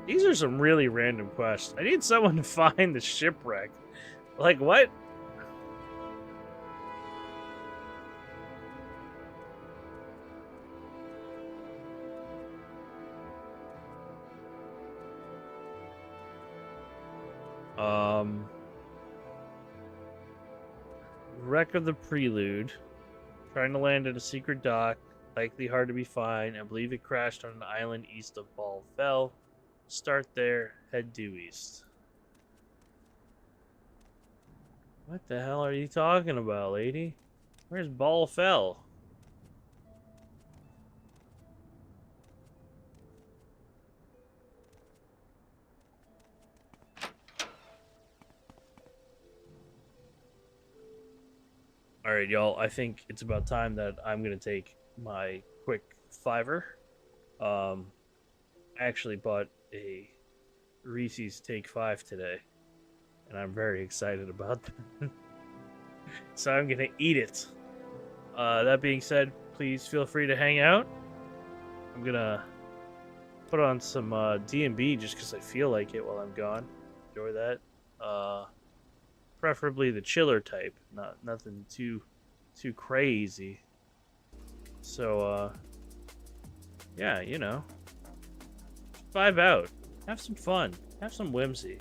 These are some really random quests. I need someone to find the shipwreck. Like, what? Wreck of the Prelude. Trying to land at a secret dock. Likely hard to be found. I believe it crashed on an island east of Ball Fell. Start there, head due east. What the hell are you talking about, lady? Where's Ball Fell? Alright, y'all, I think it's about time that I'm gonna take my quick $5. I actually bought a Reese's Take 5 today, and I'm very excited about that. So I'm gonna eat it. That being said, please feel free to hang out. I'm gonna put on some D&B just because I feel like it while I'm gone. Enjoy that. Preferably the chiller type, nothing too crazy. So yeah, you know, vibe out, have some fun, have some whimsy.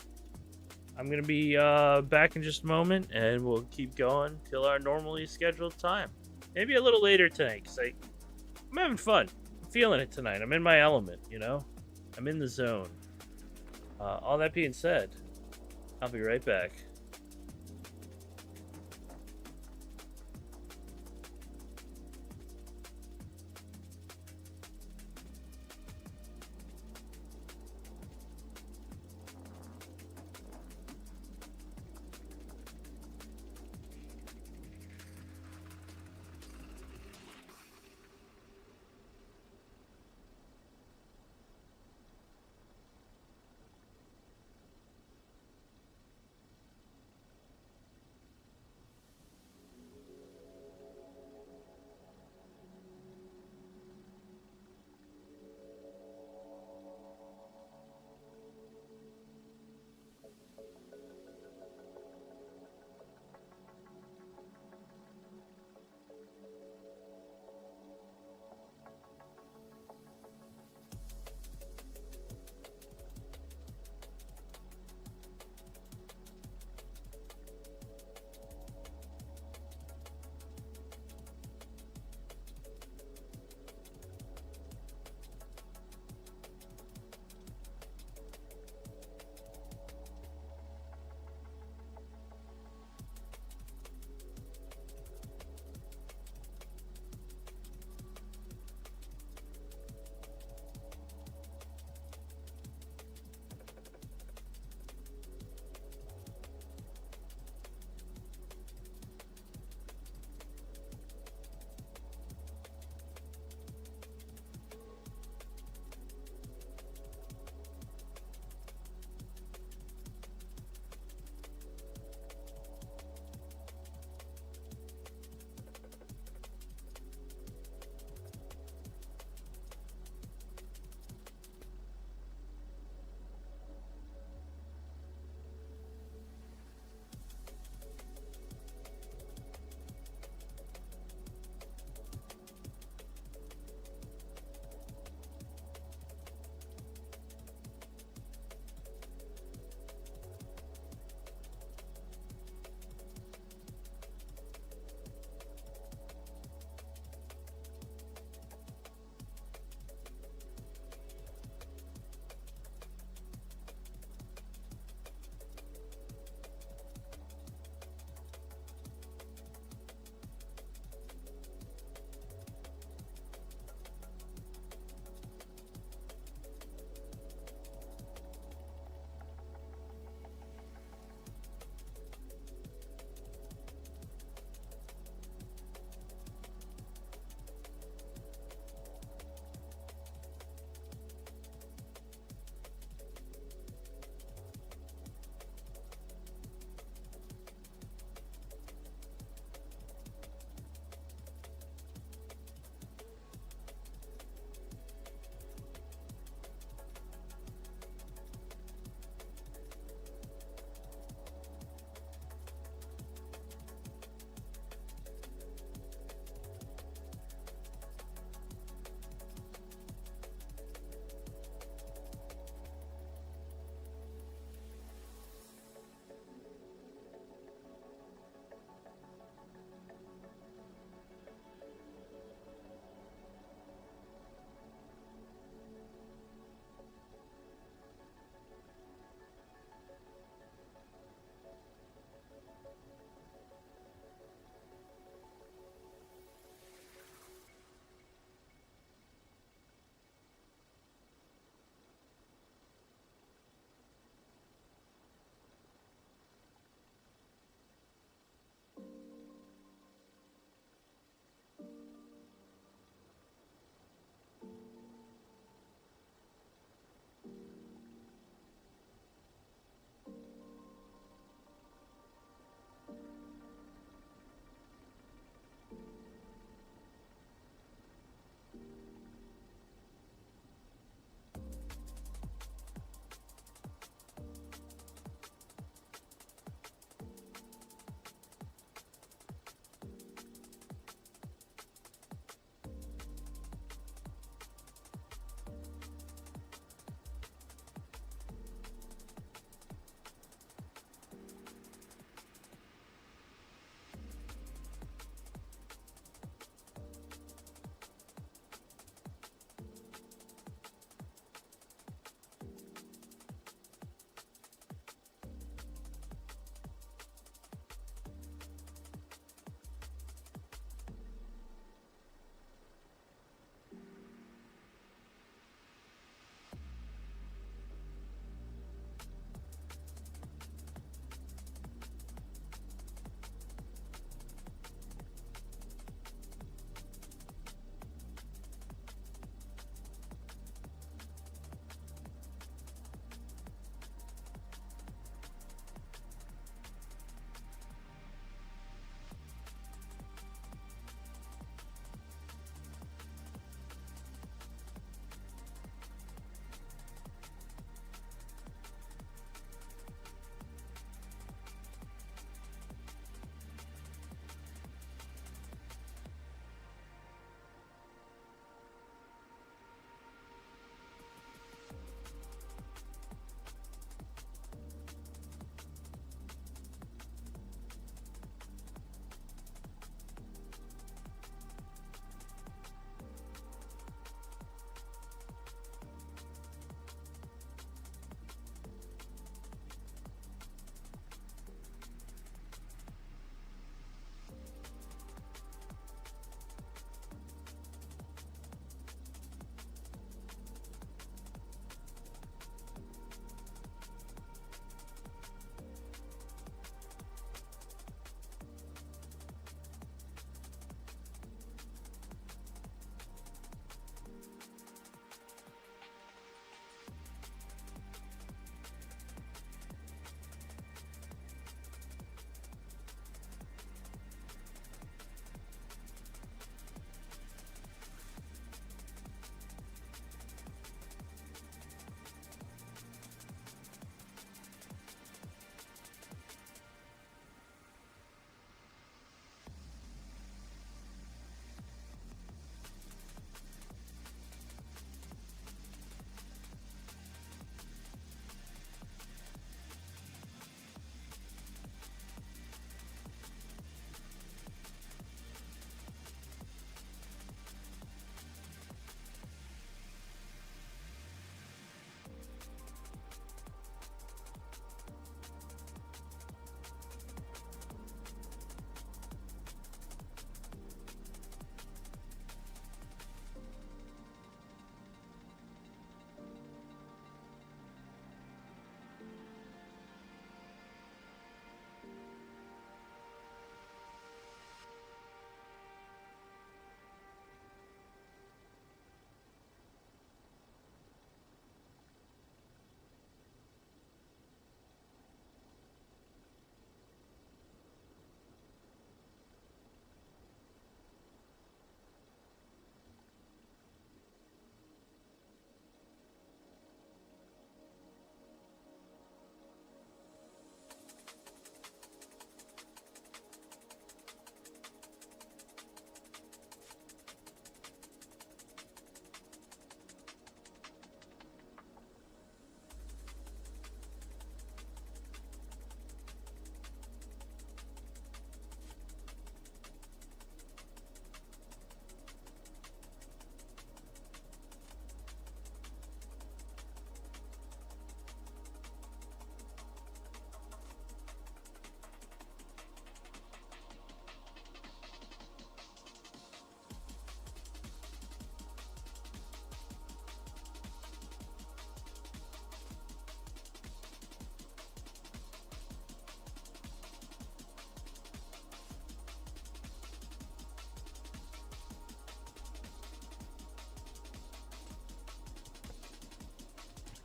I'm gonna be back in just a moment, and we'll keep going till our normally scheduled time. Maybe a little later tonight, because I'm having fun. I'm feeling it tonight. I'm in my element, you know? I'm in the zone. All that being said, I'll be right back.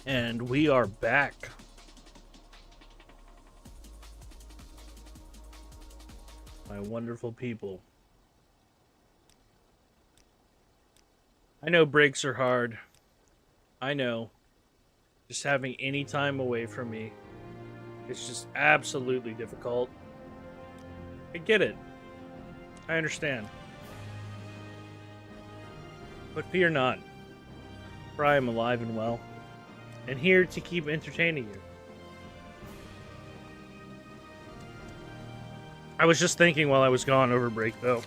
And we are back. My wonderful people. I know breaks are hard. I know. Just having any time away from me, it's just absolutely difficult. I get it. I understand. But fear not, for I am alive and well, and here to keep entertaining you. I was just thinking while I was gone over break, though.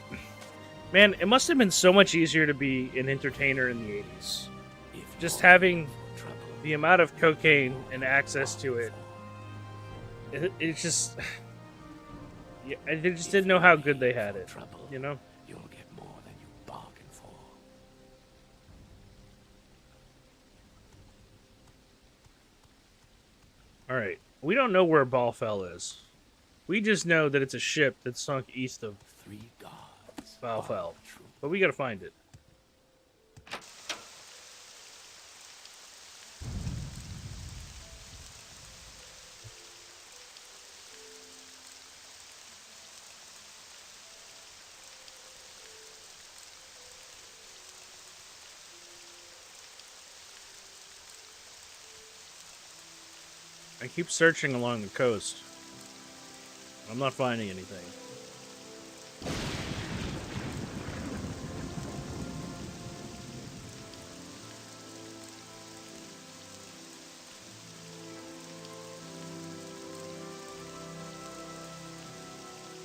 Man, it must have been so much easier to be an entertainer in the 80s. Just having the amount of cocaine and access to it, it's just... Yeah, I just didn't know how good they had it, you know? You'll get more than you bargained for. Alright, we don't know where Balfell is. We just know that it's a ship that sunk east of 3 gods. Balfell. But we gotta find it. I keep searching along the coast. I'm not finding anything.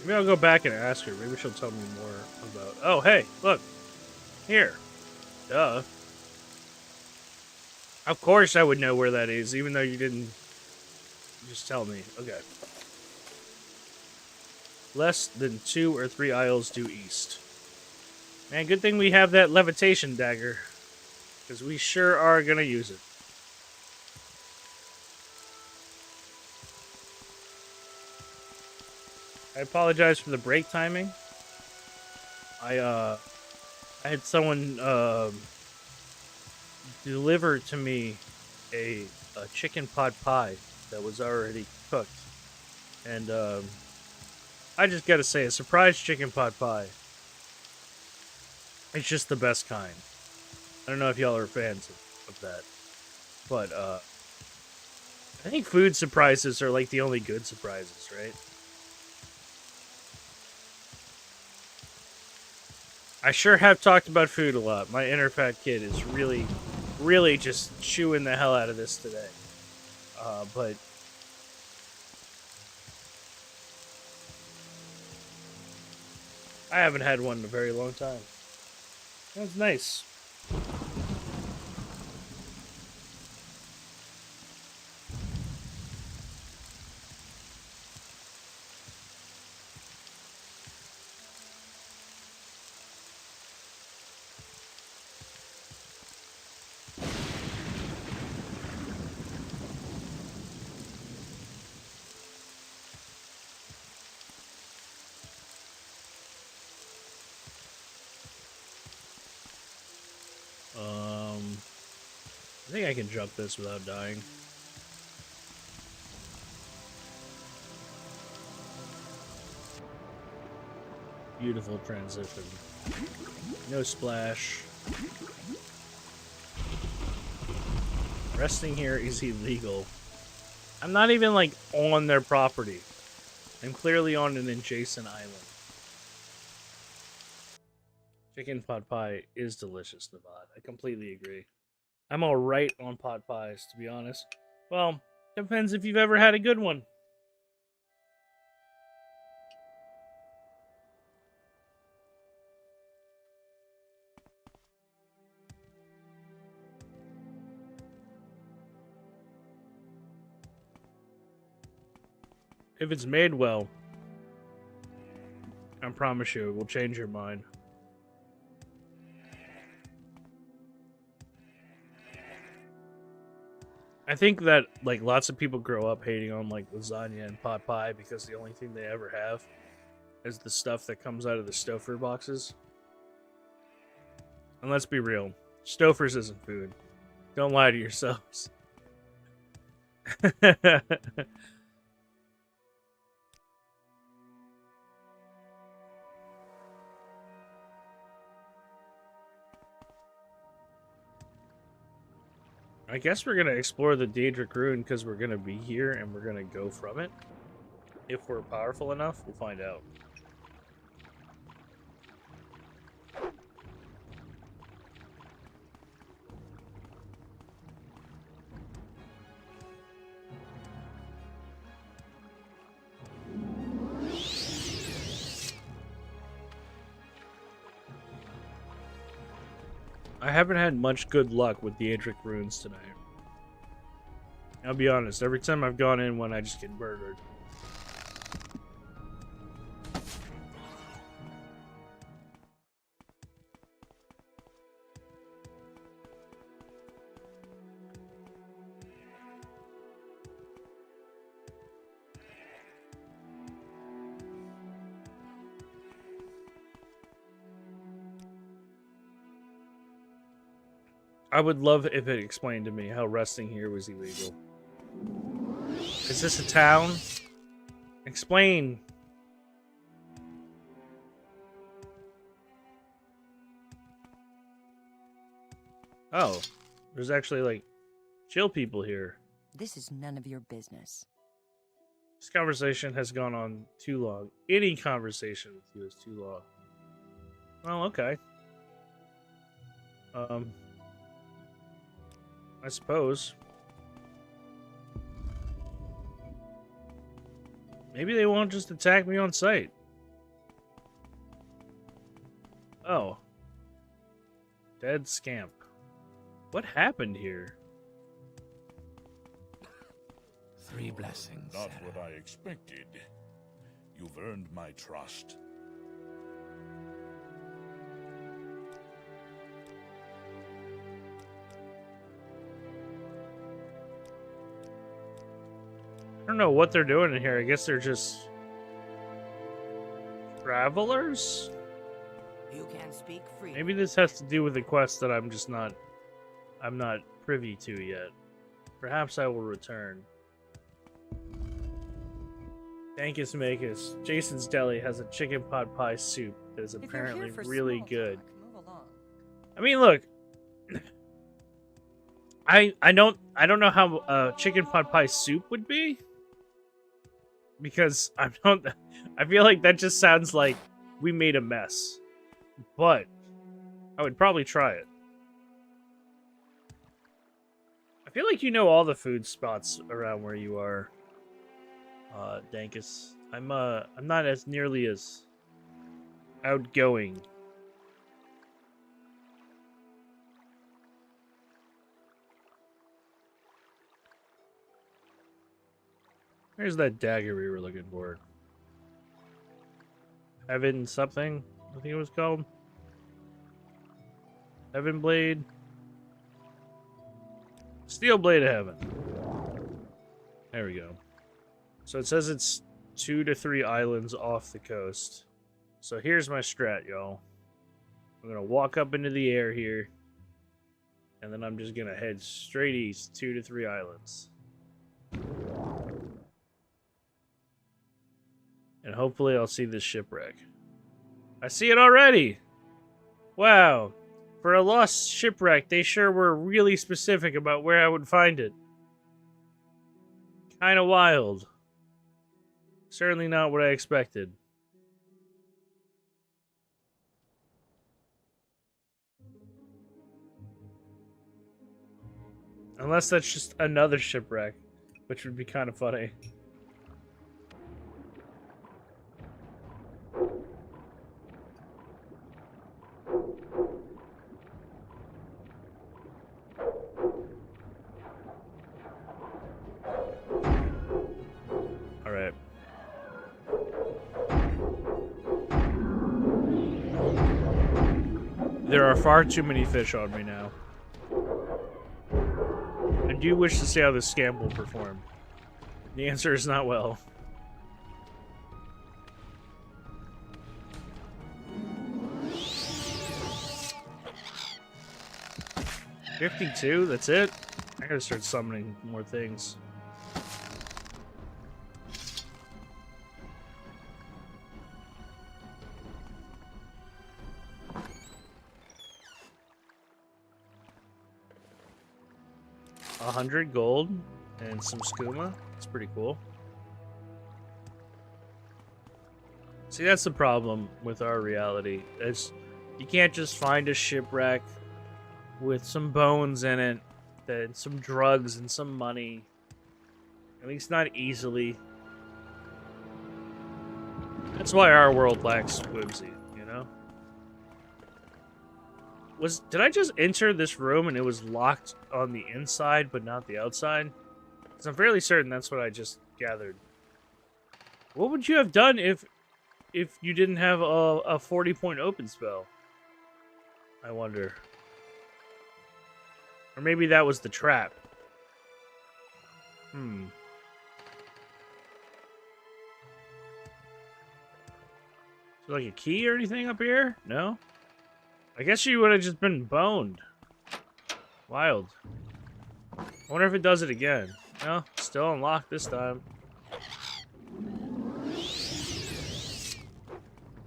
Maybe I'll go back and ask her. Maybe she'll tell me more about... Oh, hey, look. Here. Duh. Of course I would know where that is, even though you didn't just tell me. Okay. Less than 2 or 3 aisles due east. Man, good thing we have that levitation dagger. Because we sure are going to use it. I apologize for the break timing. I had someone deliver to me a chicken pot pie that was already cooked. And I just gotta say, a surprise chicken pot pie. It's just the best kind. I don't know if y'all are fans of that. But I think food surprises are like the only good surprises, right? I sure have talked about food a lot. My inner fat kid is really, really just chewing the hell out of this today. But I haven't had one in a very long time. That's nice. I think I can jump this without dying. Beautiful transition. No splash. Resting here is illegal. I'm not even, like, on their property. I'm clearly on an adjacent island. Chicken pot pie is delicious, Nevada. I completely agree. I'm alright on pot pies, to be honest. Well, depends if you've ever had a good one. If it's made well, I promise you, it will change your mind. I think that, like, lots of people grow up hating on, like, lasagna and pot pie because the only thing they ever have is the stuff that comes out of the Stouffer boxes. And let's be real, Stouffer's isn't food. Don't lie to yourselves. I guess we're gonna explore the Daedric Ruin because we're gonna be here and we're gonna go from it. If we're powerful enough, we'll find out. I haven't had much good luck with the Daedric Ruins tonight. I'll be honest, every time I've gone in one, I just get murdered. I would love if it explained to me how resting here was illegal. Is this a town? Explain. Oh, there's actually like chill people here. This is none of your business. This conversation has gone on too long. Any conversation with you is too long. Well, okay. I suppose. Maybe they won't just attack me on sight. Oh. Dead scamp. What happened here? 3 blessings. Not Sarah. what I expected. You've earned my trust. I don't know what they're doing in here. I guess they're just travelers? You can speak freely. Maybe this has to do with the quest that I'm not privy to yet. Perhaps I will return. Dankus Makus. Jason's Deli has a chicken pot pie soup that is apparently really good. Move along. I mean, look. I don't know how chicken pot pie soup would be, because I feel like that just sounds like we made a mess. But I would probably try it. I feel like you know all the food spots around where you are, Dankus. I'm not as nearly as outgoing. Where's that dagger we were looking for? Heaven something, I think it was called. Heaven Blade. Steel Blade of Heaven. There we go. So it says it's 2 to 3 islands off the coast. So here's my strat, y'all. I'm gonna walk up into the air here, and then I'm just gonna head straight east, 2 to 3 islands. And hopefully I'll see this shipwreck. I see it already! Wow. For a lost shipwreck, they sure were really specific about where I would find it. Kinda wild. Certainly not what I expected. Unless that's just another shipwreck, which would be kind of funny. Alright. There are far too many fish on me now. I do wish to see how this scamp will perform. The answer is not well. $52? That's it? I gotta start summoning more things. 100 gold and some skooma. It's pretty cool. See, that's the problem with our reality. You can't just find a shipwreck with some bones in it, and some drugs and some money. At least not easily. That's why our world lacks whimsy, you know? Did I just enter this room and it was locked on the inside but not the outside? Because I'm fairly certain that's what I just gathered. What would you have done if you didn't have a 40-point open spell? I wonder. Or maybe that was the trap. Is there like a key or anything up here? No? I guess you would have just been boned. Wild. I wonder if it does it again. No, still unlocked this time.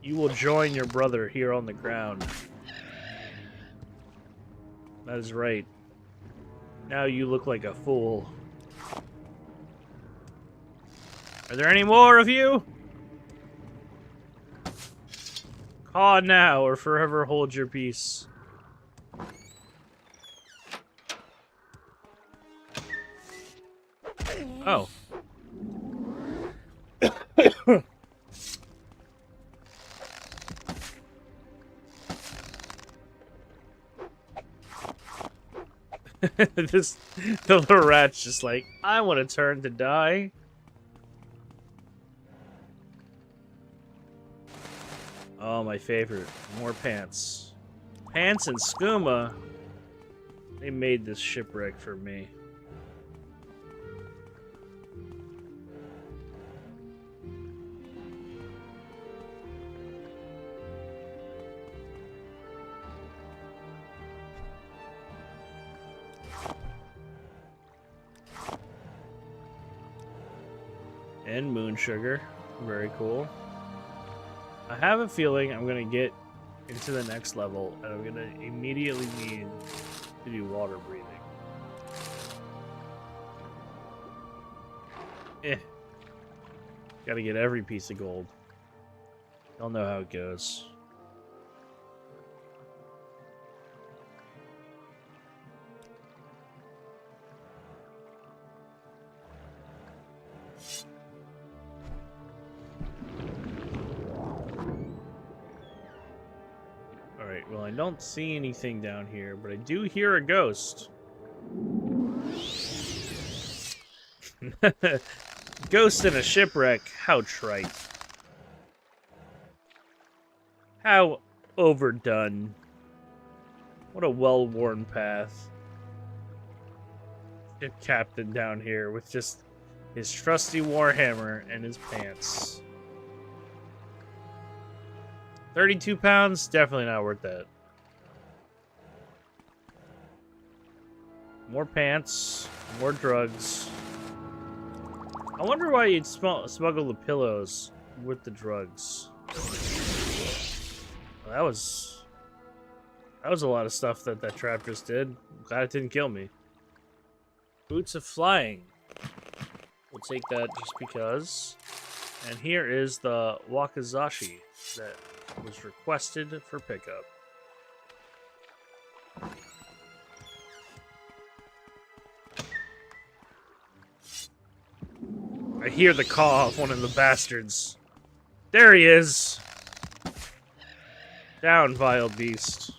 You will join your brother here on the ground. That is right. Now you look like a fool. Are there any more of you? Caw now, or forever hold your peace. Oh. The little rat's just like, I want to turn to die. Oh, my favorite. More pants. Pants and skooma. They made this shipwreck for me. And moon sugar. Very cool. I have a feeling I'm going to get into the next level and I'm going to immediately need to do water breathing. Gotta get every piece of gold. Y'all know how it goes. Alright, well I don't see anything down here, but I do hear a ghost. Ghost in a shipwreck. How trite. How overdone. What a well-worn path. Ship captain down here with just his trusty warhammer and his pants. 32 pounds? Definitely not worth that. More pants. More drugs. I wonder why you'd smuggle the pillows with the drugs. Well, that was a lot of stuff that trap just did. I'm glad it didn't kill me. Boots of flying. We'll take that just because. And here is the wakizashi that was requested for pickup. I hear the caw of one of the bastards. There he is. Down, vile beast.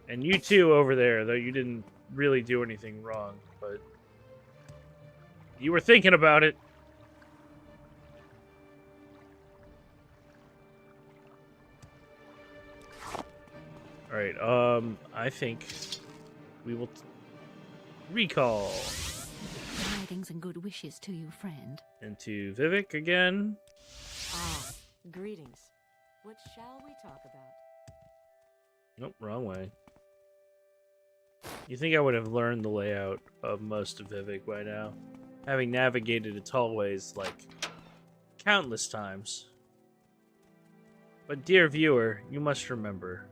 And you too over there, though you didn't really do anything wrong, but you were thinking about it. Alright, I think we will recall. Tidings and good wishes to you, friend. And to Vivek again. Ah, greetings. What shall we talk about? Nope, wrong way. You think I would have learned the layout of most of Vivek by now, having navigated its hallways like countless times. But dear viewer, you must remember,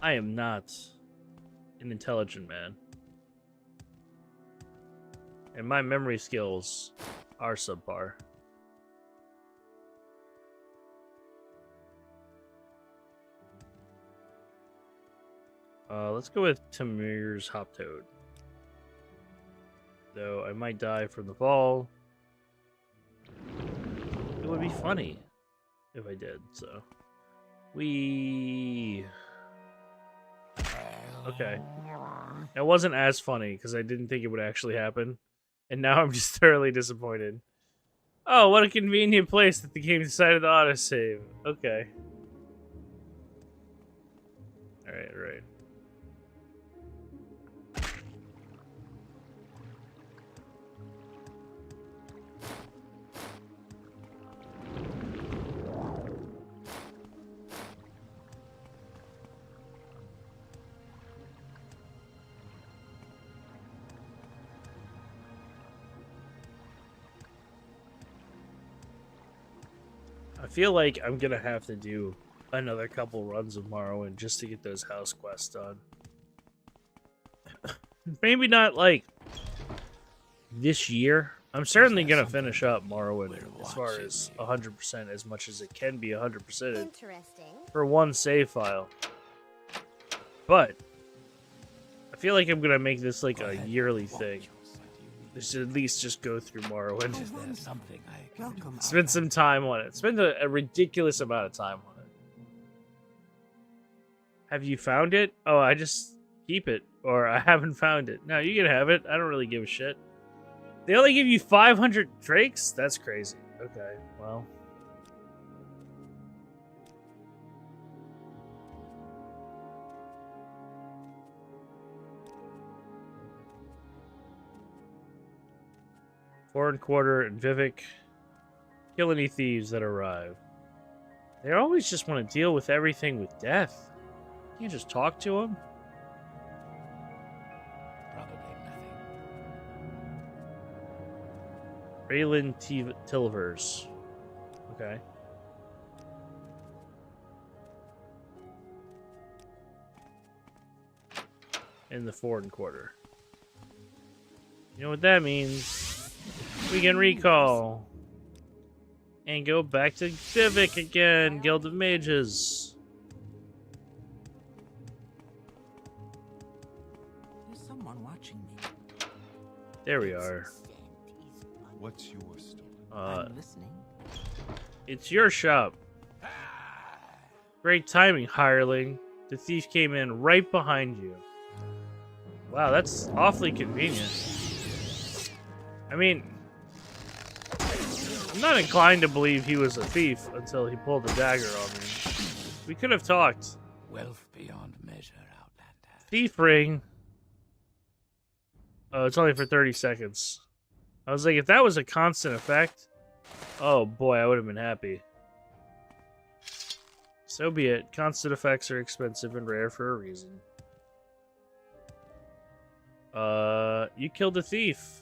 I am not an intelligent man. And my memory skills are subpar. Let's go with Tamir's Hoptoad. Though I might die from the fall. It would be funny if I did, so. Okay. It wasn't as funny because I didn't think it would actually happen. And now I'm just thoroughly disappointed. Oh, what a convenient place that the game decided to autosave. Okay. Alright. I feel like I'm gonna have to do another couple runs of Morrowind just to get those house quests done. Maybe not like this year. I'm certainly gonna finish up Morrowind as far as 100% as much as it can be 100%ed Interesting. for one save file. But I feel like I'm gonna make this like a yearly thing. Just at least just go through Morrowind. Welcome. Spend some time on it. Spend a ridiculous amount of time on it. Have you found it? Oh, I just keep it. Or I haven't found it. No, you can have it. I don't really give a shit. They only give you 500 drakes? That's crazy. Okay, well. Foreign Quarter and Vivek. Kill any thieves that arrive. They always just want to deal with everything with death. You can't just talk to them. Probably nothing. Raylan Tilvers. Okay. In the Foreign Quarter. You know what that means? We can recall. And go back to Vivek again, Guild of Mages. There's someone watching me. There we are. What's your story? I'm listening. It's your shop. Great timing, hireling. The thief came in right behind you. Wow, that's awfully convenient. I mean, I'm not inclined to believe he was a thief until he pulled a dagger on me. We could have talked. Wealth beyond measure, Outlander. Thief ring. Oh, it's only for 30 seconds. I was like, if that was a constant effect, oh boy, I would have been happy. So be it. Constant effects are expensive and rare for a reason. You killed a thief.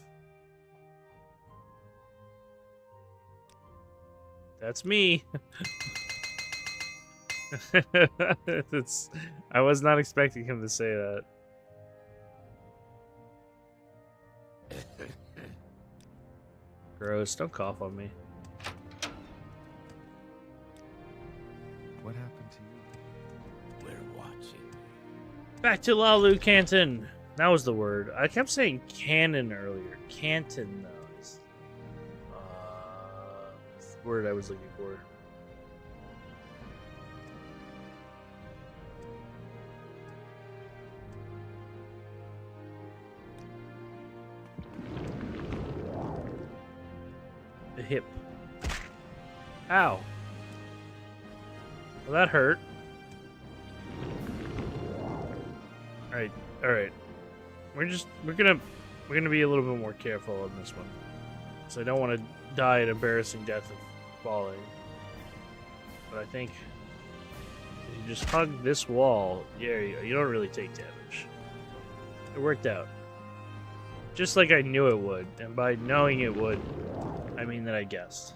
That's me. I was not expecting him to say that. Gross, don't cough on me. What happened to you? We're watching. Back to Lalu Canton. That was the word. I kept saying cannon earlier. Canton, though. It's the word I was looking for. The hip. Ow. Well, that hurt. Alright, alright. We're gonna be a little bit more careful on this one. So I don't want to die an embarrassing death of falling. But I think if you just hug this wall, yeah, you don't really take damage. It worked out. Just like I knew it would, and by knowing it would, I mean that I guessed.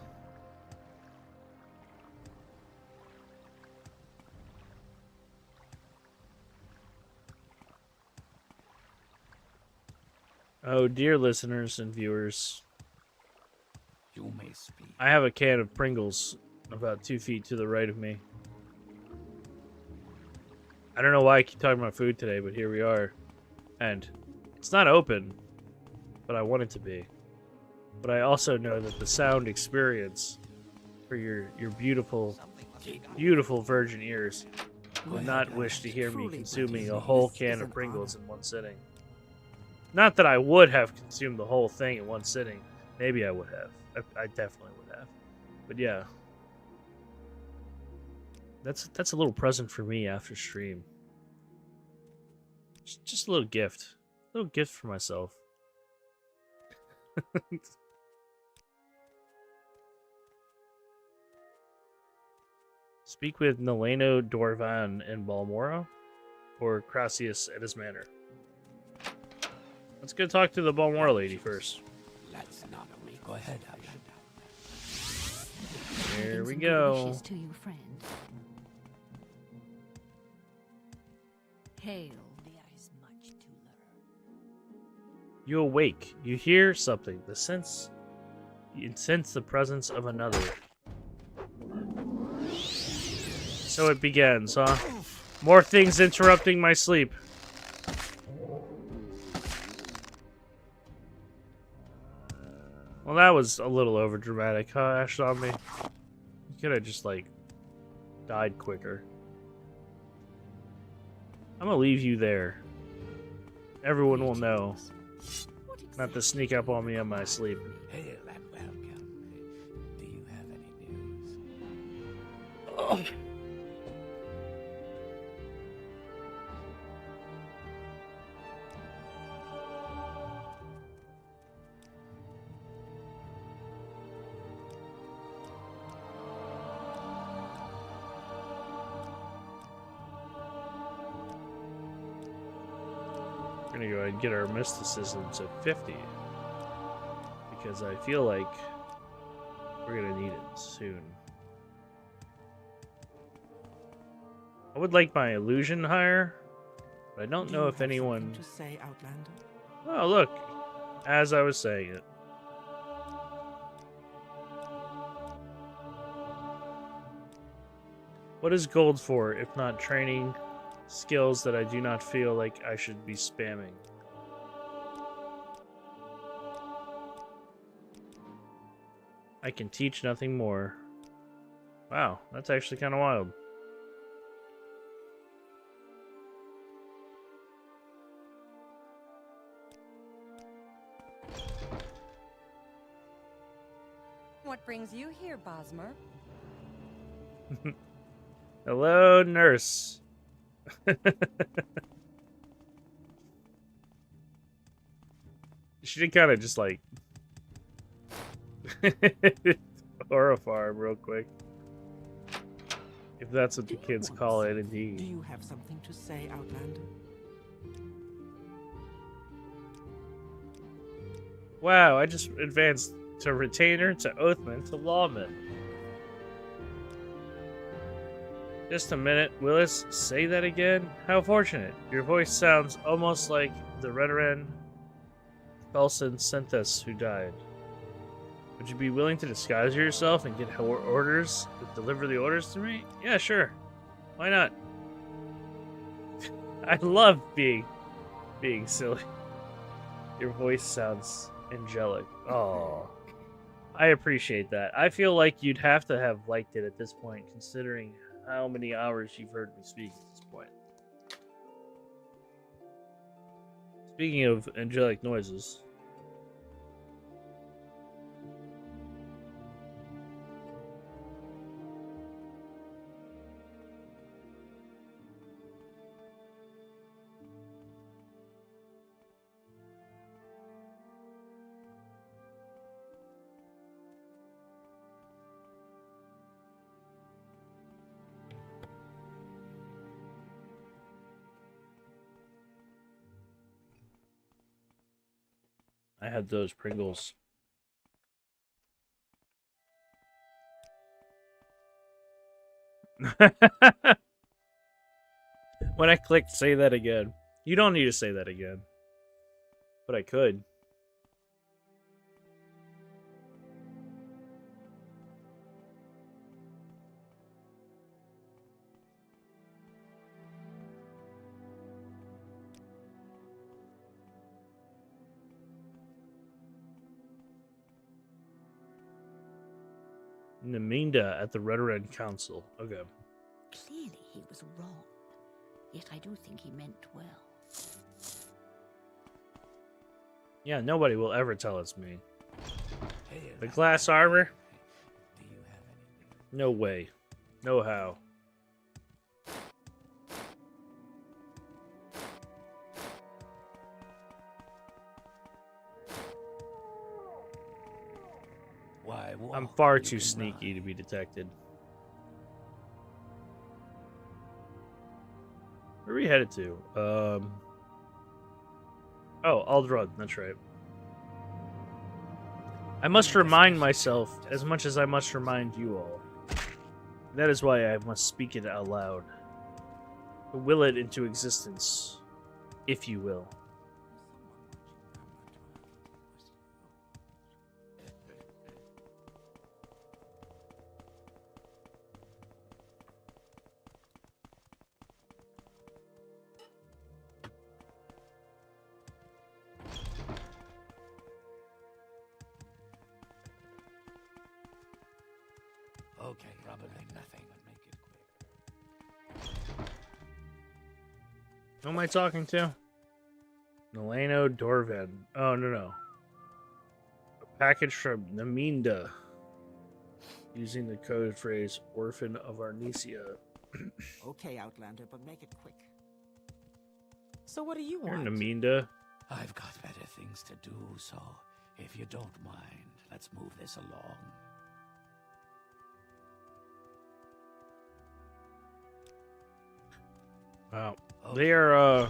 Oh, dear listeners and viewers, You may speak. I have a can of Pringles about 2 feet to the right of me. I don't know why I keep talking about food today, but here we are. And it's not open, but I want it to be. But I also know that the sound experience for your beautiful, beautiful virgin ears would not wish to hear me consuming a whole can of Pringles in one sitting. Not that I would have consumed the whole thing in one sitting. Maybe I would have. I definitely would have. But yeah. That's a little present for me after stream. Just a little gift. A little gift for myself. Speak with Neleno Dorvan in Balmora, or Crassius at his manor. Let's go talk to the Balmora lady first. Let's not only go ahead, Outlander. Here we Some good go. wishes to you, friend. Hail. There is much to learn. You awake. You hear something. You sense the presence of another. So it begins, huh? More things interrupting my sleep. Well, that was a little overdramatic, huh, Ash Zombie? You could have just, like, died quicker. I'm gonna leave you there. Everyone will know not to sneak up on me in my sleep. Hail and welcome. Do you have any news? Oh. We're gonna go ahead and get our mysticism to 50 because I feel like we're gonna need it soon. I would like my illusion higher, but I don't know if anyone. To say, Outlander? Oh, look, as I was saying it. What is gold for if not training skills that I do not feel like I should be spamming? I can teach nothing more. Wow, that's actually kind of wild. What brings you here, Bosmer? Hello, nurse. She did kind of just like horrify him real quick. If that's what the kids call it, Do indeed. you have something to say, Outlander? Wow, I just advanced to retainer, to oathman, to lawman. Just a minute, Willis, say that again? How fortunate. Your voice sounds almost like the Redoran Felson Senthus who died. Would you be willing to disguise yourself and get orders, deliver the orders to me? Yeah, sure. Why not? I love being silly. Your voice sounds angelic. Oh, I appreciate that. I feel like you'd have to have liked it at this point, considering how many hours you've heard me speak at this point. Speaking of angelic noises. I had those Pringles. When I clicked say that again. You don't need to say that again. But I could. Naminda at the Redoran Council. Okay. Clearly he was wrong. Yet I do think he meant well. Yeah, nobody will ever tell it's me. Hey, The glass armor? Do you have any? No way. No how. Why, I'm walk far when you too can sneaky ride? to be detected. Where are we headed to? Oh, Aldrod, that's right. I must remind myself as much as I must remind you all. That is why I must speak it out loud. Will it into existence, if you will. Okay, probably nothing, but make it quick. Who am I talking to? Nelano Dorvan. Oh, no. A package from Naminda. Using the code phrase Orphan of Arnesia. Okay, Outlander, but make it quick. So what do you You're want? Naminda. I've got better things to do, so if you don't mind, let's move this along. Wow. Okay. They are,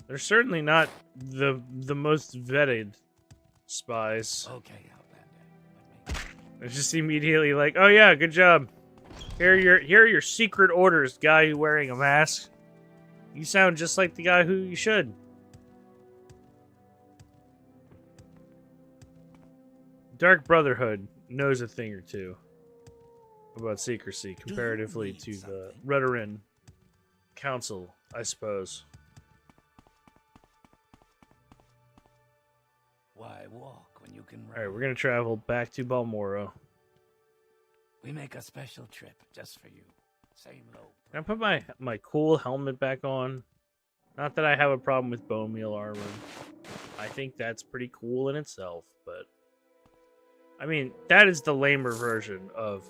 they're certainly not the most vetted spies. Okay, Outlander, but make They're just immediately like, oh yeah, good job. Here are your secret orders, guy who wearing a mask. You sound just like the guy who you should. Dark Brotherhood knows a thing or two about secrecy comparatively need to the something? Redoran Council, I suppose. Why walk when you can ride? Alright, we're gonna travel back to Balmora. We make a special trip just for you. Same low. Can I put my cool helmet back on? Not that I have a problem with bone meal armor. I think that's pretty cool in itself, but I mean, that is the lamer version of...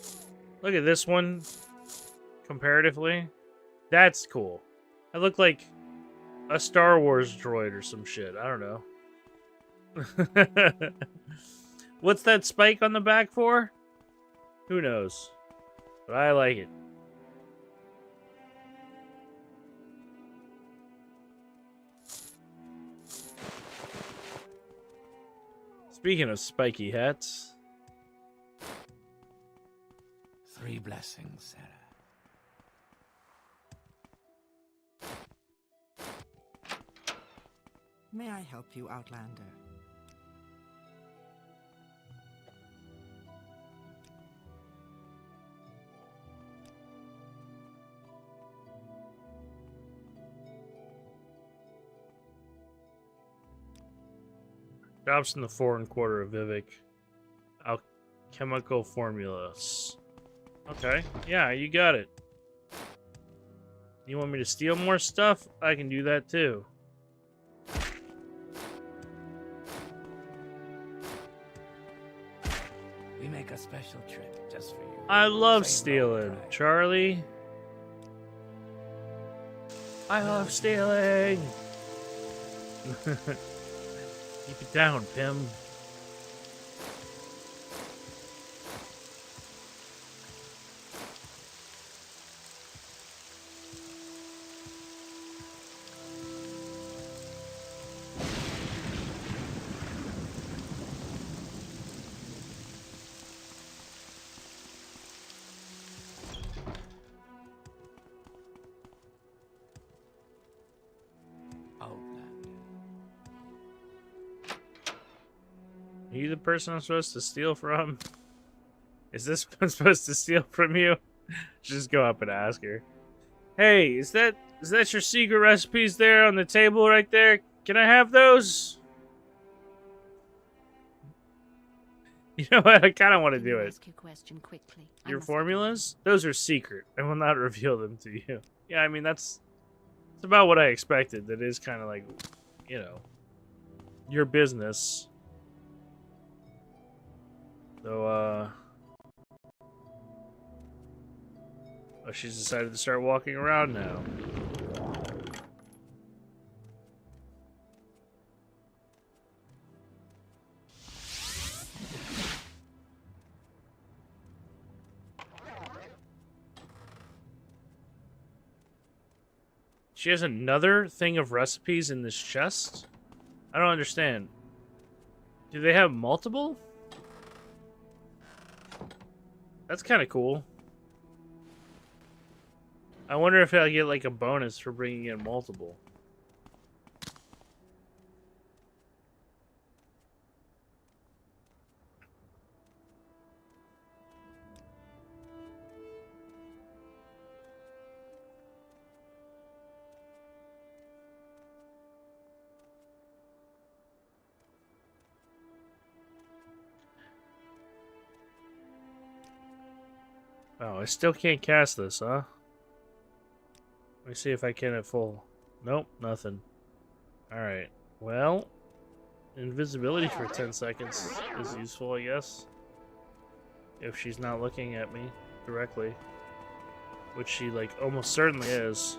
Look at this one, comparatively. That's cool. I look like a Star Wars droid or some shit. I don't know. What's that spike on the back for? Who knows? But I like it. Speaking of spiky hats... 3 blessings, Sarah. May I help you, Outlander? Drops in the foreign quarter of Vivek. Alchemical formulas. Okay, yeah, you got it. You want me to steal more stuff? I can do that too. We make a special trip just for you. I love Same stealing, low price. Charlie. I love stealing. Keep it down, Pim. Outlander. Are you the person I'm supposed to steal from? Is this what I'm supposed to steal from you? Just go up and ask her. Hey, is that your secret recipes there on the table right there? Can I have those? You know what? I kind of want to Can do you it. ask your question quickly? I Your must be formulas? Those are secret. I will not reveal them to you. Yeah, I mean, it's about what I expected. That is kind of like, you know, your business. So, oh, she's decided to start walking around now. She has another thing of recipes in this chest? I don't understand. Do they have multiple? That's kind of cool. I wonder if I get like a bonus for bringing in multiple. Oh, I still can't cast this, huh? Let me see if I can at full. Nope, nothing. Alright, well, invisibility for 10 seconds is useful, I guess. If she's not looking at me directly. Which she, like, almost certainly is.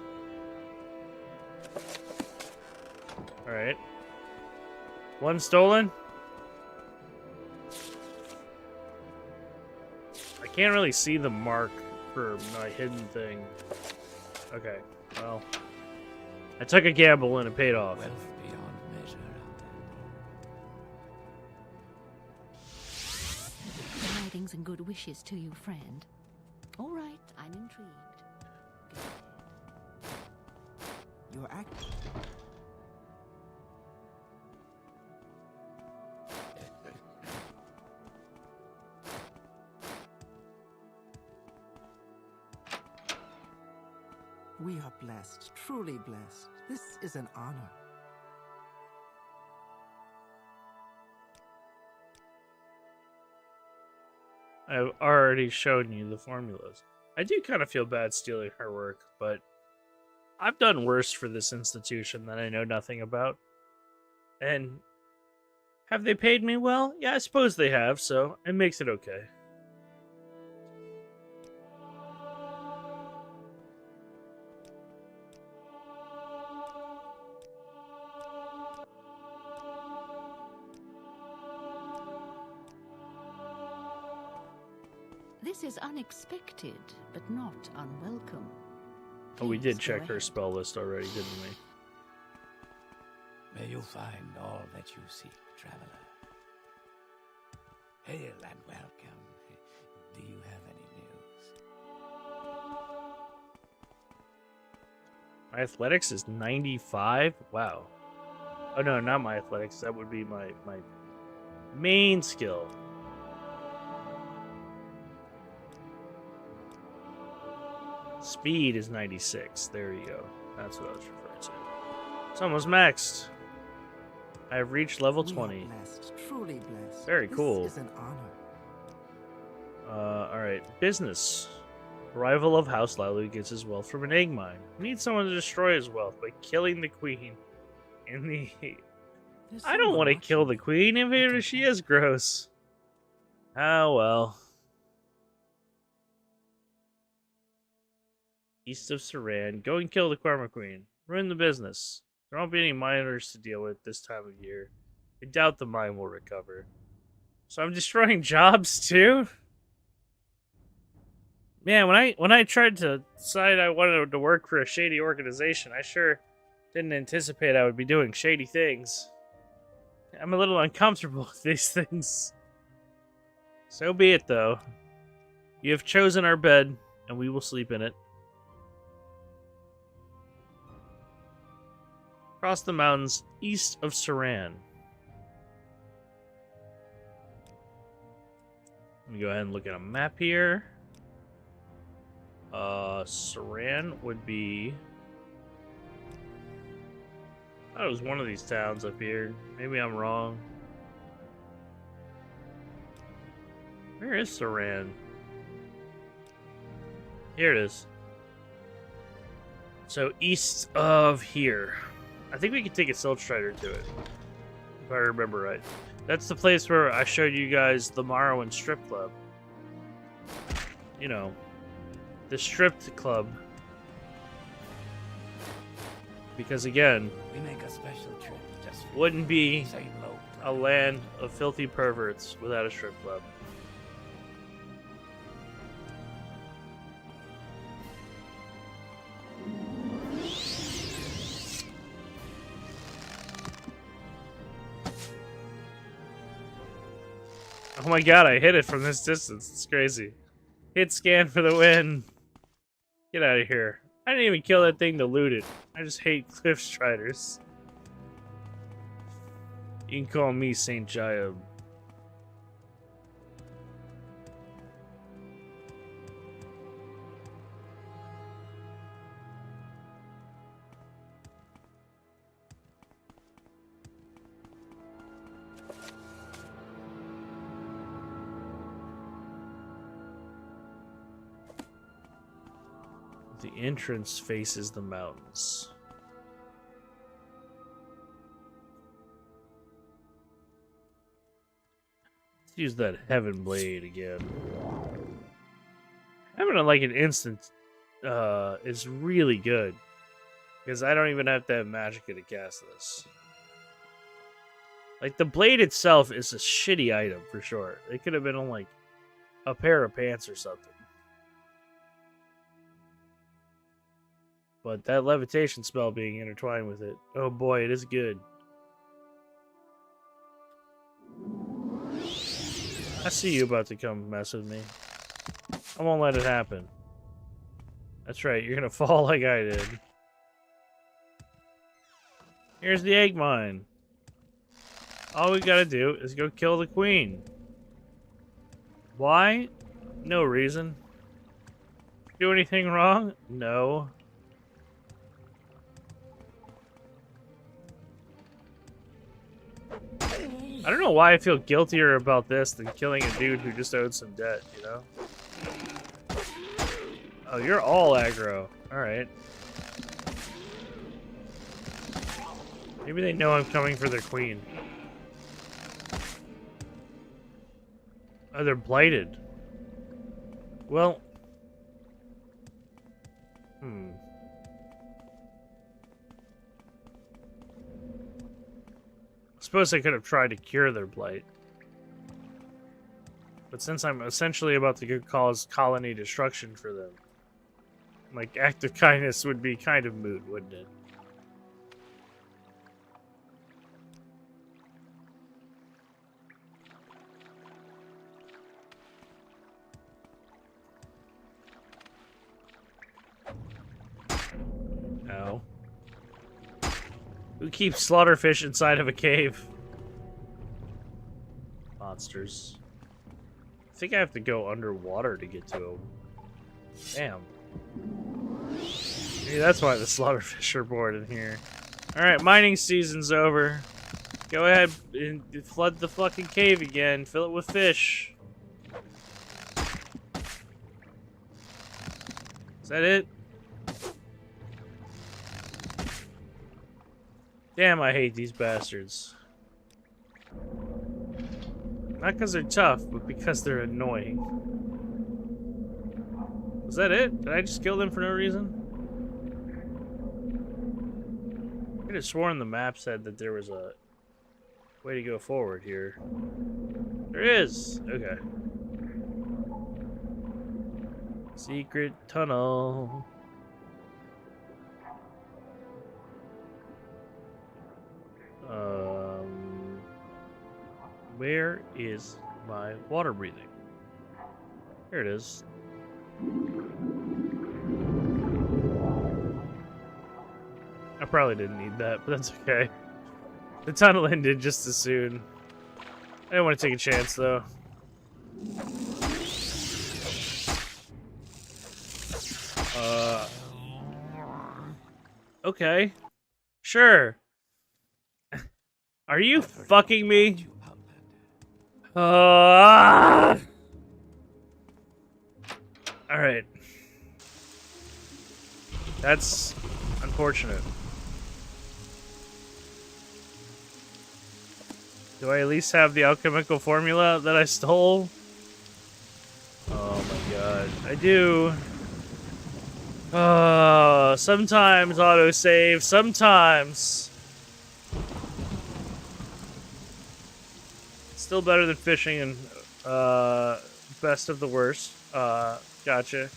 Alright. One stolen? I can't really see the mark for my hidden thing. Okay, well. I took a gamble and it paid off. Wealth beyond measure out Tidings and good wishes to you, friend. All right, I'm intrigued. Go ahead. Your act. We are blessed, truly blessed. This is an honor. I've already shown you the formulas. I do kind of feel bad stealing her work, but I've done worse for this institution that I know nothing about. And have they paid me well? Yeah, I suppose they have, so it makes it okay. This is unexpected, but not unwelcome. Oh, we did Please go check her ahead. spell list already, didn't we? May you find all that you seek, traveler. Hail and welcome. Do you have any news? My athletics is 95? Wow. Oh no, not my athletics. That would be my main skill. Speed is 96. There you go. That's what I was referring to. It's almost maxed. I have reached level We are 20. blessed, truly blessed. Very cool. This is an honor. Alright. Business. Rival of House Lalu gets his wealth from an egg mine. We need someone to destroy his wealth by killing the queen. In the... There's I don't someone want to watching kill the me. queen, even Okay. if she is gross. Oh well. East of Saran. Go and kill the Karma Queen. Ruin the business. There won't be any miners to deal with this time of year. I doubt the mine will recover. So I'm destroying jobs too? Man, when I tried to decide I wanted to work for a shady organization, I sure didn't anticipate I would be doing shady things. I'm a little uncomfortable with these things. So be it, though. You have chosen our bed, and we will sleep in it. Across the mountains east of Saran. Let me go ahead and look at a map here. Saran would be... I thought it was one of these towns up here. Maybe I'm wrong. Where is Saran? Here it is. So east of here. I think we can take a Silk Strider to it. If I remember right. That's the place where I showed you guys the Morrowind Strip Club. You know, the Stripped Club. Because again, We make a special trip just for wouldn't be Say low. a land of filthy perverts without a strip club. Oh my god, I hit it from this distance. It's crazy. Hit scan for the win. Get out of here. I didn't even kill that thing to loot it. I just hate Cliff Striders. You can call me Saint Jaib. The entrance faces the mountains. Let's use that Heaven Blade again. Having it like an instant is really good. Because I don't even have to have Magicka to cast this. Like, the blade itself is a shitty item for sure. It could have been on like a pair of pants or something. But that levitation spell being intertwined with it, oh boy, it is good. I see you about to come mess with me. I won't let it happen. That's right, you're gonna fall like I did. Here's the egg mine. All we gotta do is go kill the queen. Why? No reason. Do anything wrong? No. I don't know why I feel guiltier about this than killing a dude who just owed some debt, you know? Oh, you're all aggro. Alright. Maybe they know I'm coming for their queen. Oh, they're blighted. Well... I suppose I could have tried to cure their blight. But since I'm essentially about to cause colony destruction for them, like, act of kindness would be kind of moot, wouldn't it? Ow. Who keeps slaughterfish inside of a cave? Monsters. I think I have to go underwater to get to them. Damn. Maybe that's why the slaughterfish are born in here. Alright, mining season's over. Go ahead and flood the fucking cave again. Fill it with fish. Is that it? Damn, I hate these bastards. Not because they're tough, but because they're annoying. Was that it? Did I just kill them for no reason? I could have sworn the map said that there was a way to go forward here. There is! Okay. Secret tunnel. Where is my water breathing? Here it is. I probably didn't need that, but that's okay. The tunnel ended just as soon. I didn't want to take a chance, though. Okay. Sure. Are you fucking me? Alright. That's unfortunate. Do I at least have the alchemical formula that I stole? Oh my god. I do. Sometimes autosave, sometimes. Still better than fishing and best of the worst. Gotcha.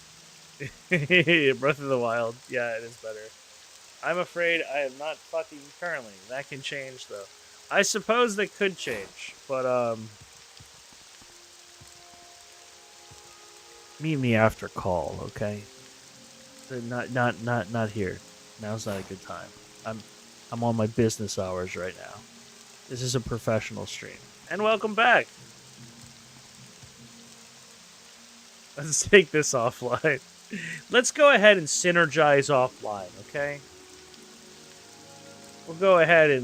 Breath of the Wild. Yeah, it is better. I'm afraid I am not fucking currently. That can change though. I suppose that could change, but meet me after call, okay? Not here. Now's not a good time. I'm on my business hours right now. This is a professional stream. And welcome back. Let's take this offline. Let's go ahead and synergize offline, okay? We'll go ahead and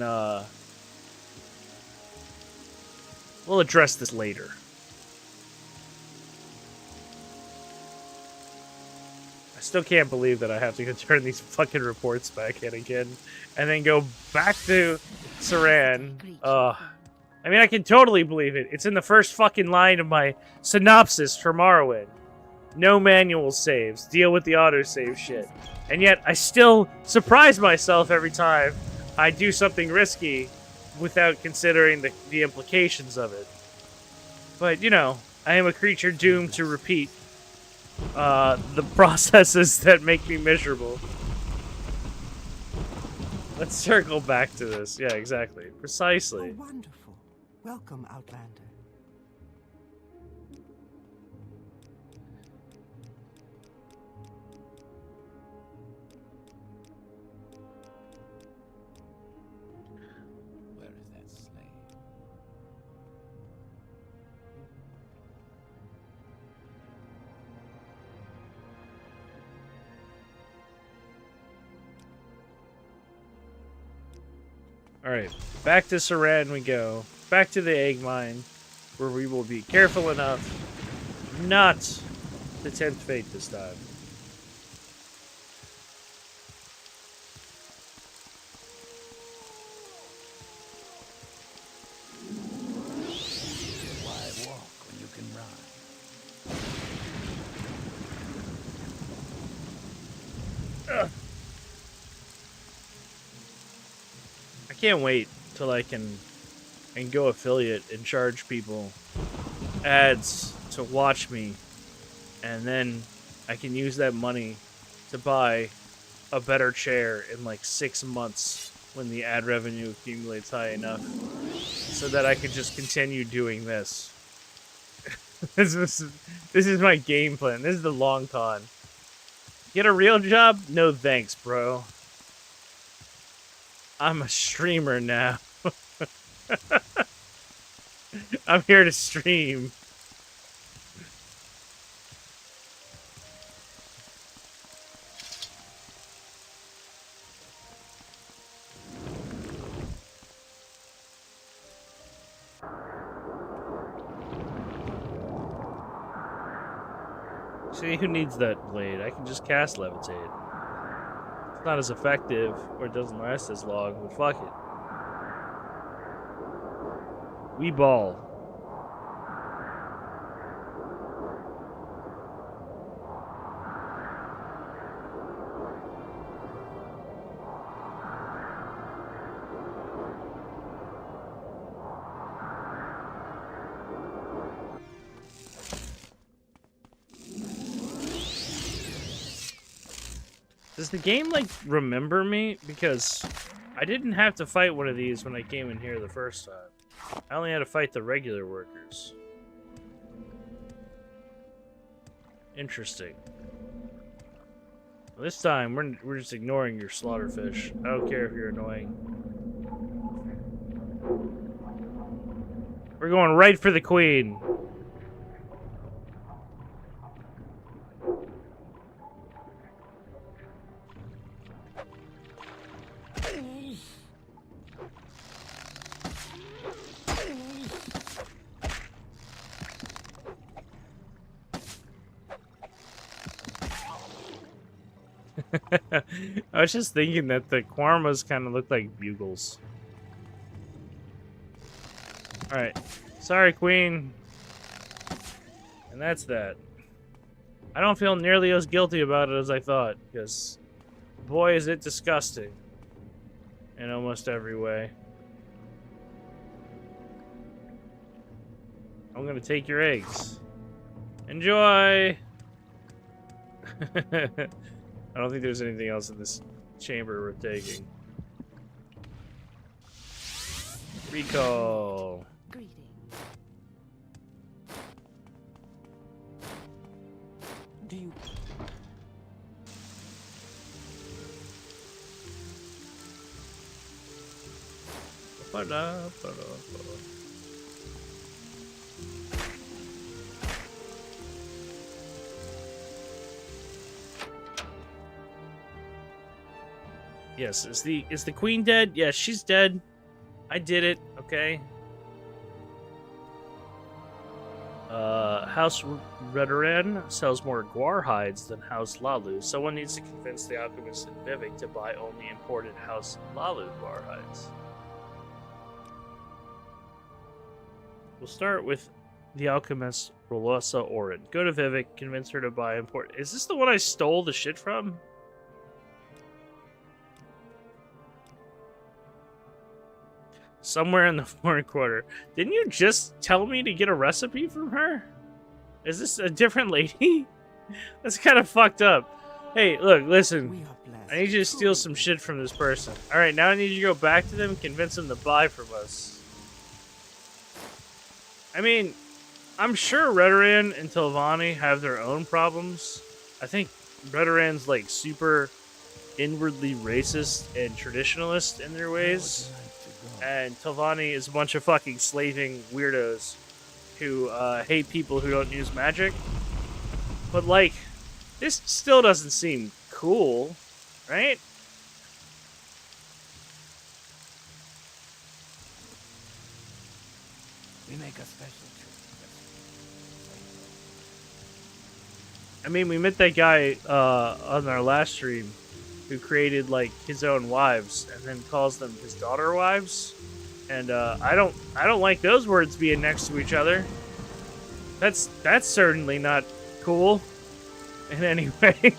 we'll address this later. I still can't believe that I have to go turn these fucking reports back in again and then go back to Saran. I mean, I can totally believe it. It's in the first fucking line of my synopsis for Morrowind. No manual saves. Deal with the autosave shit. And yet, I still surprise myself every time I do something risky without considering the implications of it. But, you know, I am a creature doomed to repeat the processes that make me miserable. Let's circle back to this. Yeah, exactly. Precisely. Oh, wonderful. Welcome, Outlander. Where is that slave? Alright, back to Saran we go. Back to the egg mine, where we will be careful enough not to tempt fate this time. Why walk when you can ride? Ugh. I can't wait till I can go affiliate and charge people ads to watch me, and then I can use that money to buy a better chair in like 6 months when the ad revenue accumulates high enough so that I could just continue doing this. This is my game plan. This is the long con. Get a real job? No thanks, bro. I'm a streamer now. I'm here to stream. See, who needs that blade? I can just cast Levitate. It's not as effective, or it doesn't last as long, but fuck it. We ball. Does the game, like, remember me? Because I didn't have to fight one of these when I came in here the first time. I only had to fight the regular workers. Interesting. Well, this time, we're just ignoring your slaughterfish. I don't care if you're annoying. We're going right for the queen. I was just thinking that the Kwarmas kind of look like bugles. Alright. Sorry, Queen. And that's that. I don't feel nearly as guilty about it as I thought, because boy is it disgusting. In almost every way. I'm gonna take your eggs. Enjoy! I don't think there's anything else in this chamber we're taking. Recall. Greetings. Do you... Yes, is the queen dead? Yes, she's dead. I did it, okay? House Redoran sells more guar hides than House Lalu. Someone needs to convince the alchemist in Vivek to buy only imported House Lalu guar hides. We'll start with the alchemist Rolosa Orin. Go to Vivek, convince her to buy import. Is this the one I stole the shit from? Somewhere in the foreign quarter. Didn't you just tell me to get a recipe from her? Is this a different lady? That's kind of fucked up. Hey, look, listen. We are blessed. I need you to steal some shit from this person. Alright, now I need you to go back to them and convince them to buy from us. I mean, I'm sure Redoran and Telvanni have their own problems. I think Redoran's like super inwardly racist and traditionalist in their ways. And Telvanni is a bunch of fucking slaving weirdos who hate people who don't use magic. But, like, this still doesn't seem cool, right? We make a special trip. I mean, we met that guy on our last stream who created, like, his own wives and then calls them his daughter wives. And I don't like those words being next to each other. That's certainly not cool in any way.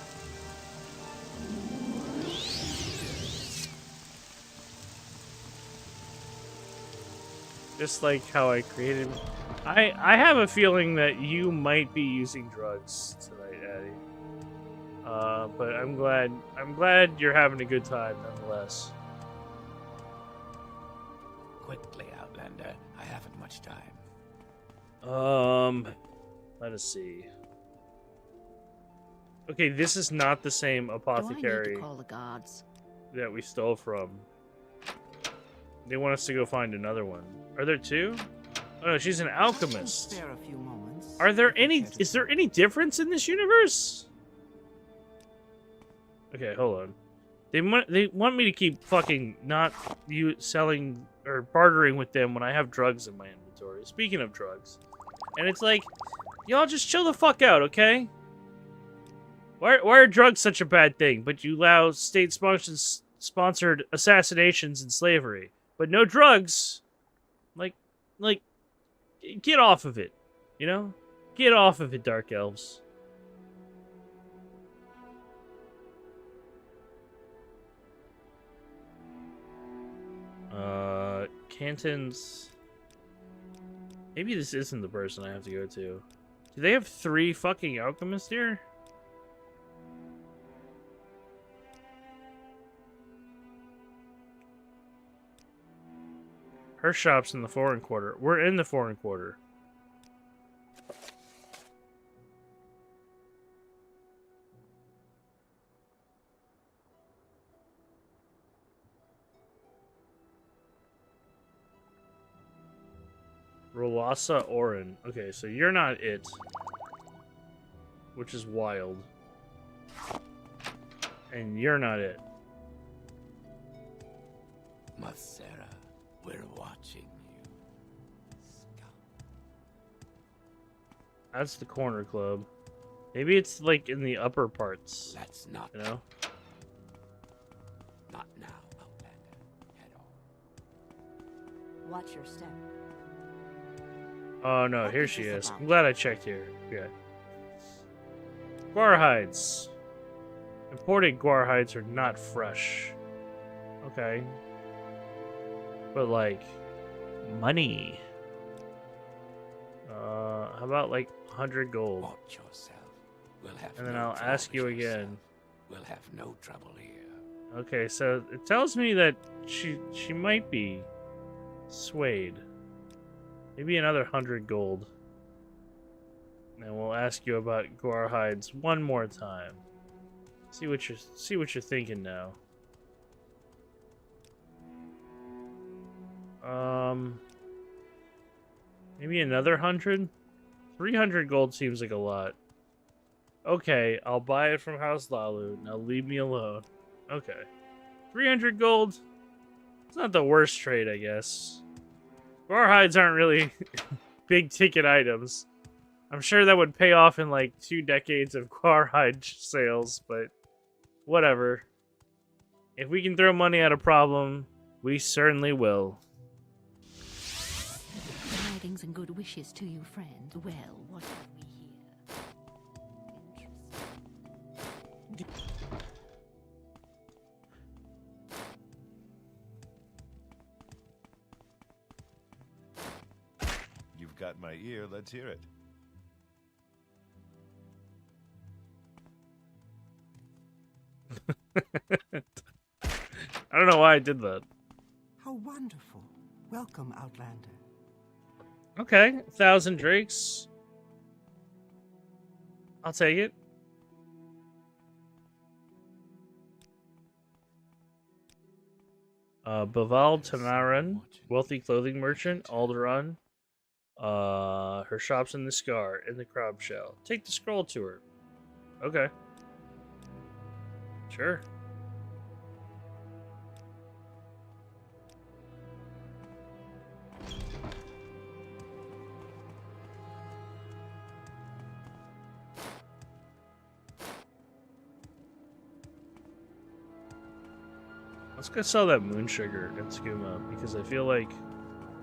Just like how I created. I have a feeling that you might be using drugs tonight, Addie. But I'm glad you're having a good time nonetheless. Quickly, Outlander. I haven't much time. Let us see. Okay, this is not the same Do I need apothecary to call the guards? that we stole from. They want us to go find another one. Are there two? Oh no, she's an alchemist. Spare a few moments. Are there if you any? care to Is there any difference in this universe? Okay, hold on. They want me to keep fucking not you selling or bartering with them when I have drugs in my inventory. Speaking of drugs, and it's like, y'all just chill the fuck out, okay? Why are drugs such a bad thing? But you allow state-sponsored assassinations and slavery, but no drugs. Like, get off of it, you know? Get off of it, Dark Elves. Canton's... Maybe this isn't the person I have to go to. Do they have 3 fucking alchemists here? Her shop's in the foreign quarter. We're in the foreign quarter. Rolasa Orin. Okay, so you're not it. Which is wild. And you're not it. Masera, we're watching you. Scum. That's the corner club. Maybe it's like in the upper parts. Let's not You know? Now, Outlander, head on. Watch your step. Oh no, What here is she this is. about? I'm glad I checked here. Yeah. Guar hides. Imported guar hides are not fresh. Okay. But like money. How about like 100 gold? Watch yourself. We'll have And then no I'll trouble ask with you yourself. again. We'll have no trouble here. Okay, so it tells me that she might be swayed. Maybe another 100 gold. And we'll ask you about guar hides one more time. See what you're thinking now. Maybe another 100? 300 gold seems like a lot. Okay, I'll buy it from House Lalu. Now leave me alone. Okay. 300 gold? It's not the worst trade, I guess. Guar hides aren't really big ticket items. I'm sure that would pay off in like 2 decades of guar hide sales, but whatever. If we can throw money at a problem, we certainly will. Tidings and good wishes to you, friend. Well, what have we here? Interesting. You've got my ear. Let's hear it. I don't know why I did that. How wonderful. Welcome, Outlander. Okay, 1,000 drakes. I'll take it. Baval Tamaran, wealthy clothing merchant, Alderaan. Her shop's in the Scar, in the Crab Shell. Take the scroll to her. Okay. Sure. Let's go sell that moon sugar and skooma because I feel like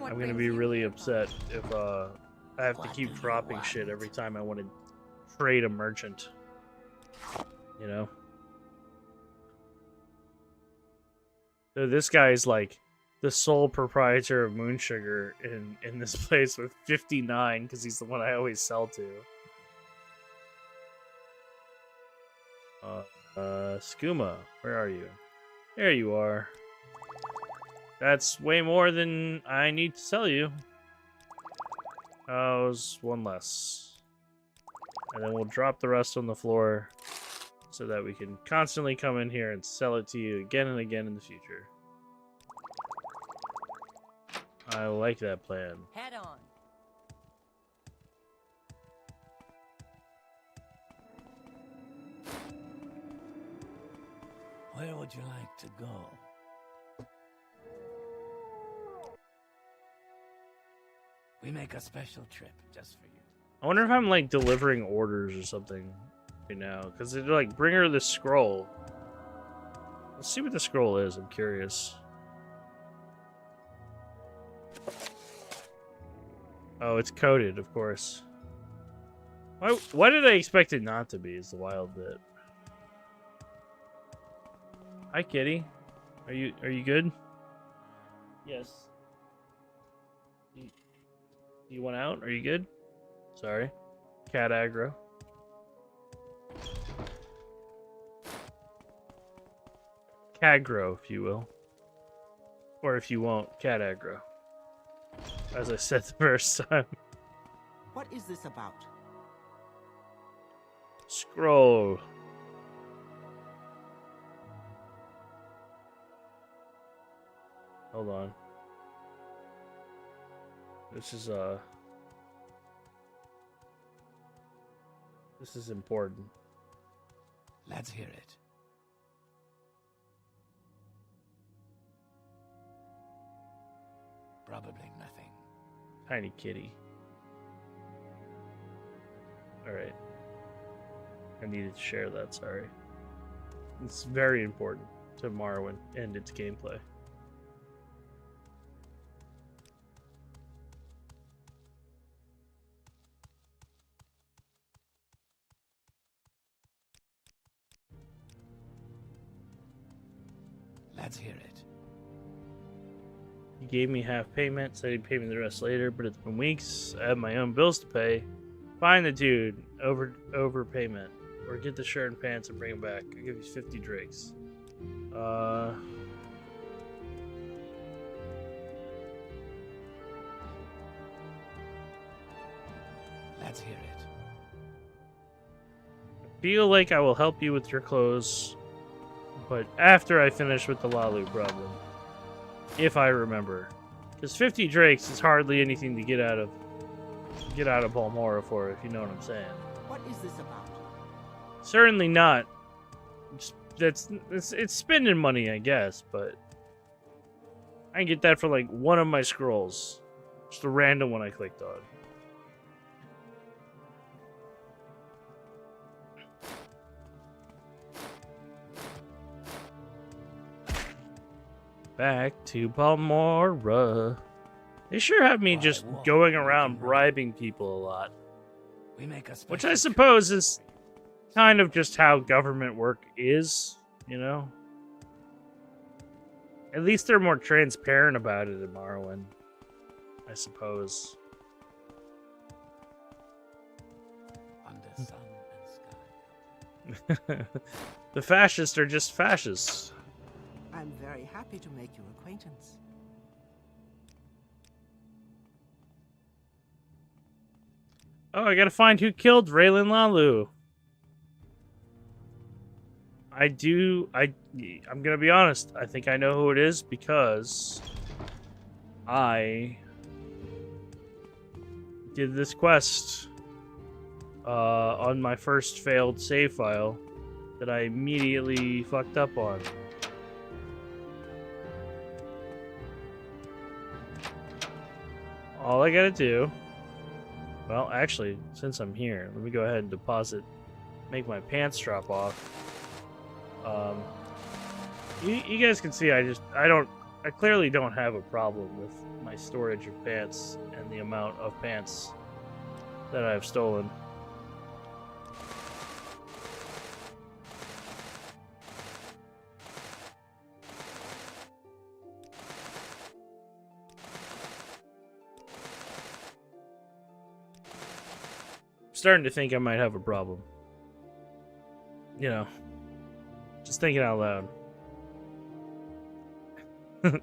I'm gonna be really upset if I have to keep dropping shit every time I want to trade a merchant. You know? So this guy's like the sole proprietor of moon sugar in this place with 59 because he's the one I always sell to. Skooma, where are you? There you are. That's way more than I need to sell you. Oh, it's one less. And then we'll drop the rest on the floor so that we can constantly come in here and sell it to you again and again in the future. I like that plan. Head on. Where would you like to go? We make a special trip just for you. I wonder if I'm like delivering orders or something right now, because they're like, bring her the scroll. Let's see what the scroll is. I'm curious. Oh, it's coded, of course. Why did I expect it not to be? Is the wild bit. Hi, kitty. Are you good? Yes. You want out? Are you good? Sorry. Cat aggro. Cagro, if you will. Or if you won't, cat aggro. As I said the first time. What is this about? Scroll. Hold on. This is important. Let's hear it. Probably nothing. Tiny kitty. Alright. I needed to share that, sorry. It's very important. to Morrowind and its gameplay. Let's hear it. He gave me half payment, said he'd pay me the rest later, but it's been weeks. I have my own bills to pay. Find the dude, overpayment, or get the shirt and pants and bring him back. I'll give you 50 drakes. Let's hear it. I feel like I will help you with your clothes, but after I finish with the Lalu problem. If I remember. Because 50 drakes is hardly anything to get out of Balmora for, if you know what I'm saying. What is this about? Certainly not. It's spending money, I guess, but I can get that for like one of my scrolls. Just a random one I clicked on. Back to Balmora. They sure have me just going around bribing people a lot. We make a Which I suppose is kind of just how government work is, you know? At least they're more transparent about it in Morrowind, I suppose. Under sun and sky. The fascists are just fascists. I'm very happy to make your acquaintance. Oh, I gotta find who killed Raylan Lalu. I'm gonna be honest. I think I know who it is because I did this quest on my first failed save file that I immediately fucked up on. All I gotta do... Well, actually, since I'm here, let me go ahead and deposit... Make my pants drop off. You guys can see I clearly don't have a problem with my storage of pants and the amount of pants that I've stolen. Starting to think I might have a problem. You know, just thinking out loud. Go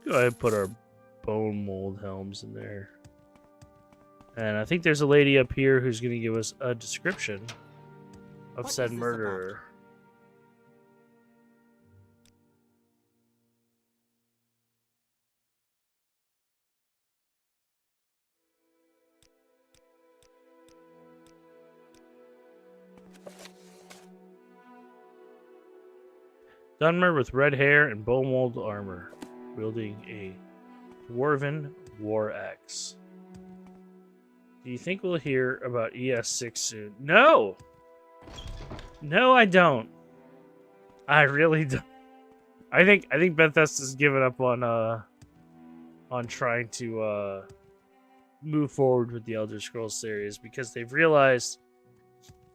ahead and put our bone mold helms in there. And I think there's a lady up here who's going to give us a description of What said is this murderer. Dunmer with red hair and bone mold armor, wielding a dwarven war axe. Do you think we'll hear about ES6 soon? No! No, I don't. I really don't. I think Bethesda's given up on trying to move forward with the Elder Scrolls series because they've realized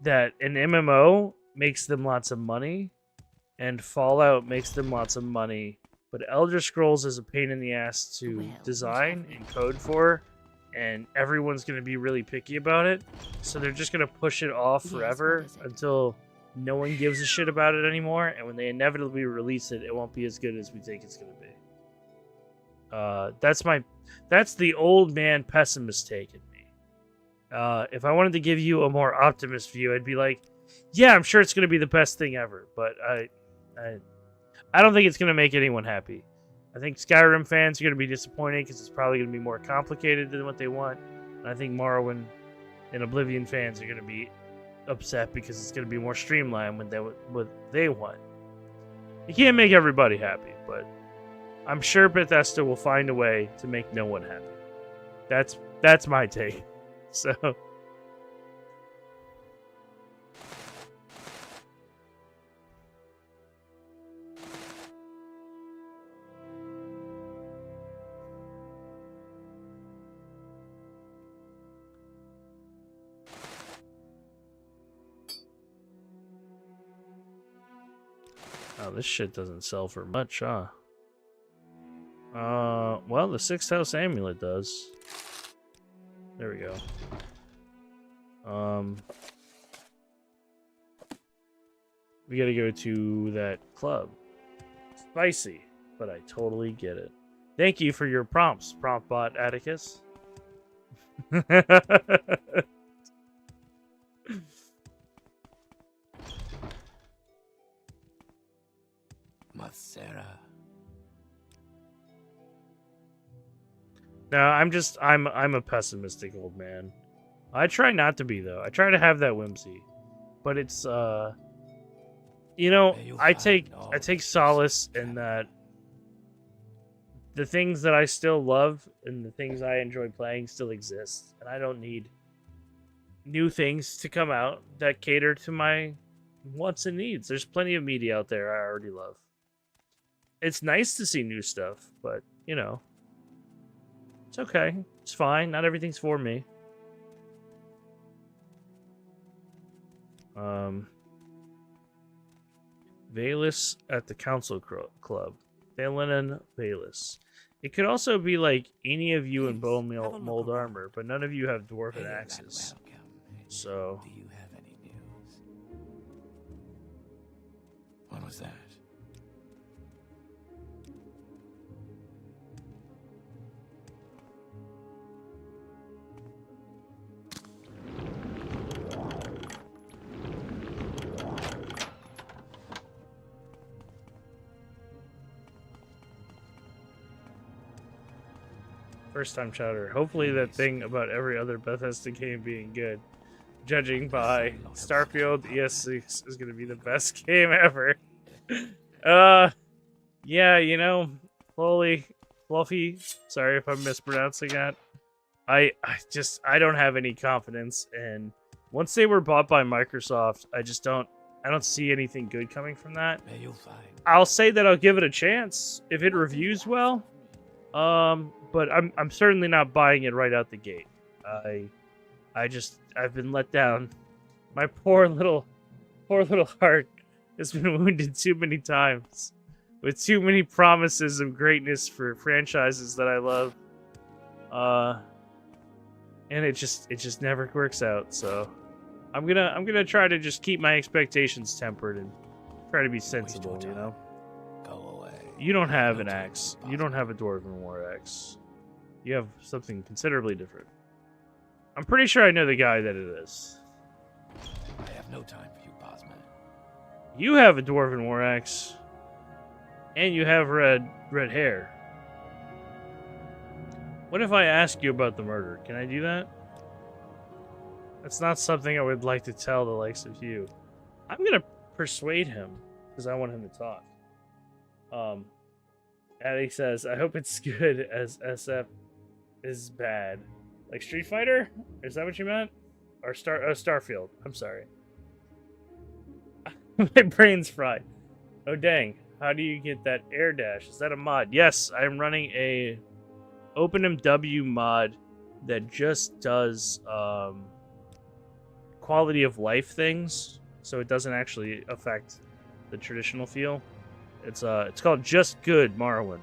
that an MMO makes them lots of money and Fallout makes them lots of money, but Elder Scrolls is a pain in the ass to design and code for, and everyone's going to be really picky about it, so they're just going to push it off forever until no one gives a shit about it anymore, and when they inevitably release it, it won't be as good as we think it's going to be. That's the old man pessimist take in me. If I wanted to give you a more optimist view, I'd be like, yeah, I'm sure it's going to be the best thing ever, but I don't think it's going to make anyone happy. I think Skyrim fans are going to be disappointed because it's probably going to be more complicated than what they want. And I think Morrowind and Oblivion fans are going to be upset because it's going to be more streamlined with what they want. You can't make everybody happy, but I'm sure Bethesda will find a way to make no one happy. That's my take. So. Oh, this shit doesn't sell for much, huh? Well, the 6th house amulet does. There we go. We gotta go to that club. Spicy, but I totally get it. Thank you for your prompts, prompt bot Atticus. Sarah. No, I'm a pessimistic old man. I try not to be though. I try to have that whimsy. But it's you know, I take solace in that the things that I still love and the things I enjoy playing still exist, and I don't need new things to come out that cater to my wants and needs. There's plenty of media out there I already love. It's nice to see new stuff, but, you know, it's okay. It's fine. Not everything's for me. Valus at the Council Club. Thalen Valus. It could also be like any of you in bone mold armor, but none of you have dwarven axes. So. Do you have any news? What was that? First time chatter. Hopefully that thing about every other Bethesda game being good. Judging by Starfield, ES6 is going to be the best game ever. Yeah, you know, Fluffy, sorry if I'm mispronouncing that. I don't have any confidence, and once they were bought by Microsoft, I don't see anything good coming from that. I'll say that I'll give it a chance if it reviews well. But I'm certainly not buying it right out the gate. I've been let down. My poor little heart has been wounded too many times with too many promises of greatness for franchises that I love. And it just never works out. So I'm gonna try to just keep my expectations tempered and try to be sensible, you know. You don't have an axe. You don't have a Dwarven War axe. You have something considerably different. I'm pretty sure I know the guy that it is. I have no time for you, Bosman. You have a Dwarven War axe. And you have red hair. What if I ask you about the murder? Can I do that? That's not something I would like to tell the likes of you. I'm gonna persuade him because I want him to talk. Addy says, I hope it's good as SF is bad. Like Street Fighter? Is that what you meant? Or Starfield. I'm sorry. My brain's fried. Oh, dang. How do you get that air dash? Is that a mod? Yes, I'm running a OpenMW mod that just does quality of life things, so it doesn't actually affect the traditional feel. It's called Just Good Morrowind.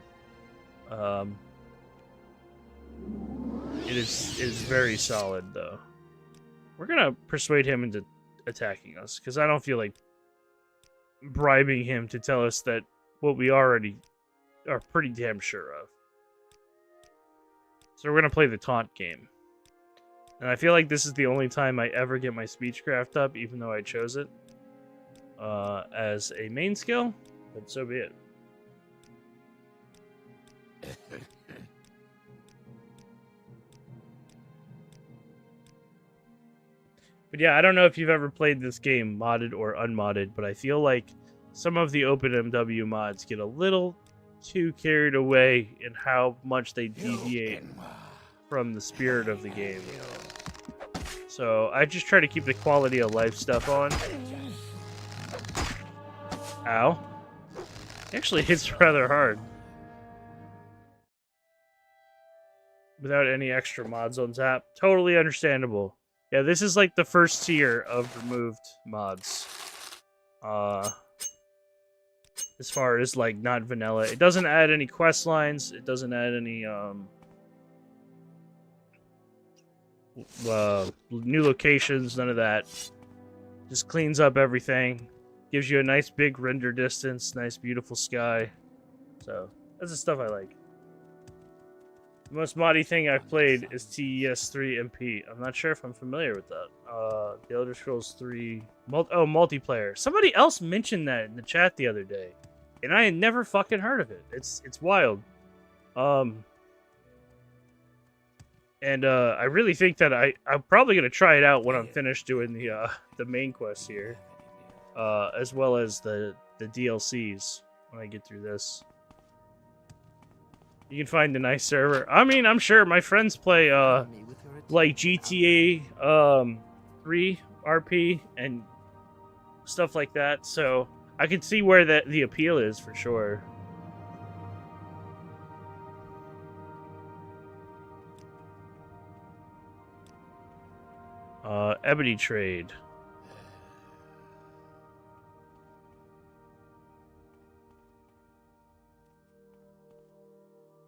It is very solid though. We're gonna persuade him into attacking us because I don't feel like bribing him to tell us that what we already are pretty damn sure of. So we're gonna play the taunt game. And I feel like this is the only time I ever get my speechcraft up, even though I chose it as a main skill. But so be it. But yeah, I don't know if you've ever played this game modded or unmodded, but I feel like some of the OpenMW mods get a little too carried away in how much they deviate from the spirit of the game. So I just try to keep the quality of life stuff on. Ow. Actually hits rather hard. Without any extra mods on tap. Totally understandable. Yeah, this is like the first tier of removed mods. As far as like not vanilla. It doesn't add any quest lines. It doesn't add any new locations, none of that. Just cleans up everything. Gives you a nice big render distance, nice beautiful sky. So, that's the stuff I like. The most moddy thing I've played is TES3 MP. I'm not sure if I'm familiar with that. The Elder Scrolls 3... multiplayer. Somebody else mentioned that in the chat the other day. And I had never fucking heard of it. It's wild. And I really think that I'm probably going to try it out when I'm finished doing the main quest here. As well as the DLCs when I get through this. You can find a nice server. I mean, I'm sure my friends play like GTA 3 RP and stuff like that, so I can see where the appeal is for sure. Ebony trade.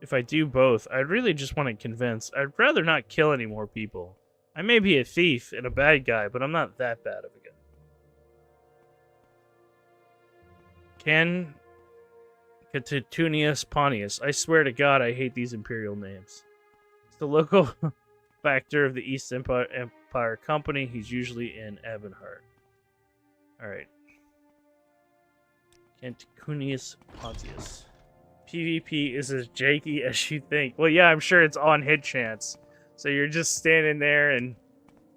If I do both, I'd really just want to convince. I'd rather not kill any more people. I may be a thief and a bad guy, but I'm not that bad of a guy. Can Catunius Pontius. I swear to God, I hate these imperial names. It's the local factor of the East Empire Company. He's usually in Ebonheart. Alright. Catunius Pontius. PvP is as janky as you think. Well, yeah, I'm sure it's on hit chance. So you're just standing there and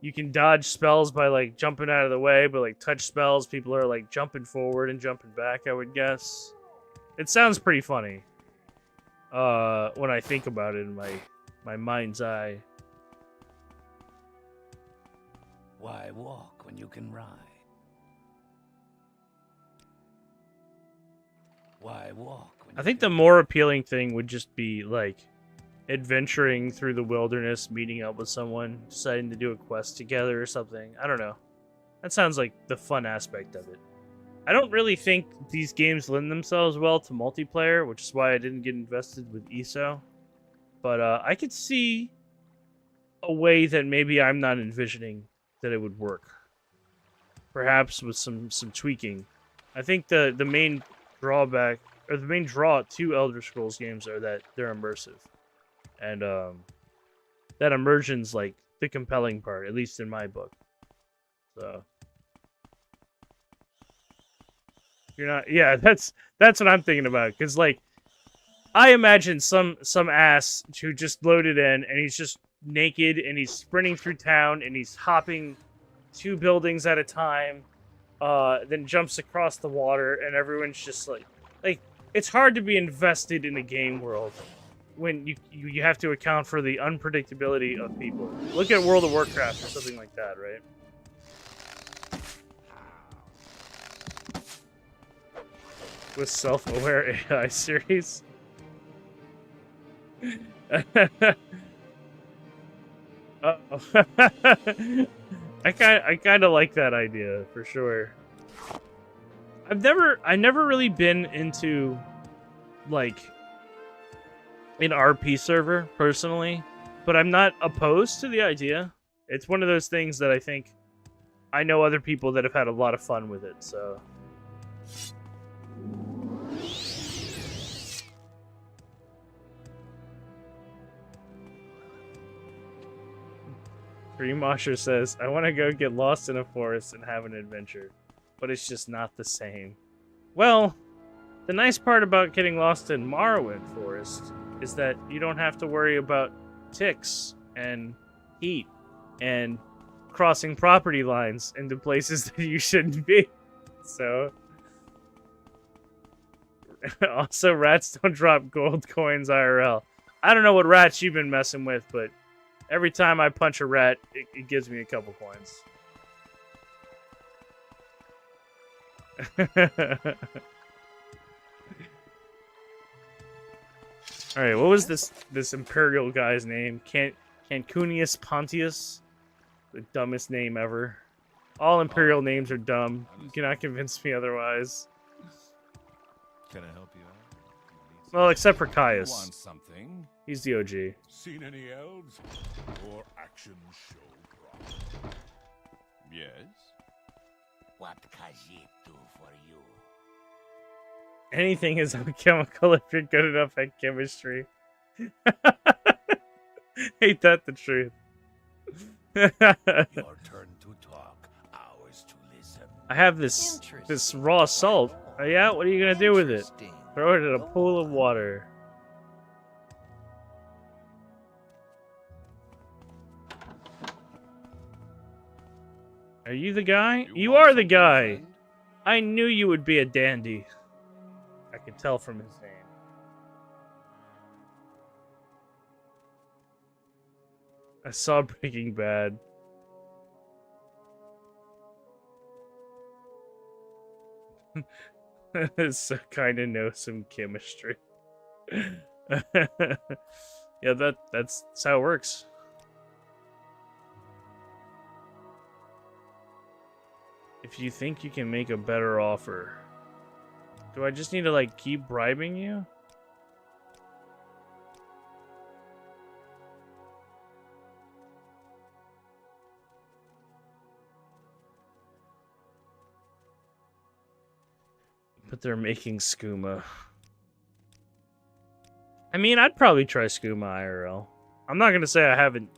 you can dodge spells by like jumping out of the way, but like touch spells, people are like jumping forward and jumping back, I would guess. It sounds pretty funny. When I think about it in my mind's eye. Why walk when you can ride? Why walk? I think the more appealing thing would just be, like, adventuring through the wilderness, meeting up with someone, deciding to do a quest together or something. I don't know. That sounds like the fun aspect of it. I don't really think these games lend themselves well to multiplayer, which is why I didn't get invested with ESO. But I could see a way that maybe I'm not envisioning that it would work. Perhaps with some tweaking. I think the main drawback, or the main draw to Elder Scrolls games are that they're immersive. And that immersion's like the compelling part, at least in my book. So you're not, yeah, that's what I'm thinking about. Cause like I imagine some ass who just loaded in and he's just naked and he's sprinting through town and he's hopping 2 buildings at a time, then jumps across the water and everyone's just like it's hard to be invested in a game world when you have to account for the unpredictability of people. Look at World of Warcraft or something like that, right? With self-aware AI series. Uh-oh. I kind of like that idea for sure. I've never really been into like an RP server personally, but I'm not opposed to the idea. It's one of those things that I think I know other people that have had a lot of fun with it, so. Dreamwasher says, I want to go get lost in a forest and have an adventure, but it's just not the same. Well, the nice part about getting lost in Morrowind Forest is that you don't have to worry about ticks and heat and crossing property lines into places that you shouldn't be. So, also rats don't drop gold coins IRL. I don't know what rats you've been messing with, but Every time I punch a rat, it gives me a couple coins. Alright, what was this Imperial guy's name? Cancunius Pontius? The dumbest name ever. All Imperial names are dumb. You cannot convince me otherwise. Can I help you out? Well, except for Want Caius. something? He's the OG. Seen any elves? Or action show props? Yes. What can she do for you? Anything is alchemical if you're good enough at chemistry. Ain't that the truth? Your turn to talk, ours to listen. I have this raw salt. Oh yeah? What are you gonna do with it? Interesting. Throw it in a pool of water. Are you the guy? You want are the something, guy! friend? I knew you would be a dandy. I could tell from his name. I saw Breaking Bad. So kind of know some chemistry. Yeah, that's how it works. If you think you can make a better offer, do I just need to like keep bribing you? But they're making skooma. I mean, I'd probably try skooma IRL. I'm not gonna say I haven't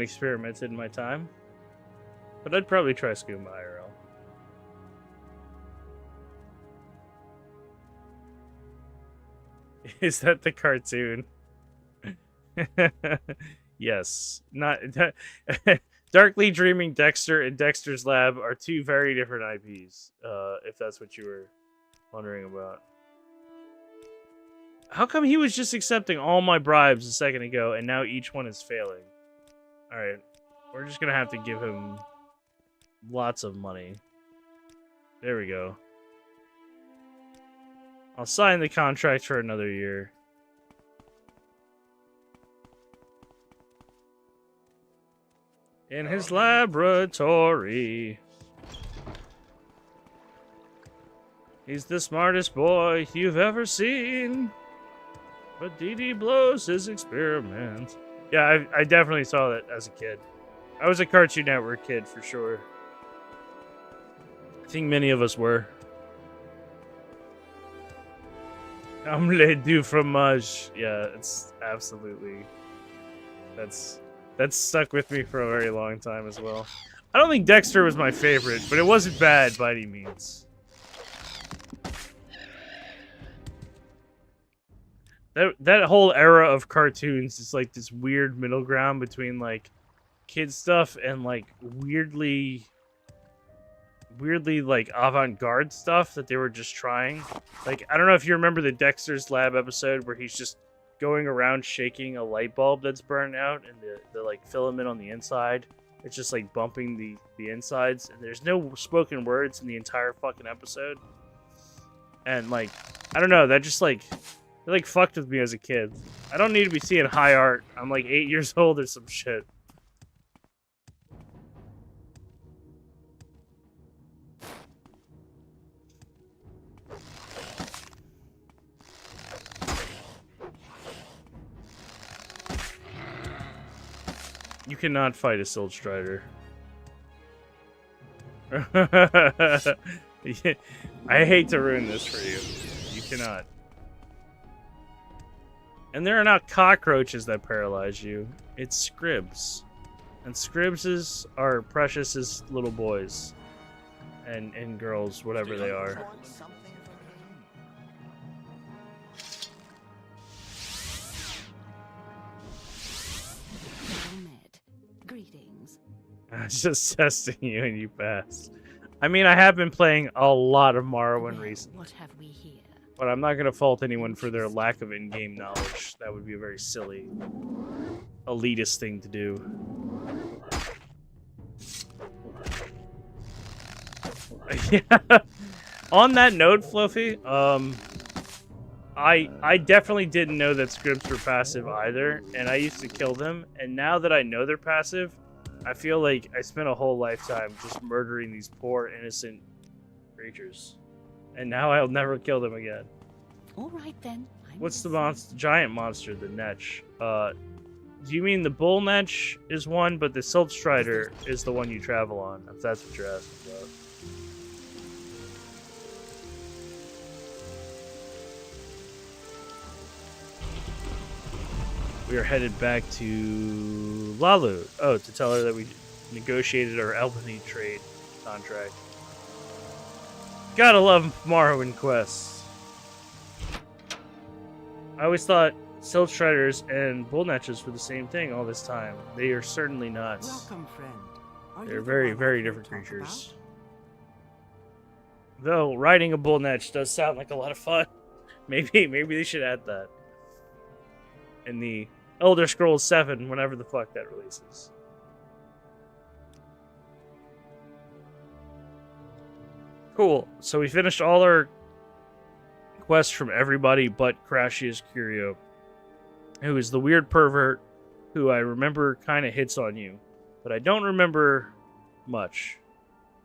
experimented in my time, but I'd probably try skooma IRL. Is that the cartoon? Yes. Not Darkly Dreaming Dexter and Dexter's Lab are two very different IPs, if that's what you were wondering about. How come he was just accepting all my bribes a second ago, and now each one is failing? Alright, we're just gonna have to give him lots of money. There we go. I'll sign the contract for another year. In his laboratory. He's the smartest boy you've ever seen. But DD blows his experiments. Yeah, I definitely saw that as a kid. I was a Cartoon Network kid for sure. I think many of us were. Omelette du fromage. Yeah, it's absolutely... That's stuck with me for a very long time as well. I don't think Dexter was my favorite, but it wasn't bad by any means. That whole era of cartoons is like this weird middle ground between like kid stuff and like weirdly like avant-garde stuff that they were just trying. Like, I don't know if you remember the Dexter's Lab episode where he's just going around shaking a light bulb that's burned out, and the like filament on the inside, it's just like bumping the insides, and there's no spoken words in the entire fucking episode. And like, I don't know, that just like, it like fucked with me as a kid. I don't need to be seeing high art. I'm like 8 years old or some shit. You cannot fight a Silt Strider. I hate to ruin this for you. You cannot. And there are not cockroaches that paralyze you. It's scribs. And scribs are precious as little boys. And girls, whatever they are. Greetings. I was just testing you and you passed. I mean, I have been playing a lot of Morrowind Well, recently. what have we here? But I'm not going to fault anyone for their lack of in-game knowledge. That would be a very silly, elitist thing to do. Yeah. On that note, Fluffy, I definitely didn't know that scripts were passive either, and I used to kill them, and now that I know they're passive, I feel like I spent a whole lifetime just murdering these poor, innocent creatures. And now I'll never kill them again. All right then. What's the giant monster, the Netch? Do you mean the Bull Netch is one, but the Silt Strider is the one you travel on, if that's what you're asking about. We are headed back to Lalu. Oh, to tell her that we negotiated our Albany trade contract. Gotta love Morrowind quests. I always thought Silt Striders and Bull Netches were the same thing all this time. They are certainly not. Welcome, friend. They're very, very different creatures. Though riding a Bull Netch does sound like a lot of fun. Maybe they should add that in the Elder Scrolls 7, whenever the fuck that releases. Cool. So we finished all our quests from everybody but Crashius Curio, who is the weird pervert who I remember kind of hits on you, but I don't remember much.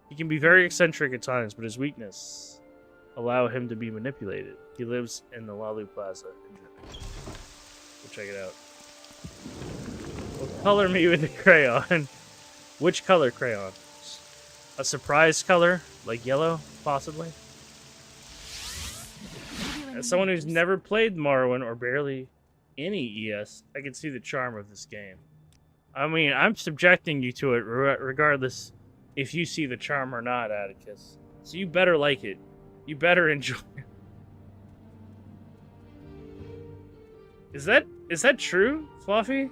He can be very eccentric at times, but his weakness allow him to be manipulated. He lives in the Lalu Plaza. We'll check it out. Well, color me with a crayon. Which color crayon? A surprise color? Like yellow, possibly? As someone who's never played Morrowind or barely any ES, I can see the charm of this game. I mean, I'm subjecting you to it regardless if you see the charm or not, Atticus. So you better like it. You better enjoy it. Is that true, Fluffy?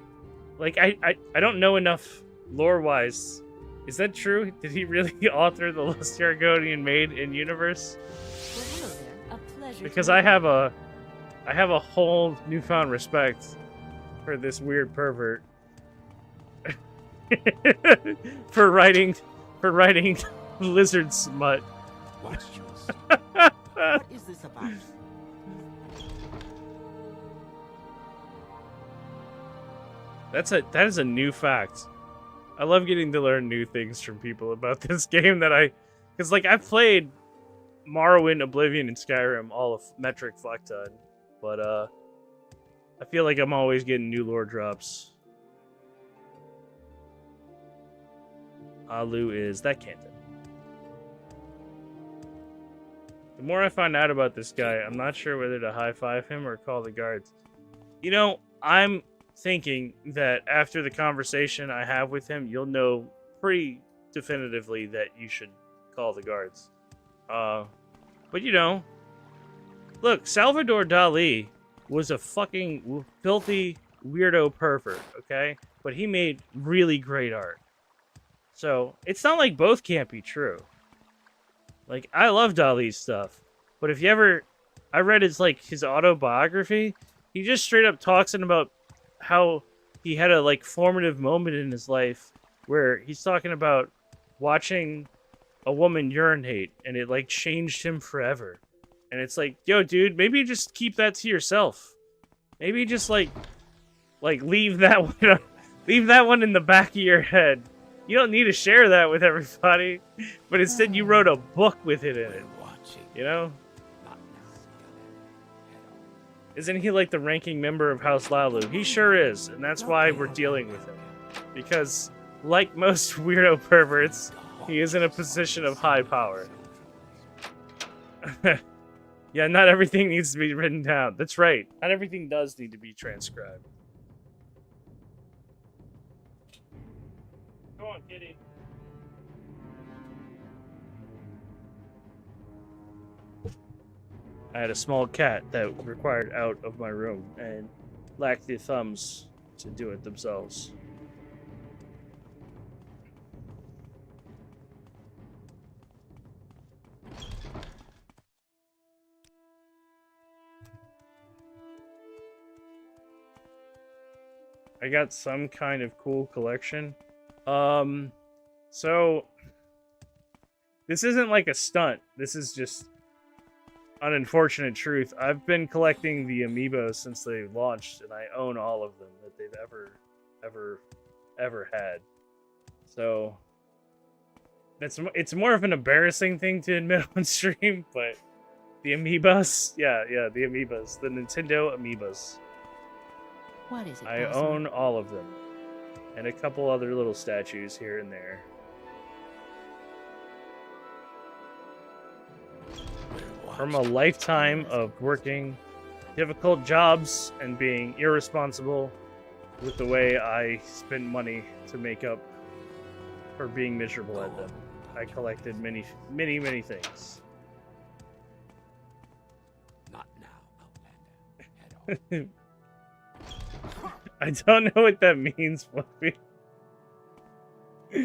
Like, I don't know enough lore-wise. Is that true? Did he really author the Lost Argonian Maid in universe? Well, hello there. A pleasure. Because I have a whole newfound respect for this weird pervert. for writing lizard smut. What is this about? That is a new fact. I love getting to learn new things from people about this game because like I've played Morrowind, Oblivion, and Skyrim all of metric fuck ton, but I feel like I'm always getting new lore drops. Alu is that can't. The more I find out about this guy, I'm not sure whether to high-five him or call the guards. You know, I'm thinking that after the conversation I have with him, you'll know pretty definitively that you should call the guards. But you know, look, Salvador Dali was a fucking filthy weirdo pervert, okay? But he made really great art. So, it's not like both can't be true. Like, I love Dali's stuff, but if you ever... I read his autobiography, he just straight up talks about how he had a, formative moment in his life where he's talking about watching a woman urinate, and it, changed him forever. And it's like, yo, dude, maybe just keep that to yourself. Maybe just, leave that one... leave that one in the back of your head. You don't need to share that with everybody, but instead you wrote a book with it in it. You know? Isn't he the ranking member of House Lalu? He sure is, and that's why we're dealing with him. Because, like most weirdo perverts, he is in a position of high power. Yeah, not everything needs to be written down. That's right. Not everything does need to be transcribed. Go on, kitty. I had a small cat that required out of my room and lacked the thumbs to do it themselves. I got some kind of cool collection. So this isn't like a stunt. This is just an unfortunate truth. I've been collecting the amiibos since they launched, and I own all of them that they've ever had. So it's more of an embarrassing thing to admit on stream, but the amiibos, yeah, the amiibos, the Nintendo amiibos. What is it? I Bosman? own all of them, and a couple other little statues here and there. From a lifetime of working difficult jobs and being irresponsible with the way I spent money to make up for being miserable at them, I collected many things. Not now, Outlander. Head on. I don't know what that means, Fluffy. Do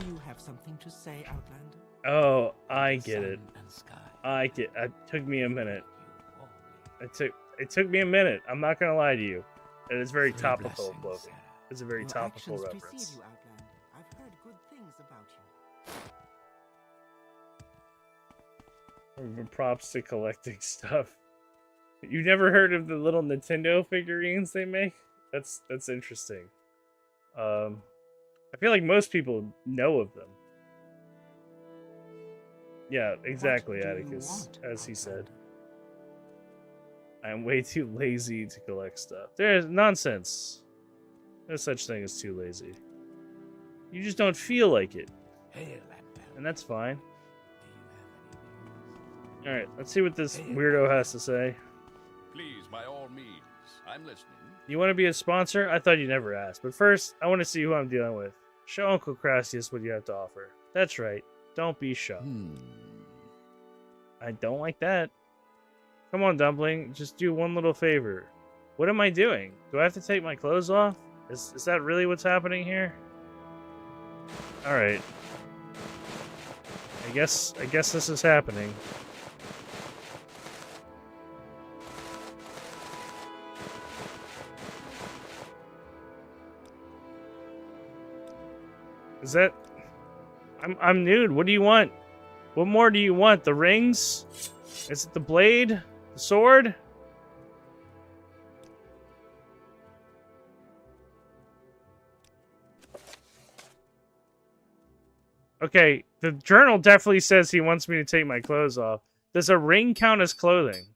you have something to say, Outlander? Oh, I get it. Sun and sky. It took me a minute. You owe me. It took me a minute. I'm not gonna lie to you. It is very Three topical, blessings, Fluffy. Sarah. It's a very Your topical actions reference. precede you, Outlander. I've heard good things about you. Props to collecting stuff. You never heard of the little Nintendo figurines they make? That's interesting. I feel like most people know of them. Yeah, exactly, What do you Atticus, want, as he said. Outlander? I am way too lazy to collect stuff. There's nonsense. No such thing as too lazy. You just don't feel like it, Hail, Outlander. and that's fine. Do you have any news? Alright, let's see what this weirdo has to say. Please, by all means. I'm listening. You want to be a sponsor? I thought you never asked. But first, I want to see who I'm dealing with. Show Uncle Crassius what you have to offer. That's right. Don't be shy. I don't like that. Come on, Dumpling. Just do one little favor. What am I doing? Do I have to take my clothes off? Is that really what's happening here? Alright. I guess this is happening. Is that... I'm nude. What do you want? What more do you want? The rings? Is it the blade? The sword? Okay, the journal definitely says he wants me to take my clothes off. Does a ring count as clothing?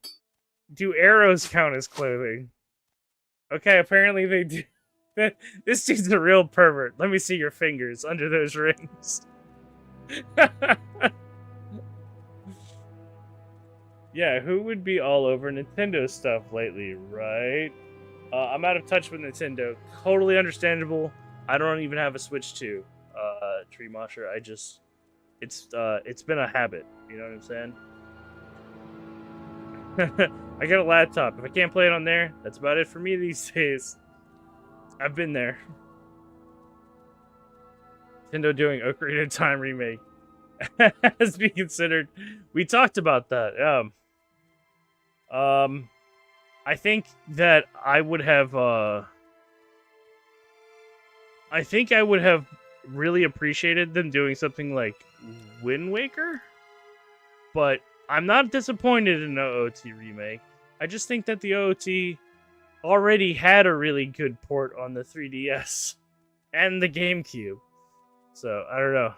Do arrows count as clothing? Okay, apparently they do. This dude's a real pervert. Let me see your fingers under those rings. Yeah, who would be all over Nintendo stuff lately, right? I'm out of touch with Nintendo. Totally understandable. I don't even have a Switch 2, Tree Mosher. It's been a habit. You know what I'm saying? I got a laptop. If I can't play it on there, that's about it for me these days. I've been there. Nintendo doing Ocarina of Time remake has been considered. We talked about that. I think that I would have. I think I would have really appreciated them doing something like Wind Waker, but I'm not disappointed in the OOT remake. I just think that the OOT already had a really good port on the 3DS and the GameCube. So, I don't know.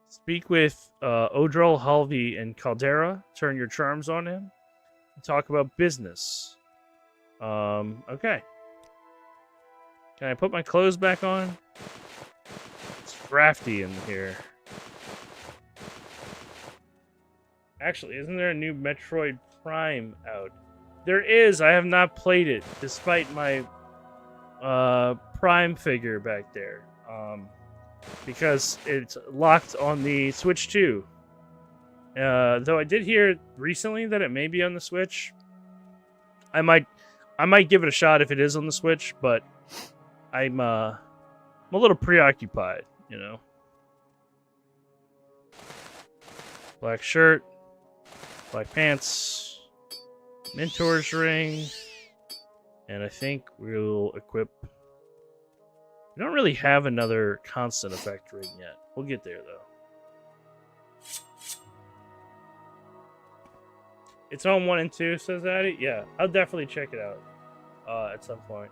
Speak with Odrel, Halvi, and Caldera. Turn your charms on him. And talk about business. Okay. Can I put my clothes back on? It's drafty in here. Actually, isn't there a new Metroid Prime out? There is. I have not played it, despite my Prime figure back there. Because it's locked on the Switch 2. Though I did hear recently that it may be on the Switch. I might give it a shot if it is on the Switch, but I'm I'm a little preoccupied, you know. Black shirt, black pants, mentor's ring, and I think we'll equip. We don't really have another constant effect ring yet. We'll get there though. It's on 1 and 2, says Addy. Yeah, I'll definitely check it out at some point.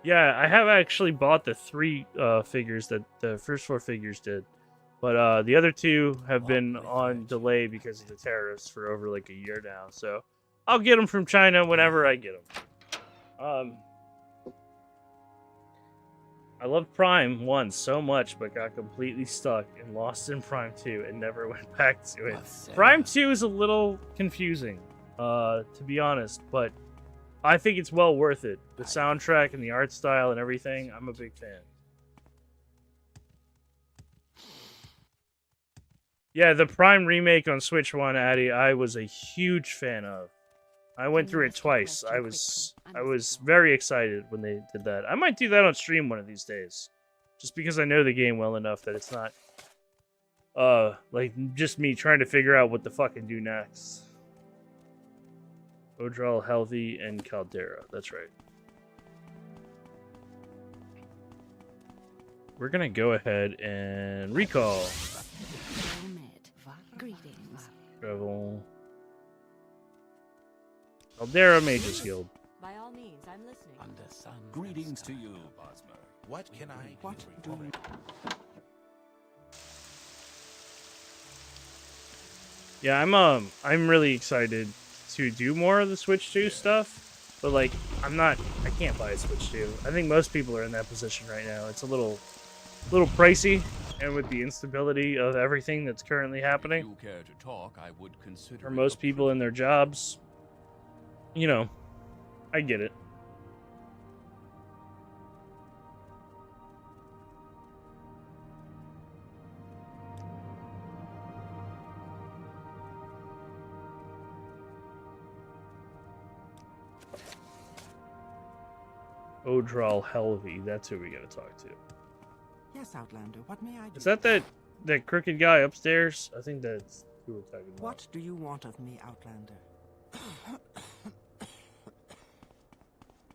Yeah, I have actually bought the 3 figures that the first 4 figures did. But the other 2 have been on delay because of the terrorists for over like a year now. So I'll get them from China whenever I get them. I loved Prime 1 so much, but got completely stuck and lost in Prime 2 and never went back to it. Prime 2 is a little confusing, to be honest, but I think it's well worth it. The soundtrack and the art style and everything, I'm a big fan. Yeah, the Prime remake on Switch 1, Addy, I was a huge fan of. I went through it twice. I was very excited when they did that. I might do that on stream one of these days. Just because I know the game well enough that it's not like just me trying to figure out what the fuck to do next. Odral, Healthy, and Caldera. That's right. We're gonna go ahead and recall. Greetings. Travel. Caldera Mages Guild. By all means, I'm listening. Under sun. Greetings to you, Bosmer. What can I do? Yeah, I'm really excited to do more of the Switch 2 stuff, but like I can't buy a Switch 2. I think most people are in that position right now. It's a little pricey, and with the instability of everything that's currently happening, If you care to talk, I would consider for it most a people in their jobs, you know, I get it. Odral Helvey, that's who we gotta talk to. Yes, Outlander, what may I do? Is that crooked guy upstairs? I think that's who we're talking about. What do you want of me, Outlander?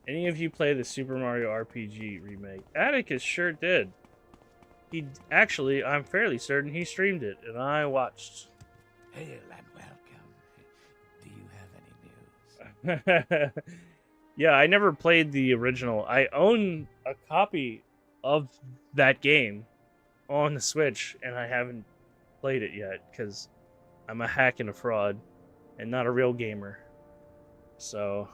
Any of you play the Super Mario RPG remake? Atticus sure did. He actually, I'm fairly certain he streamed it, and I watched. Hail and welcome. Do you have any news? Yeah, I never played the original. I own a copy of that game on the Switch, and I haven't played it yet because I'm a hack and a fraud and not a real gamer. So...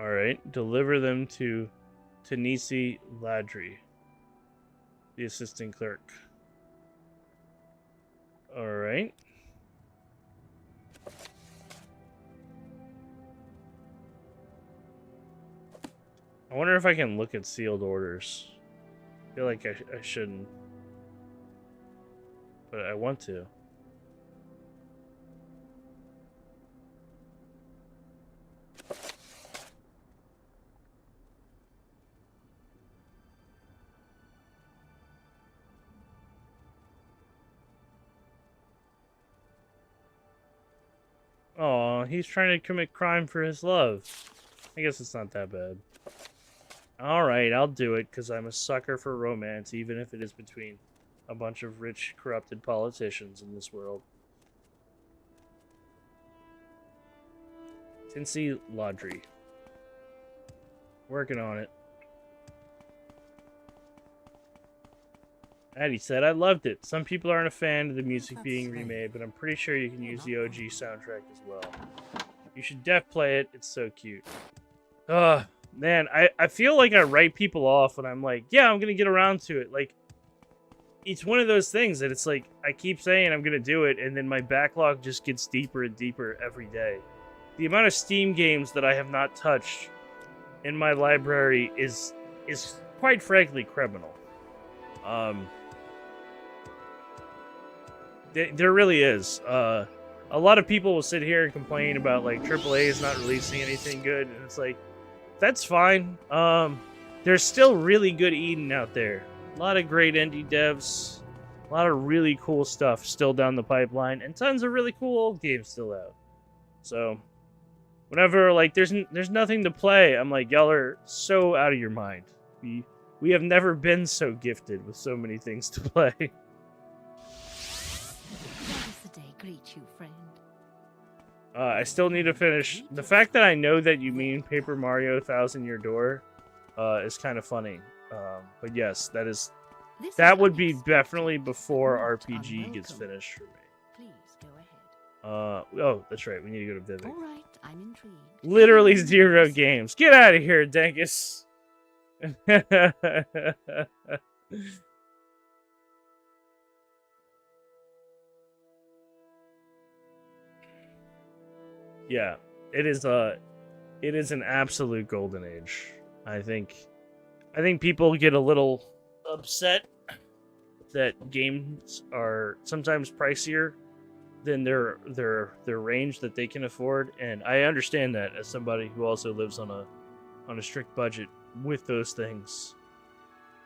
Alright, deliver them to Tanisi Ladry, the assistant clerk. Alright. I wonder if I can look at sealed orders. I feel like I shouldn't. But I want to. Oh, he's trying to commit crime for his love. I guess it's not that bad. Alright, I'll do it, because I'm a sucker for romance, even if it is between a bunch of rich, corrupted politicians in this world. Tinsy Laundry. Working on it. Addie said, I loved it. Some people aren't a fan of the music being remade, but I'm pretty sure you can use the OG soundtrack as well. You should play it. It's so cute. Man, I feel like I write people off when I'm like, yeah, I'm going to get around to it. Like, it's one of those things that it's like, I keep saying I'm going to do it, and then my backlog just gets deeper and deeper every day. The amount of Steam games that I have not touched in my library is quite frankly criminal. There really is. A lot of people will sit here and complain about like AAA is not releasing anything good, and it's like that's fine. There's still really good Eden out there. A lot of great indie devs, a lot of really cool stuff still down the pipeline, and tons of really cool old games still out. So, whenever like there's nothing to play, I'm like, y'all are so out of your mind. We have never been so gifted with so many things to play. How does the day greet you, friend? I still need to finish. The fact that I know that you mean Paper Mario 1000 Year Door is kind of funny. But yes, that would be definitely before RPG gets finished for me. Please go ahead. Oh, that's right. We need to go to Vivek. All right, I'm intrigued. Literally 0 games. Get out of here, Dankus. Yeah, it is an absolute golden age. I think people get a little upset that games are sometimes pricier than their range that they can afford, and I understand that as somebody who also lives on a strict budget with those things.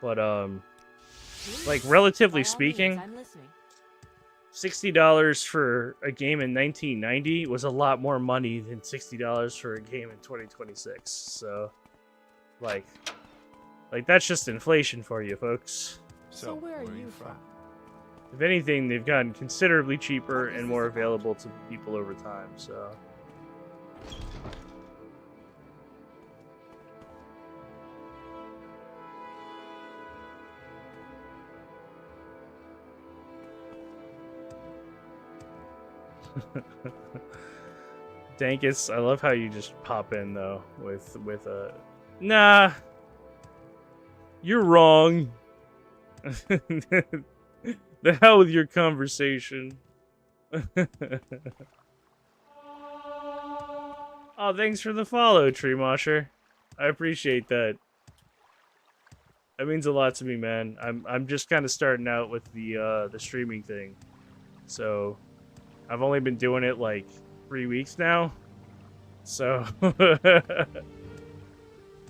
But like relatively speaking, I'm listening. $60 for a game in 1990 was a lot more money than $60 for a game in 2026. So, like that's just inflation for you, folks. So where are you from? If anything, they've gotten considerably cheaper and more available to people over time. So. Dankus, I love how you just pop in though with a nah. You're wrong. The hell with your conversation. Oh, thanks for the follow, Tree Mosher. I appreciate that. That means a lot to me, man. I'm just kind of starting out with the streaming thing, so I've only been doing it like 3 weeks now. So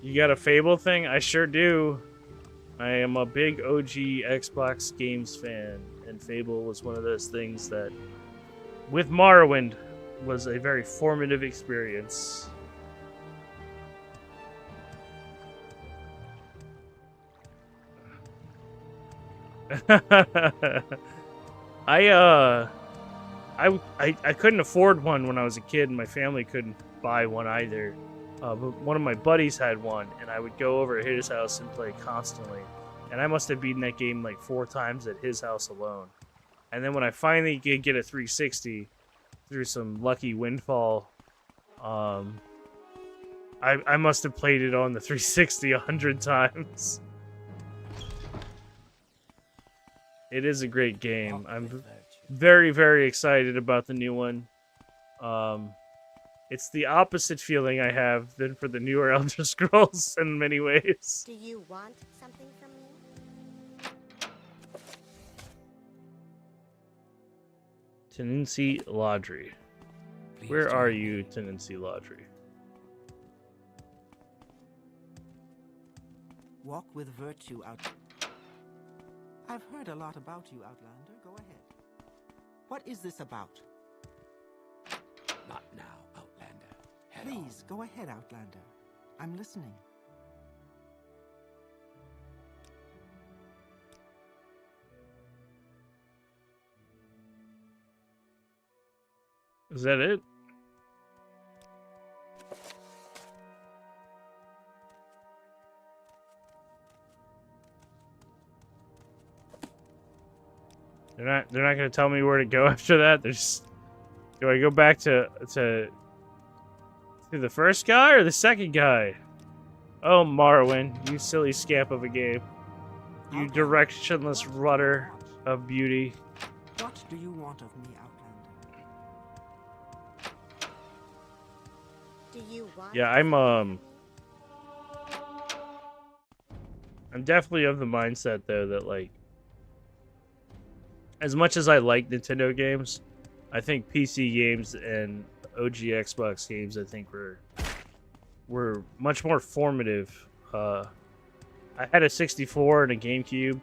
you got a Fable thing? I sure do. I am a big OG Xbox games fan, and Fable was one of those things that, with Morrowind, was a very formative experience. I couldn't afford one when I was a kid, and my family couldn't buy one either. But one of my buddies had one, and I would go over at his house and play constantly. And I must have beaten that game like 4 times at his house alone. And then when I finally get a 360 through some lucky windfall, I must have played it on the 360 100 times. It is a great game. I'm very, very excited about the new one. It's the opposite feeling I have than for the newer Elder Scrolls in many ways. Do you want something from me? Tenancy Laundry. Where are you, Tenancy Laundry? Walk with virtue, I've heard a lot about you, Outlander. Go ahead. What is this about? Not now, Outlander. Head Please, go ahead, Outlander. I'm listening. Is that it? They're not gonna tell me where to go after that. They're just, do I go back to the first guy or the second guy? Oh, Morrowind, you silly scamp of a game. You directionless rudder of beauty. What do you want of me, Outlander? Do you want Yeah, I'm I'm definitely of the mindset though that like, as much as I like Nintendo games, I think PC games and OG Xbox games, I think were much more formative. I had a 64 and a GameCube,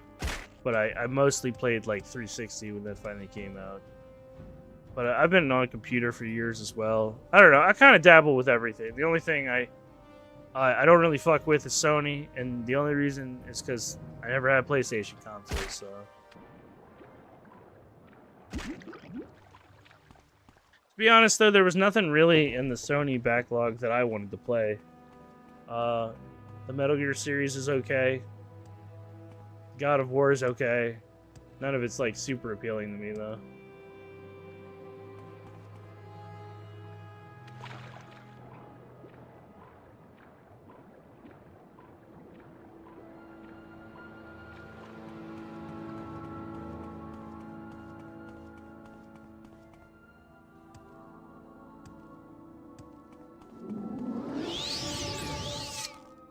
but I mostly played like 360 when that finally came out. But I've been on a computer for years as well. I don't know. I kind of dabble with everything. The only thing I don't really fuck with is Sony, and the only reason is because I never had a PlayStation console. So, to be honest, though, there was nothing really in the Sony backlog that I wanted to play. The Metal Gear series is okay. God of War is okay. None of it's like super appealing to me, though.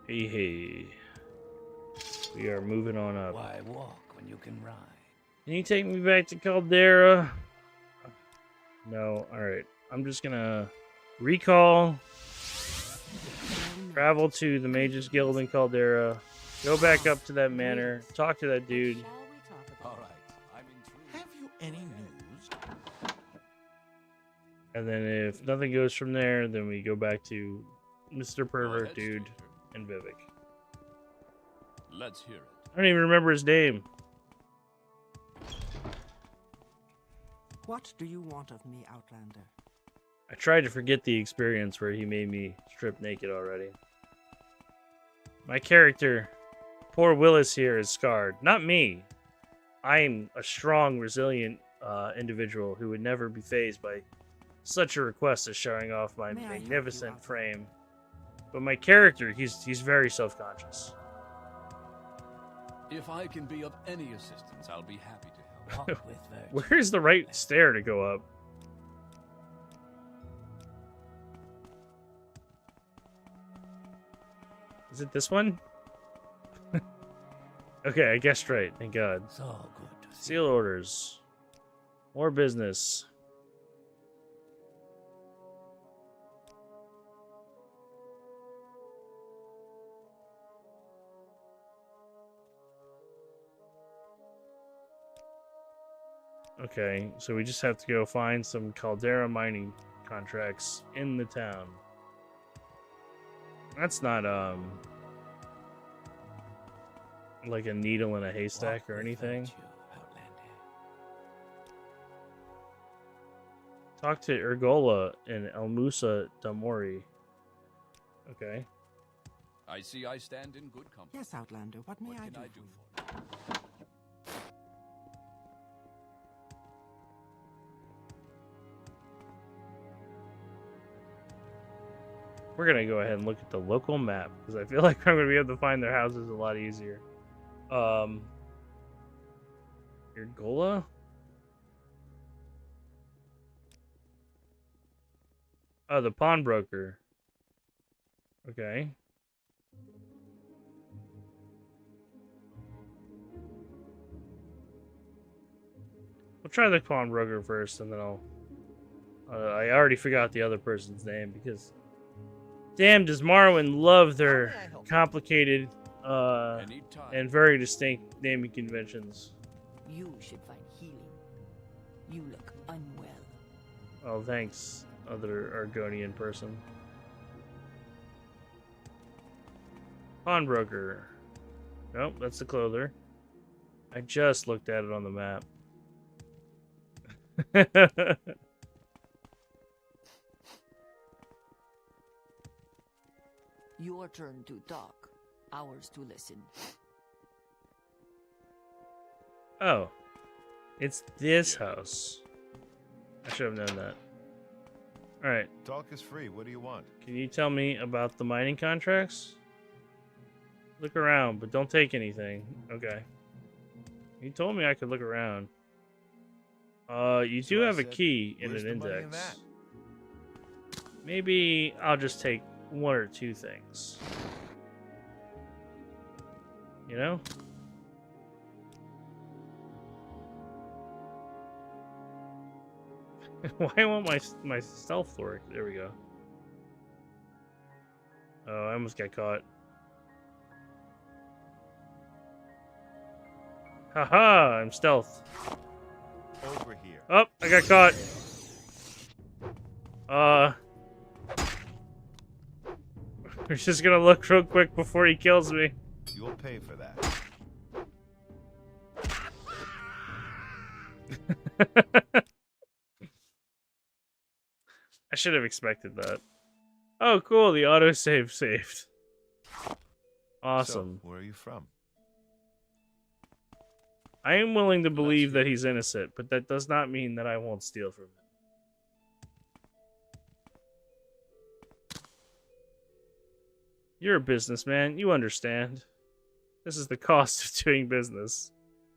Hey, hey. We are moving on up. Why walk when you can ride? Can you take me back to Caldera? No. Alright. I'm just gonna recall. Travel to the Mages Guild in Caldera. Go back up to that manor. Talk to that dude. Shall we talk about? All right, I'm intrigued. Have you any news? And then if nothing goes from there, then we go back to Mr. Pervert let's dude hear and Vivek. Let's hear it. I don't even remember his name. What do you want of me, Outlander? I tried to forget the experience where he made me strip naked already. My character, poor Willis here, is scarred. Not me. I'm a strong, resilient individual who would never be fazed by such a request as showing off my May I help you magnificent out? frame. But my character, he's very self-conscious. If I can be of any assistance, I'll be happy to help. Walk with virtue. Where's the right stair to go up? Is it this one? Okay, I guessed right. Thank God. So good to see Seal orders. More business. Okay, so we just have to go find some Caldera mining contracts in the town. That's not, like a needle in a haystack Walk or with anything. virtue, Outlander. Talk to Ergola and Elmusa Damori. Okay. I see I stand in good company. Yes, Outlander, what may What I can do I for do you? for you? We're gonna go ahead and look at the local map because I feel like I'm gonna be able to find their houses a lot easier. Ergola? Oh, the pawnbroker. Okay. We'll try the pawnbroker first, and then I'll. I already forgot the other person's name because. Damn, does Morrowind love their complicated Anytime. and very distinct naming conventions. You should find healing. You look unwell. Oh, thanks, other Argonian person. Pawnbroker. Nope, that's the clother. I just looked at it on the map. Your turn to talk, ours to listen. Oh, it's this house. I should have known that. All right, Talk is free. What do you want? can you tell me about the mining contracts? Look around, but don't take anything. Okay. You told me I could look around. You do So I have a said, key in "Where's an the money in index. Maybe I'll just take one or two things. You know? Why won't my stealth work? There we go. Oh, I almost got caught. Haha, I'm stealth. Over here. Oh, I got caught. We're just gonna look real quick before he kills me. You'll pay for that. I should have expected that. Oh, cool. The autosave saved. Awesome. So, where are you from? I am willing to believe that he's innocent, but that does not mean that I won't steal from him. You're a businessman. You understand. This is the cost of doing business.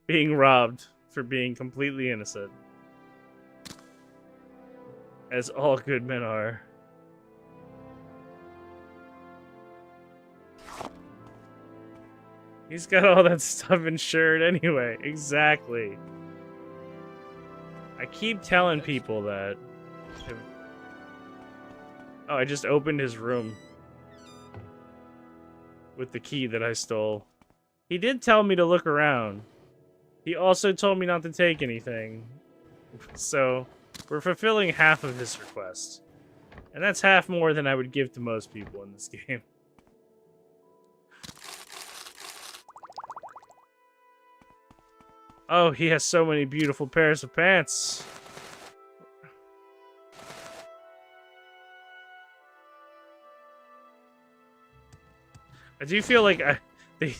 Being robbed for being completely innocent. As all good men are. He's got all that stuff insured anyway. Exactly. I keep telling people that. Oh, I just opened his room. With the key that I stole. He did tell me to look around. He also told me not to take anything. So, we're fulfilling half of his request. And that's half more than I would give to most people in this game. Oh, he has so many beautiful pairs of pants. I do feel like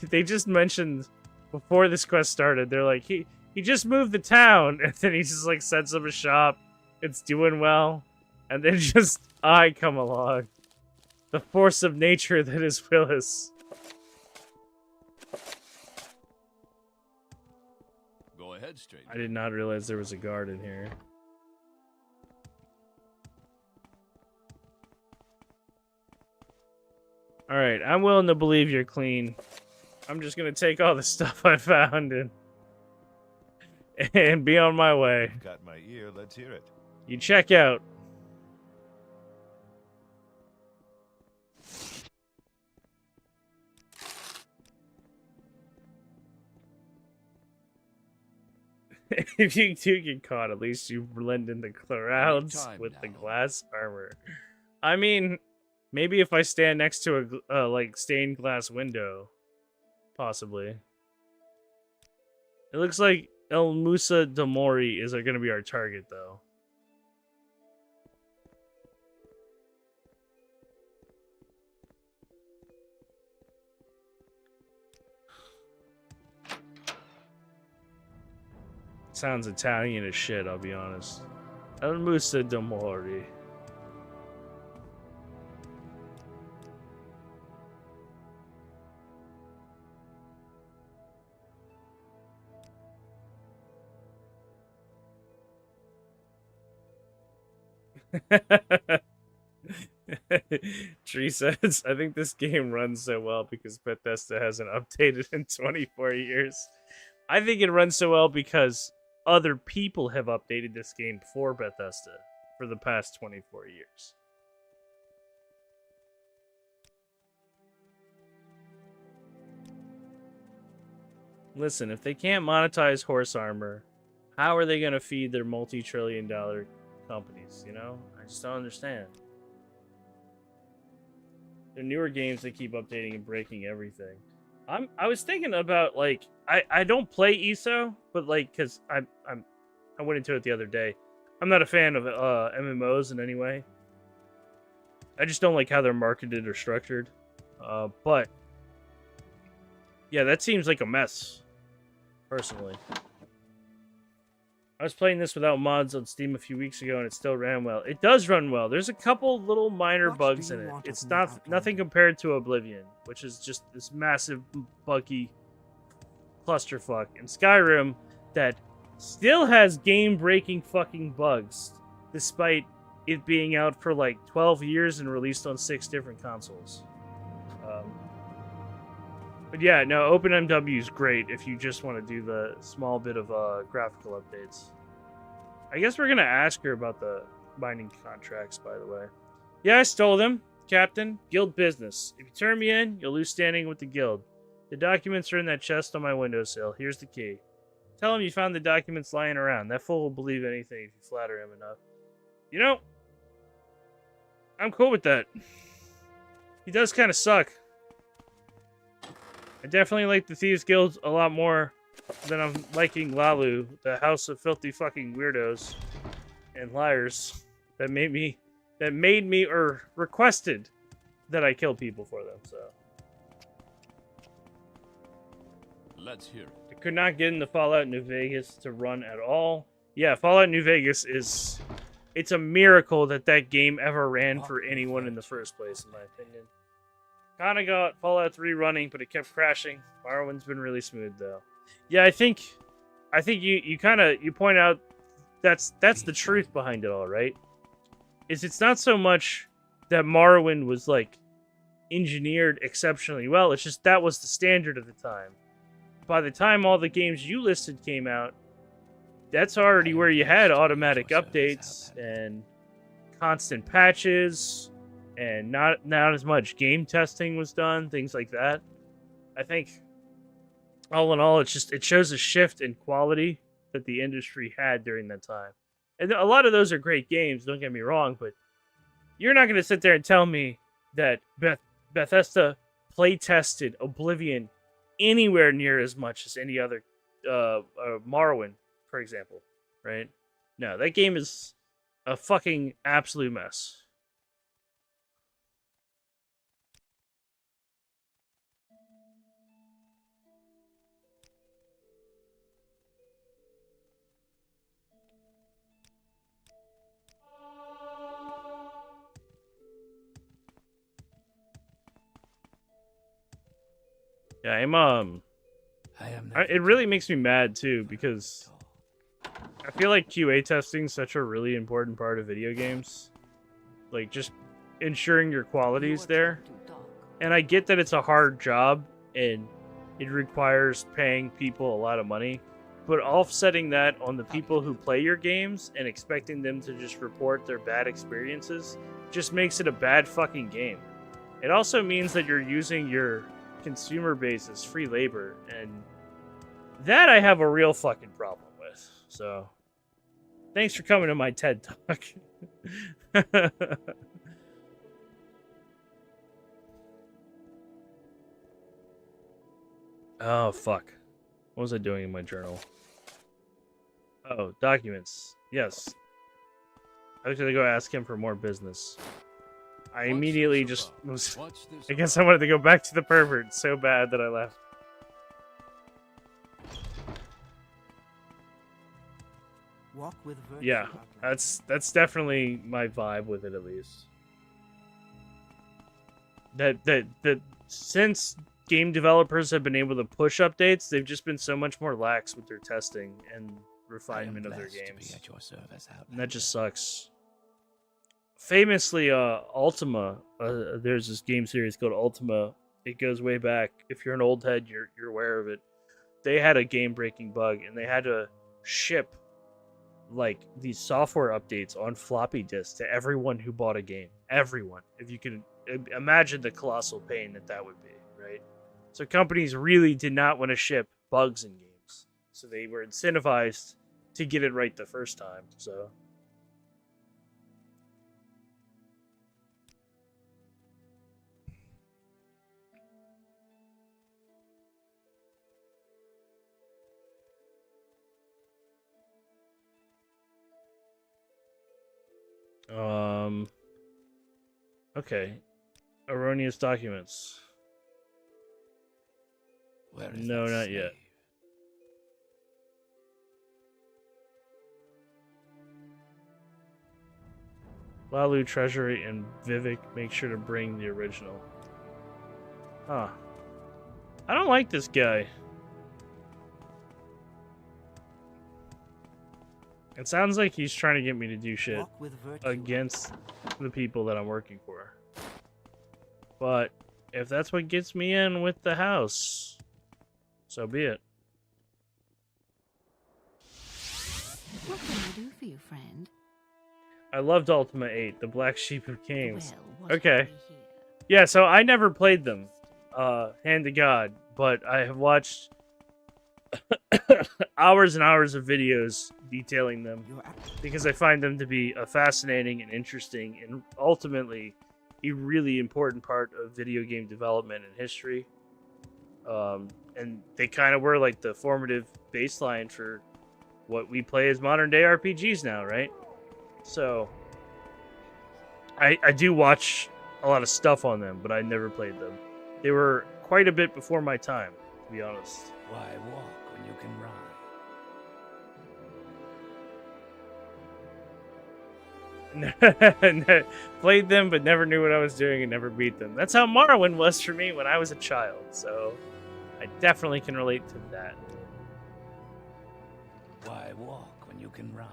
they just mentioned before this quest started, they're like, he just moved the town, and then he just like sets up a shop, it's doing well, and then just I come along. The force of nature that is Willis. Go ahead, stranger. I did not realize there was a guard in here. Alright, I'm willing to believe you're clean. I'm just gonna take all the stuff I found and be on my way. Got my ear, let's hear it. You check out. If you do get caught, at least you blend in the crowds with the glass armor. I mean, maybe if I stand next to a like stained glass window, possibly. It looks like El Musa Damori is going to be our target, though. Sounds Italian as shit, I'll be honest. El Musa Damori. Tree says, I think this game runs so well because Bethesda hasn't updated in 24 years. I think it runs so well because other people have updated this game for Bethesda for the past 24 years. Listen, if they can't monetize horse armor, how are they going to feed their multi-trillion-dollar companies, you know? I just don't understand. The newer games, they keep updating and breaking everything. I was thinking about, like, I don't play ESO, but, like, because I went into it the other day. I'm not a fan of MMOs in any way. I just don't like how they're marketed or structured. But, yeah, that seems like a mess, personally. I was playing this without mods on Steam a few weeks ago, and it still ran well. It does run well. There's a couple little minor bugs in it. It's nothing compared to Oblivion, which is just this massive, buggy clusterfuck. And Skyrim, that still has game-breaking fucking bugs, despite it being out for like 12 years and released on 6 different consoles. But yeah, no, OpenMW is great if you just want to do the small bit of graphical updates. I guess we're gonna ask her about the binding contracts, by the way. Yeah, I stole them, Captain. Guild business. If you turn me in, you'll lose standing with the guild. The documents are in that chest on my windowsill. Here's the key. Tell him you found the documents lying around. That fool will believe anything if you flatter him enough. You know, I'm cool with that. He does kind of suck. I definitely like the Thieves Guild a lot more than I'm liking Lalu, the house of filthy fucking weirdos and liars that made me or requested that I kill people for them. So Let's hear it. I could not get into Fallout New Vegas to run at all. Yeah, Fallout New Vegas it's a miracle that that game ever ran for anyone in the first place, in my opinion. Kind of got Fallout 3 running, but it kept crashing. Morrowind's been really smooth, though. Yeah, I think you point out that's the truth behind it all, right? It's not so much that Morrowind was like engineered exceptionally well. It's just that was the standard of the time. By the time all the games you listed came out, that's already where you had automatic updates and constant patches. And not as much game testing was done, things like that. I think, all in all, it shows a shift in quality that the industry had during that time. And a lot of those are great games, don't get me wrong, but you're not going to sit there and tell me that Bethesda play-tested Oblivion anywhere near as much as any other Morrowind, for example, right? No, that game is a fucking absolute mess. Yeah, it really makes me mad too, because I feel like QA testing is such a really important part of video games. Like, just ensuring your quality is there. And I get that it's a hard job and it requires paying people a lot of money, but offsetting that on the people who play your games and expecting them to just report their bad experiences just makes it a bad fucking game. It also means that you're using your consumer base as free labor, and that I have a real fucking problem with. So, thanks for coming to my TED Talk. Oh, fuck. What was I doing in my journal? Oh, documents. Yes. I was gonna go ask him for more business. I immediately just was... I guess I wanted to go back to the pervert so bad that I left. Walk with virtue, Yeah, that's definitely my vibe with it, at least. That since game developers have been able to push updates, they've just been so much more lax with their testing and refinement of their games. At your service, and that just sucks. Famously, Ultima, there's this game series called Ultima. It goes way back. If you're an old head, you're aware of it. They had a game-breaking bug, and they had to ship like these software updates on floppy disks to everyone who bought a game. Everyone. If you can imagine the colossal pain that would be, right? So companies really did not want to ship bugs in games. So they were incentivized to get it right the first time. So okay. Erroneous documents. No, not yet. Lalu, Treasury, and Vivek make sure to bring the original. Huh. I don't like this guy. It sounds like he's trying to get me to do shit against the people that I'm working for. But if that's what gets me in with the house, so be it. What can I do for you, friend? I loved Ultima 8, the Black Sheep of Kings. Well, what Okay. have we here? Yeah, so I never played them, hand to God, but I have watched hours and hours of videos detailing them because I find them to be a fascinating and interesting and ultimately a really important part of video game development and history. And they kind of were like the formative baseline for what we play as modern day RPGs now, right? So I do watch a lot of stuff on them, but I never played them. They were quite a bit before my time, to be honest. Why walk when you can ride? Played them, but never knew what I was doing and never beat them. That's how Morrowind was for me when I was a child, so I definitely can relate to that. Why walk when you can ride?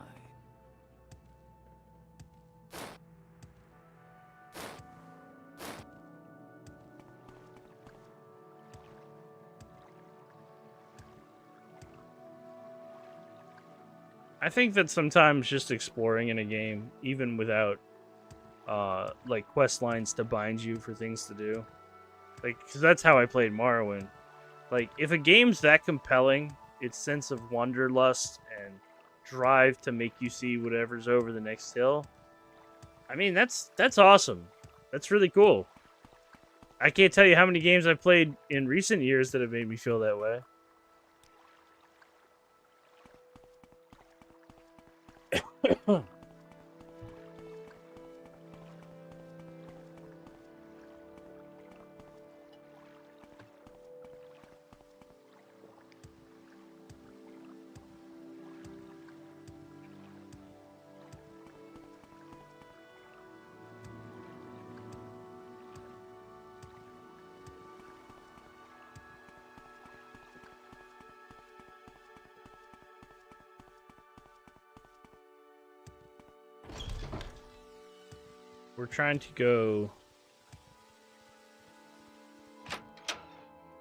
I think that sometimes just exploring in a game, even without like quest lines to bind you for things to do, like, because that's how I played Morrowind. Like, if a game's that compelling, its sense of wanderlust and drive to make you see whatever's over the next hill, I mean, that's awesome. That's really cool. I can't tell you how many games I've played in recent years that have made me feel that way. We're trying to go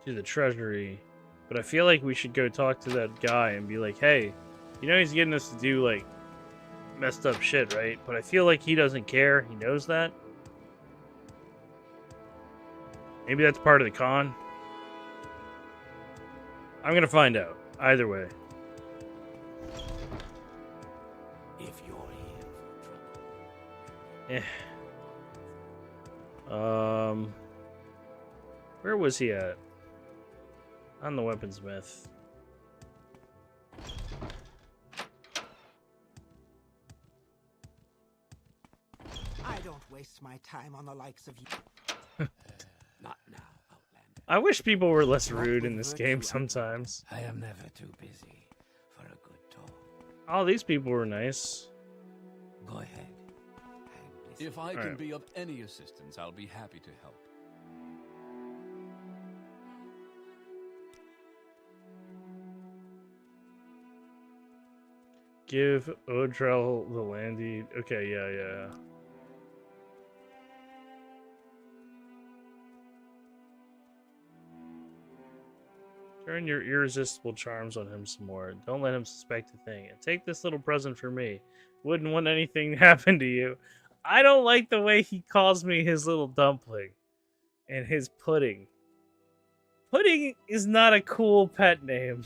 to the treasury, but I feel like we should go talk to that guy and be like, hey, you know he's getting us to do, like, messed up shit, right? But I feel like he doesn't care. He knows that. Maybe that's part of the con. I'm gonna find out. Either way. If you're here for trouble. Eh. Where was he at? On the weaponsmith. I don't waste my time on the likes of you. Not now, Outlander. I wish people were less rude in this game sometimes. I am never too busy for a good talk. All these people were nice. Go ahead. If I can Alright. be of any assistance, I'll be happy to help. Give Odrell the land deed. Okay, yeah. Turn your irresistible charms on him some more. Don't let him suspect a thing. And take this little present for me. Wouldn't want anything to happen to you. I don't like the way he calls me his little dumpling. And his pudding. Pudding is not a cool pet name.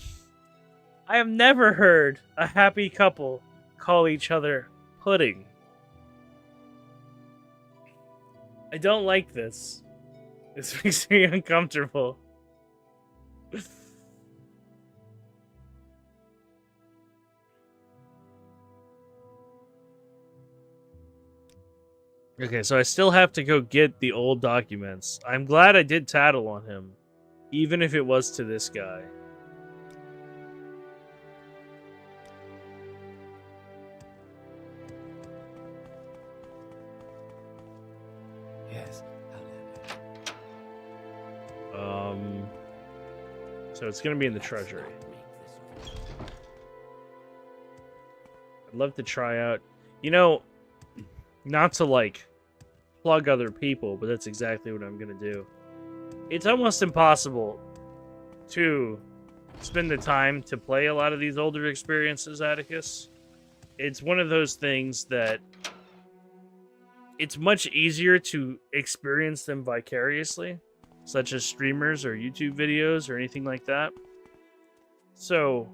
I have never heard a happy couple call each other pudding. I don't like this. This makes me uncomfortable. Okay, so I still have to go get the old documents. I'm glad I did tattle on him, even if it was to this guy. Yes, So it's gonna be in the treasury. I'd love to try out, you know, not to like plug other people, but that's exactly what I'm gonna do. it's almost impossible to spend the time to play a lot of these older experiences, Atticus. It's one of those things that it's much easier to experience them vicariously, such as streamers or YouTube videos or anything like that. So,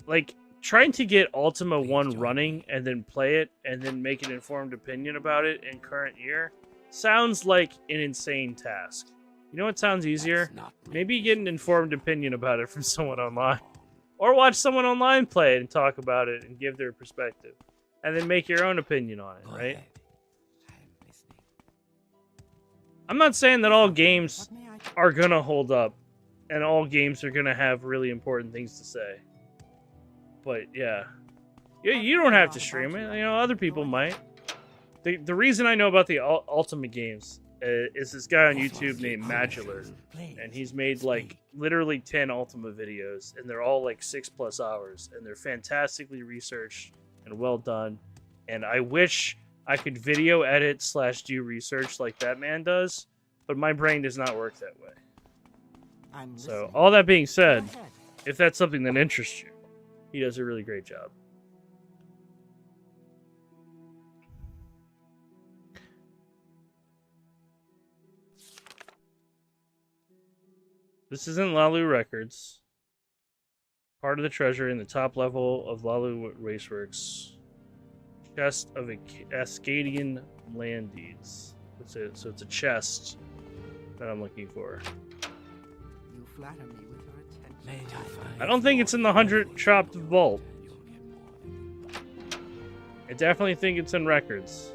like, trying to get Ultima 1 running and then play it and then make an informed opinion about it in current year sounds like an insane task. You know what sounds easier? Maybe get an informed opinion about it from someone online. Or watch someone online play it and talk about it and give their perspective. And then make your own opinion on it, right? I'm not saying that all games are gonna hold up and all games are gonna have really important things to say. But yeah. You don't have to stream it. You know, other people might. The reason I know about the Ultimate games is this guy on YouTube named Madular, and he's made like literally 10 Ultima videos, and they're all like 6+ hours, and they're fantastically researched and well done. And I wish I could video edit / do research like that man does, but my brain does not work that way. So all that being said, if that's something that interests you, he does a really great job. This isn't Lalu Records. Part of the treasure in the top level of Lalu Raceworks. Chest of Ascadian land deeds. So it's a chest that I'm looking for. You flatter me with your attention. I don't think it's in the 100 chopped vault. I definitely think it's in records.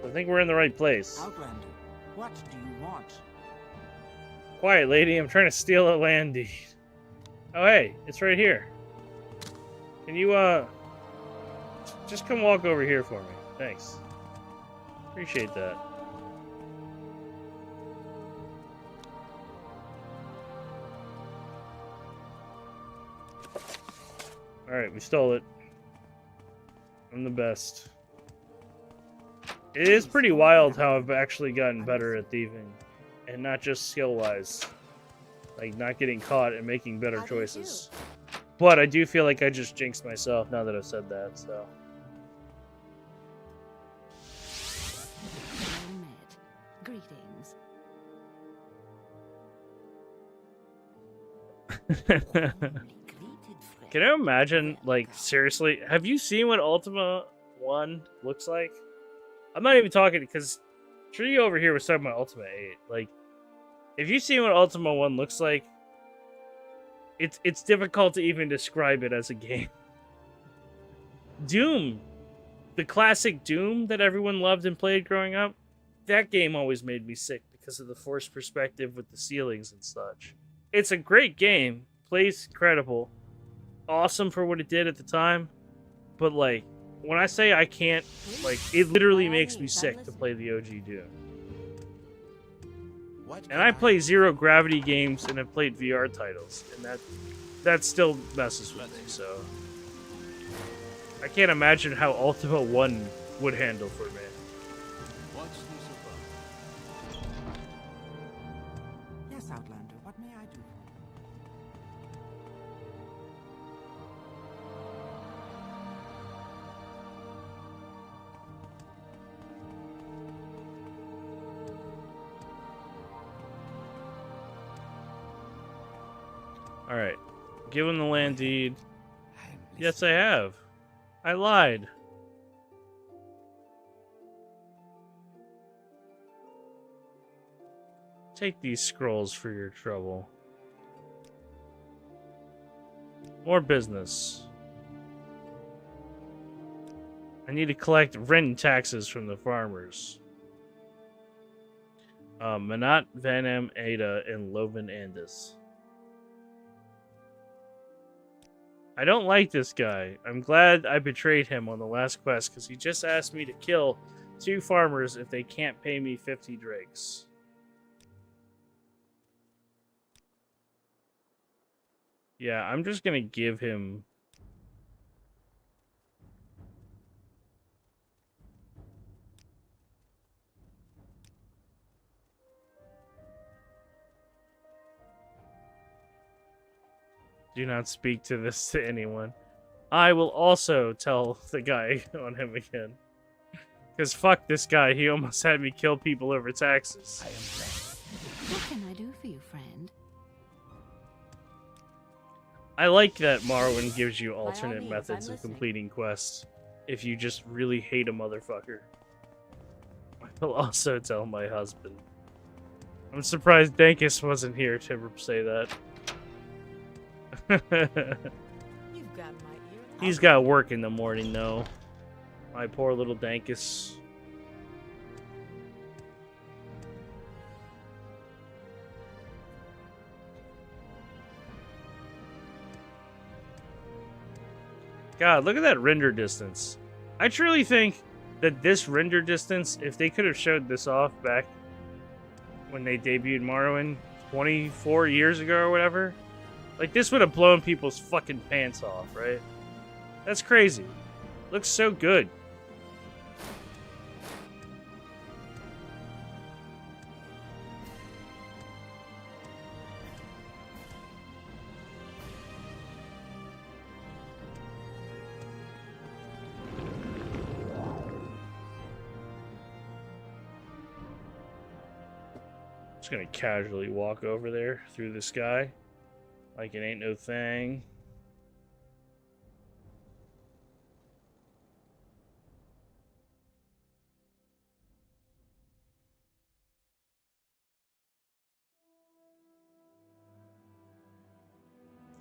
I think we're in the right place. Outlander, what do you want? Quiet, lady. I'm trying to steal a land deed. Oh, hey. It's right here. Can you, just come walk over here for me. Thanks. Appreciate that. Alright, we stole it. I'm the best. It is pretty wild how I've actually gotten better at thieving. And not just skill-wise. Like, not getting caught and making better choices. But I do feel like I just jinxed myself now that I've said that, so... Greetings. Can you imagine, like, seriously, have you seen what Ultima 1 looks like? I'm not even talking, because Tree over here was talking about Ultima 8. Like, if you see what Ultima 1 looks like, it's difficult to even describe it as a game. Doom, the classic Doom that everyone loved and played growing up, that game always made me sick because of the forced perspective with the ceilings and such. It's a great game, plays incredible, awesome for what it did at the time, but like, when I say I can't, like, it literally makes me sick to play the OG Doom. And I play zero gravity games and have played VR titles, and that still messes with me, so... I can't imagine how Ultima 1 would handle for me. Yes, Outlander, what may I do for you? Alright. Give him the land deed. Yes, I have. I lied. Take these scrolls for your trouble. More business. I need to collect rent and taxes from the farmers. Manat, Vanam, Ada, and Loven Andis. I don't like this guy. I'm glad I betrayed him on the last quest because he just asked me to kill 2 farmers if they can't pay me 50 drakes. Yeah, I'm just gonna give him... Do not speak to this to anyone. I will also tell the guy on him again. Because fuck this guy, he almost had me kill people over taxes. What can I do for you, friend? I like that Morrowind gives you alternate means, methods I'm of listening. completing quests if you just really hate a motherfucker. I will also tell my husband. I'm surprised Dankus wasn't here to say that. You've got my ear. He's got work in the morning, though. My poor little Dankus. God, look at that render distance. I truly think that this render distance, if they could have showed this off back when they debuted Morrowind 24 years ago or whatever, like this would have blown people's fucking pants off, right? That's crazy. Looks so good. Just gonna casually walk over there through the sky like it ain't no thing.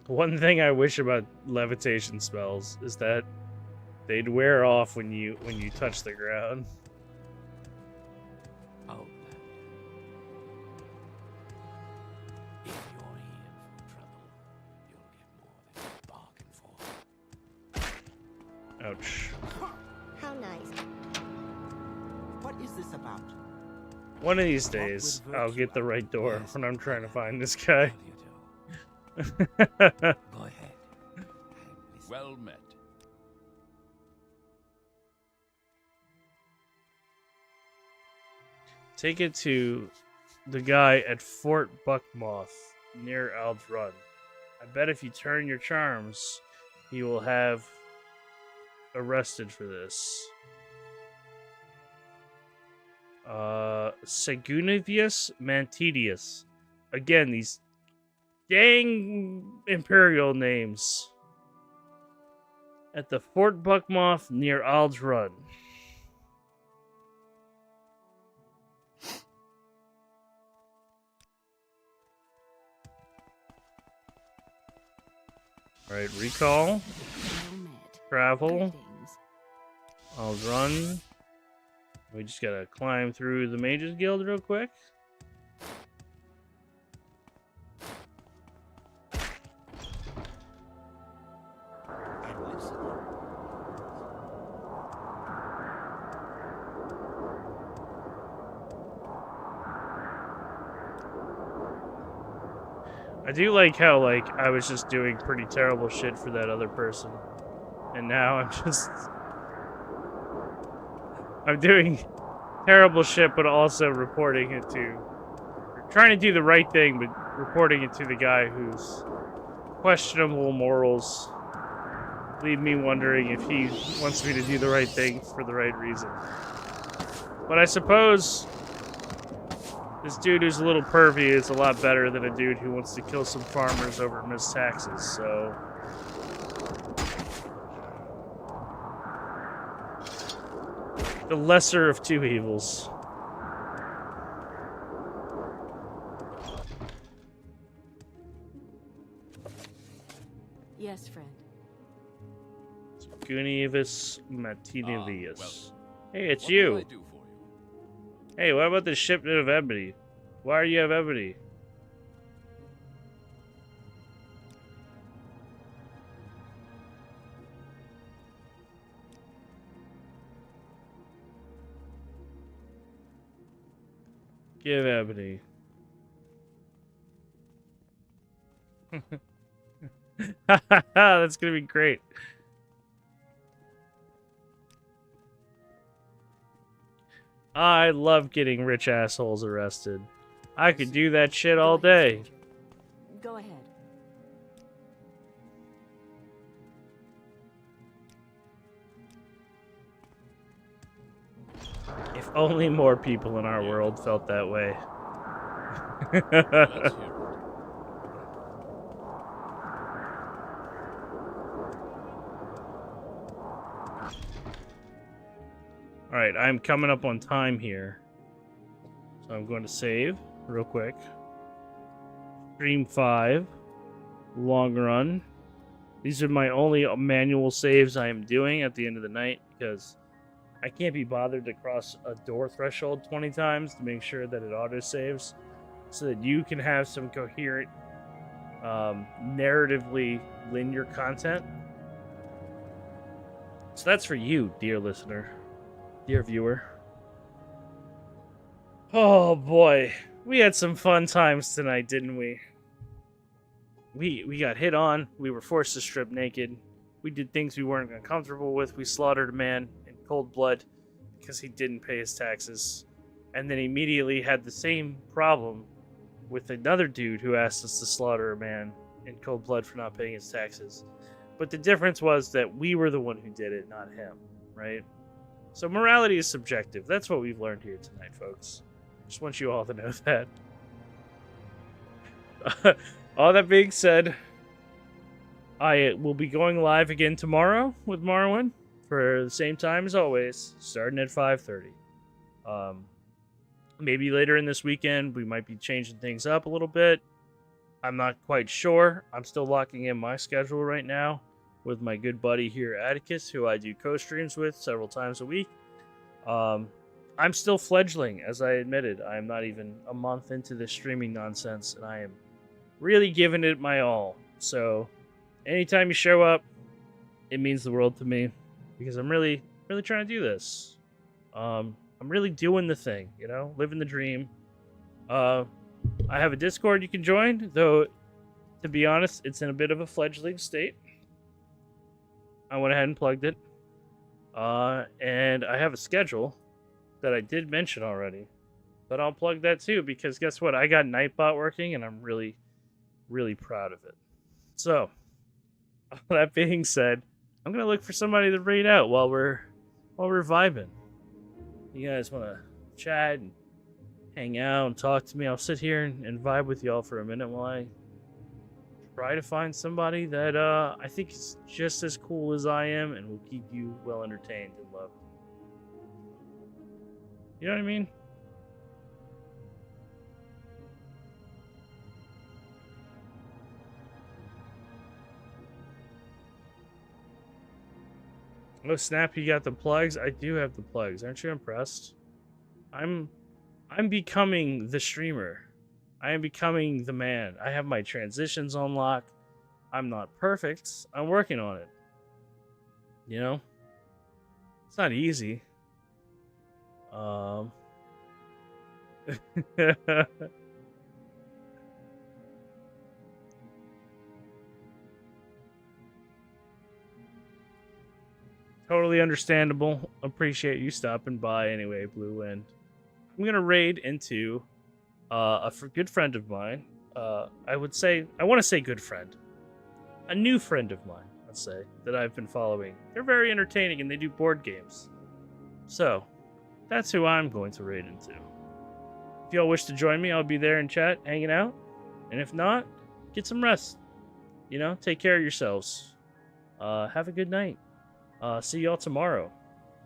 One thing I wish about levitation spells is that they'd wear off when you touch the ground. Oh, if you're here for trouble, you'll get more than you bargain for. Ouch. How nice. What is this about? One of these days, I'll get the right door when I'm trying to find this guy. Go ahead. Well met. Take it to the guy at Fort Buckmoth near Ald's Run. I bet if you turn your charms, he will have arrested for this. Segunivius Mantidius. Again, these dang imperial names. At the Fort Buckmoth near Ald's Run. Alright, recall. Well met. Travel. Greetings. Ald's Run. We just gotta climb through the Mages Guild real quick. I do like how, like, I was just doing pretty terrible shit for that other person. And now I'm doing terrible shit, but also reporting it to... or trying to do the right thing, but reporting it to the guy whose questionable morals leave me wondering if he wants me to do the right thing for the right reason. But I suppose... this dude who's a little pervy is a lot better than a dude who wants to kill some farmers over missed taxes, so... the lesser of two evils. Yes, friend. Gunivis Matinivius. well, Hey, it's what you. can I do for you? Hey, what about the shipment of ebony? Why do you have ebony? Give ebony. That's gonna be great. I love getting rich assholes arrested. I could do that shit all day. Go ahead. If only more people in our world felt that way. Let's hear it. Alright, I'm coming up on time here. So I'm going to save real quick. Stream 5. Long run. These are my only manual saves I am doing at the end of the night because I can't be bothered to cross a door threshold 20 times to make sure that it auto-saves so that you can have some coherent, narratively linear content. So that's for you, dear listener, dear viewer. Oh boy, we had some fun times tonight, didn't we? We got hit on, we were forced to strip naked, we did things we weren't comfortable with, we slaughtered a man in cold blood because he didn't pay his taxes, and then immediately had the same problem with another dude who asked us to slaughter a man in cold blood for not paying his taxes. But the difference was that we were the one who did it, not him, right? So morality is subjective. That's what we've learned here tonight, folks. Just want you all to know that. All that being said, I will be going live again tomorrow with Morrowind for the same time as always, starting at 5:30. Maybe later in this weekend, we might be changing things up a little bit. I'm not quite sure. I'm still locking in my schedule right now with my good buddy here, Atticus, who I do co-streams with several times a week. I'm still fledgling, as I admitted. I'm not even a month into this streaming nonsense, and I am really giving it my all. So anytime you show up, it means the world to me because I'm really trying to do this. I'm really doing the thing, you know, living the dream. I have a Discord you can join, though, to be honest, it's in a bit of a fledgling state. I went ahead and plugged it. And I have a schedule that I did mention already, but I'll plug that too because guess what? I got Nightbot working and I'm really proud of it. So, all that being said, I'm gonna look for somebody to raid out while we're vibing. You guys want to chat and hang out and talk to me? I'll sit here and vibe with y'all for a minute while I try to find somebody that I think is just as cool as I am and will keep you well entertained and loved. You know what I mean? Oh snap, you got the plugs? I do have the plugs. Aren't you impressed? I'm becoming the streamer. I am becoming the man. I have my transitions on lock. I'm not perfect. I'm working on it. You know? It's not easy. Totally understandable. Appreciate you stopping by anyway, Blue Wind. I'm gonna raid into a good friend of mine. I want to say good friend. A new friend of mine, let's say, that I've been following. They're very entertaining and they do board games. So, that's who I'm going to raid into. If y'all wish to join me, I'll be there in chat, hanging out. And if not, get some rest. You know, take care of yourselves. Have a good night. See y'all tomorrow.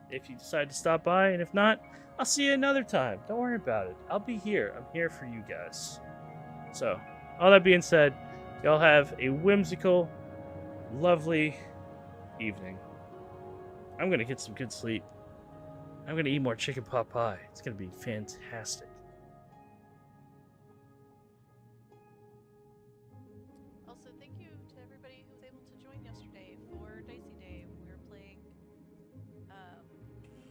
If you decide to stop by, and if not, I'll see you another time. Don't worry about it. I'll be here. I'm here for you guys. So, all that being said, y'all have a whimsical, lovely evening. I'm going to get some good sleep. I'm going to eat more chicken pot pie. It's going to be fantastic. Also, thank you to everybody who was able to join yesterday.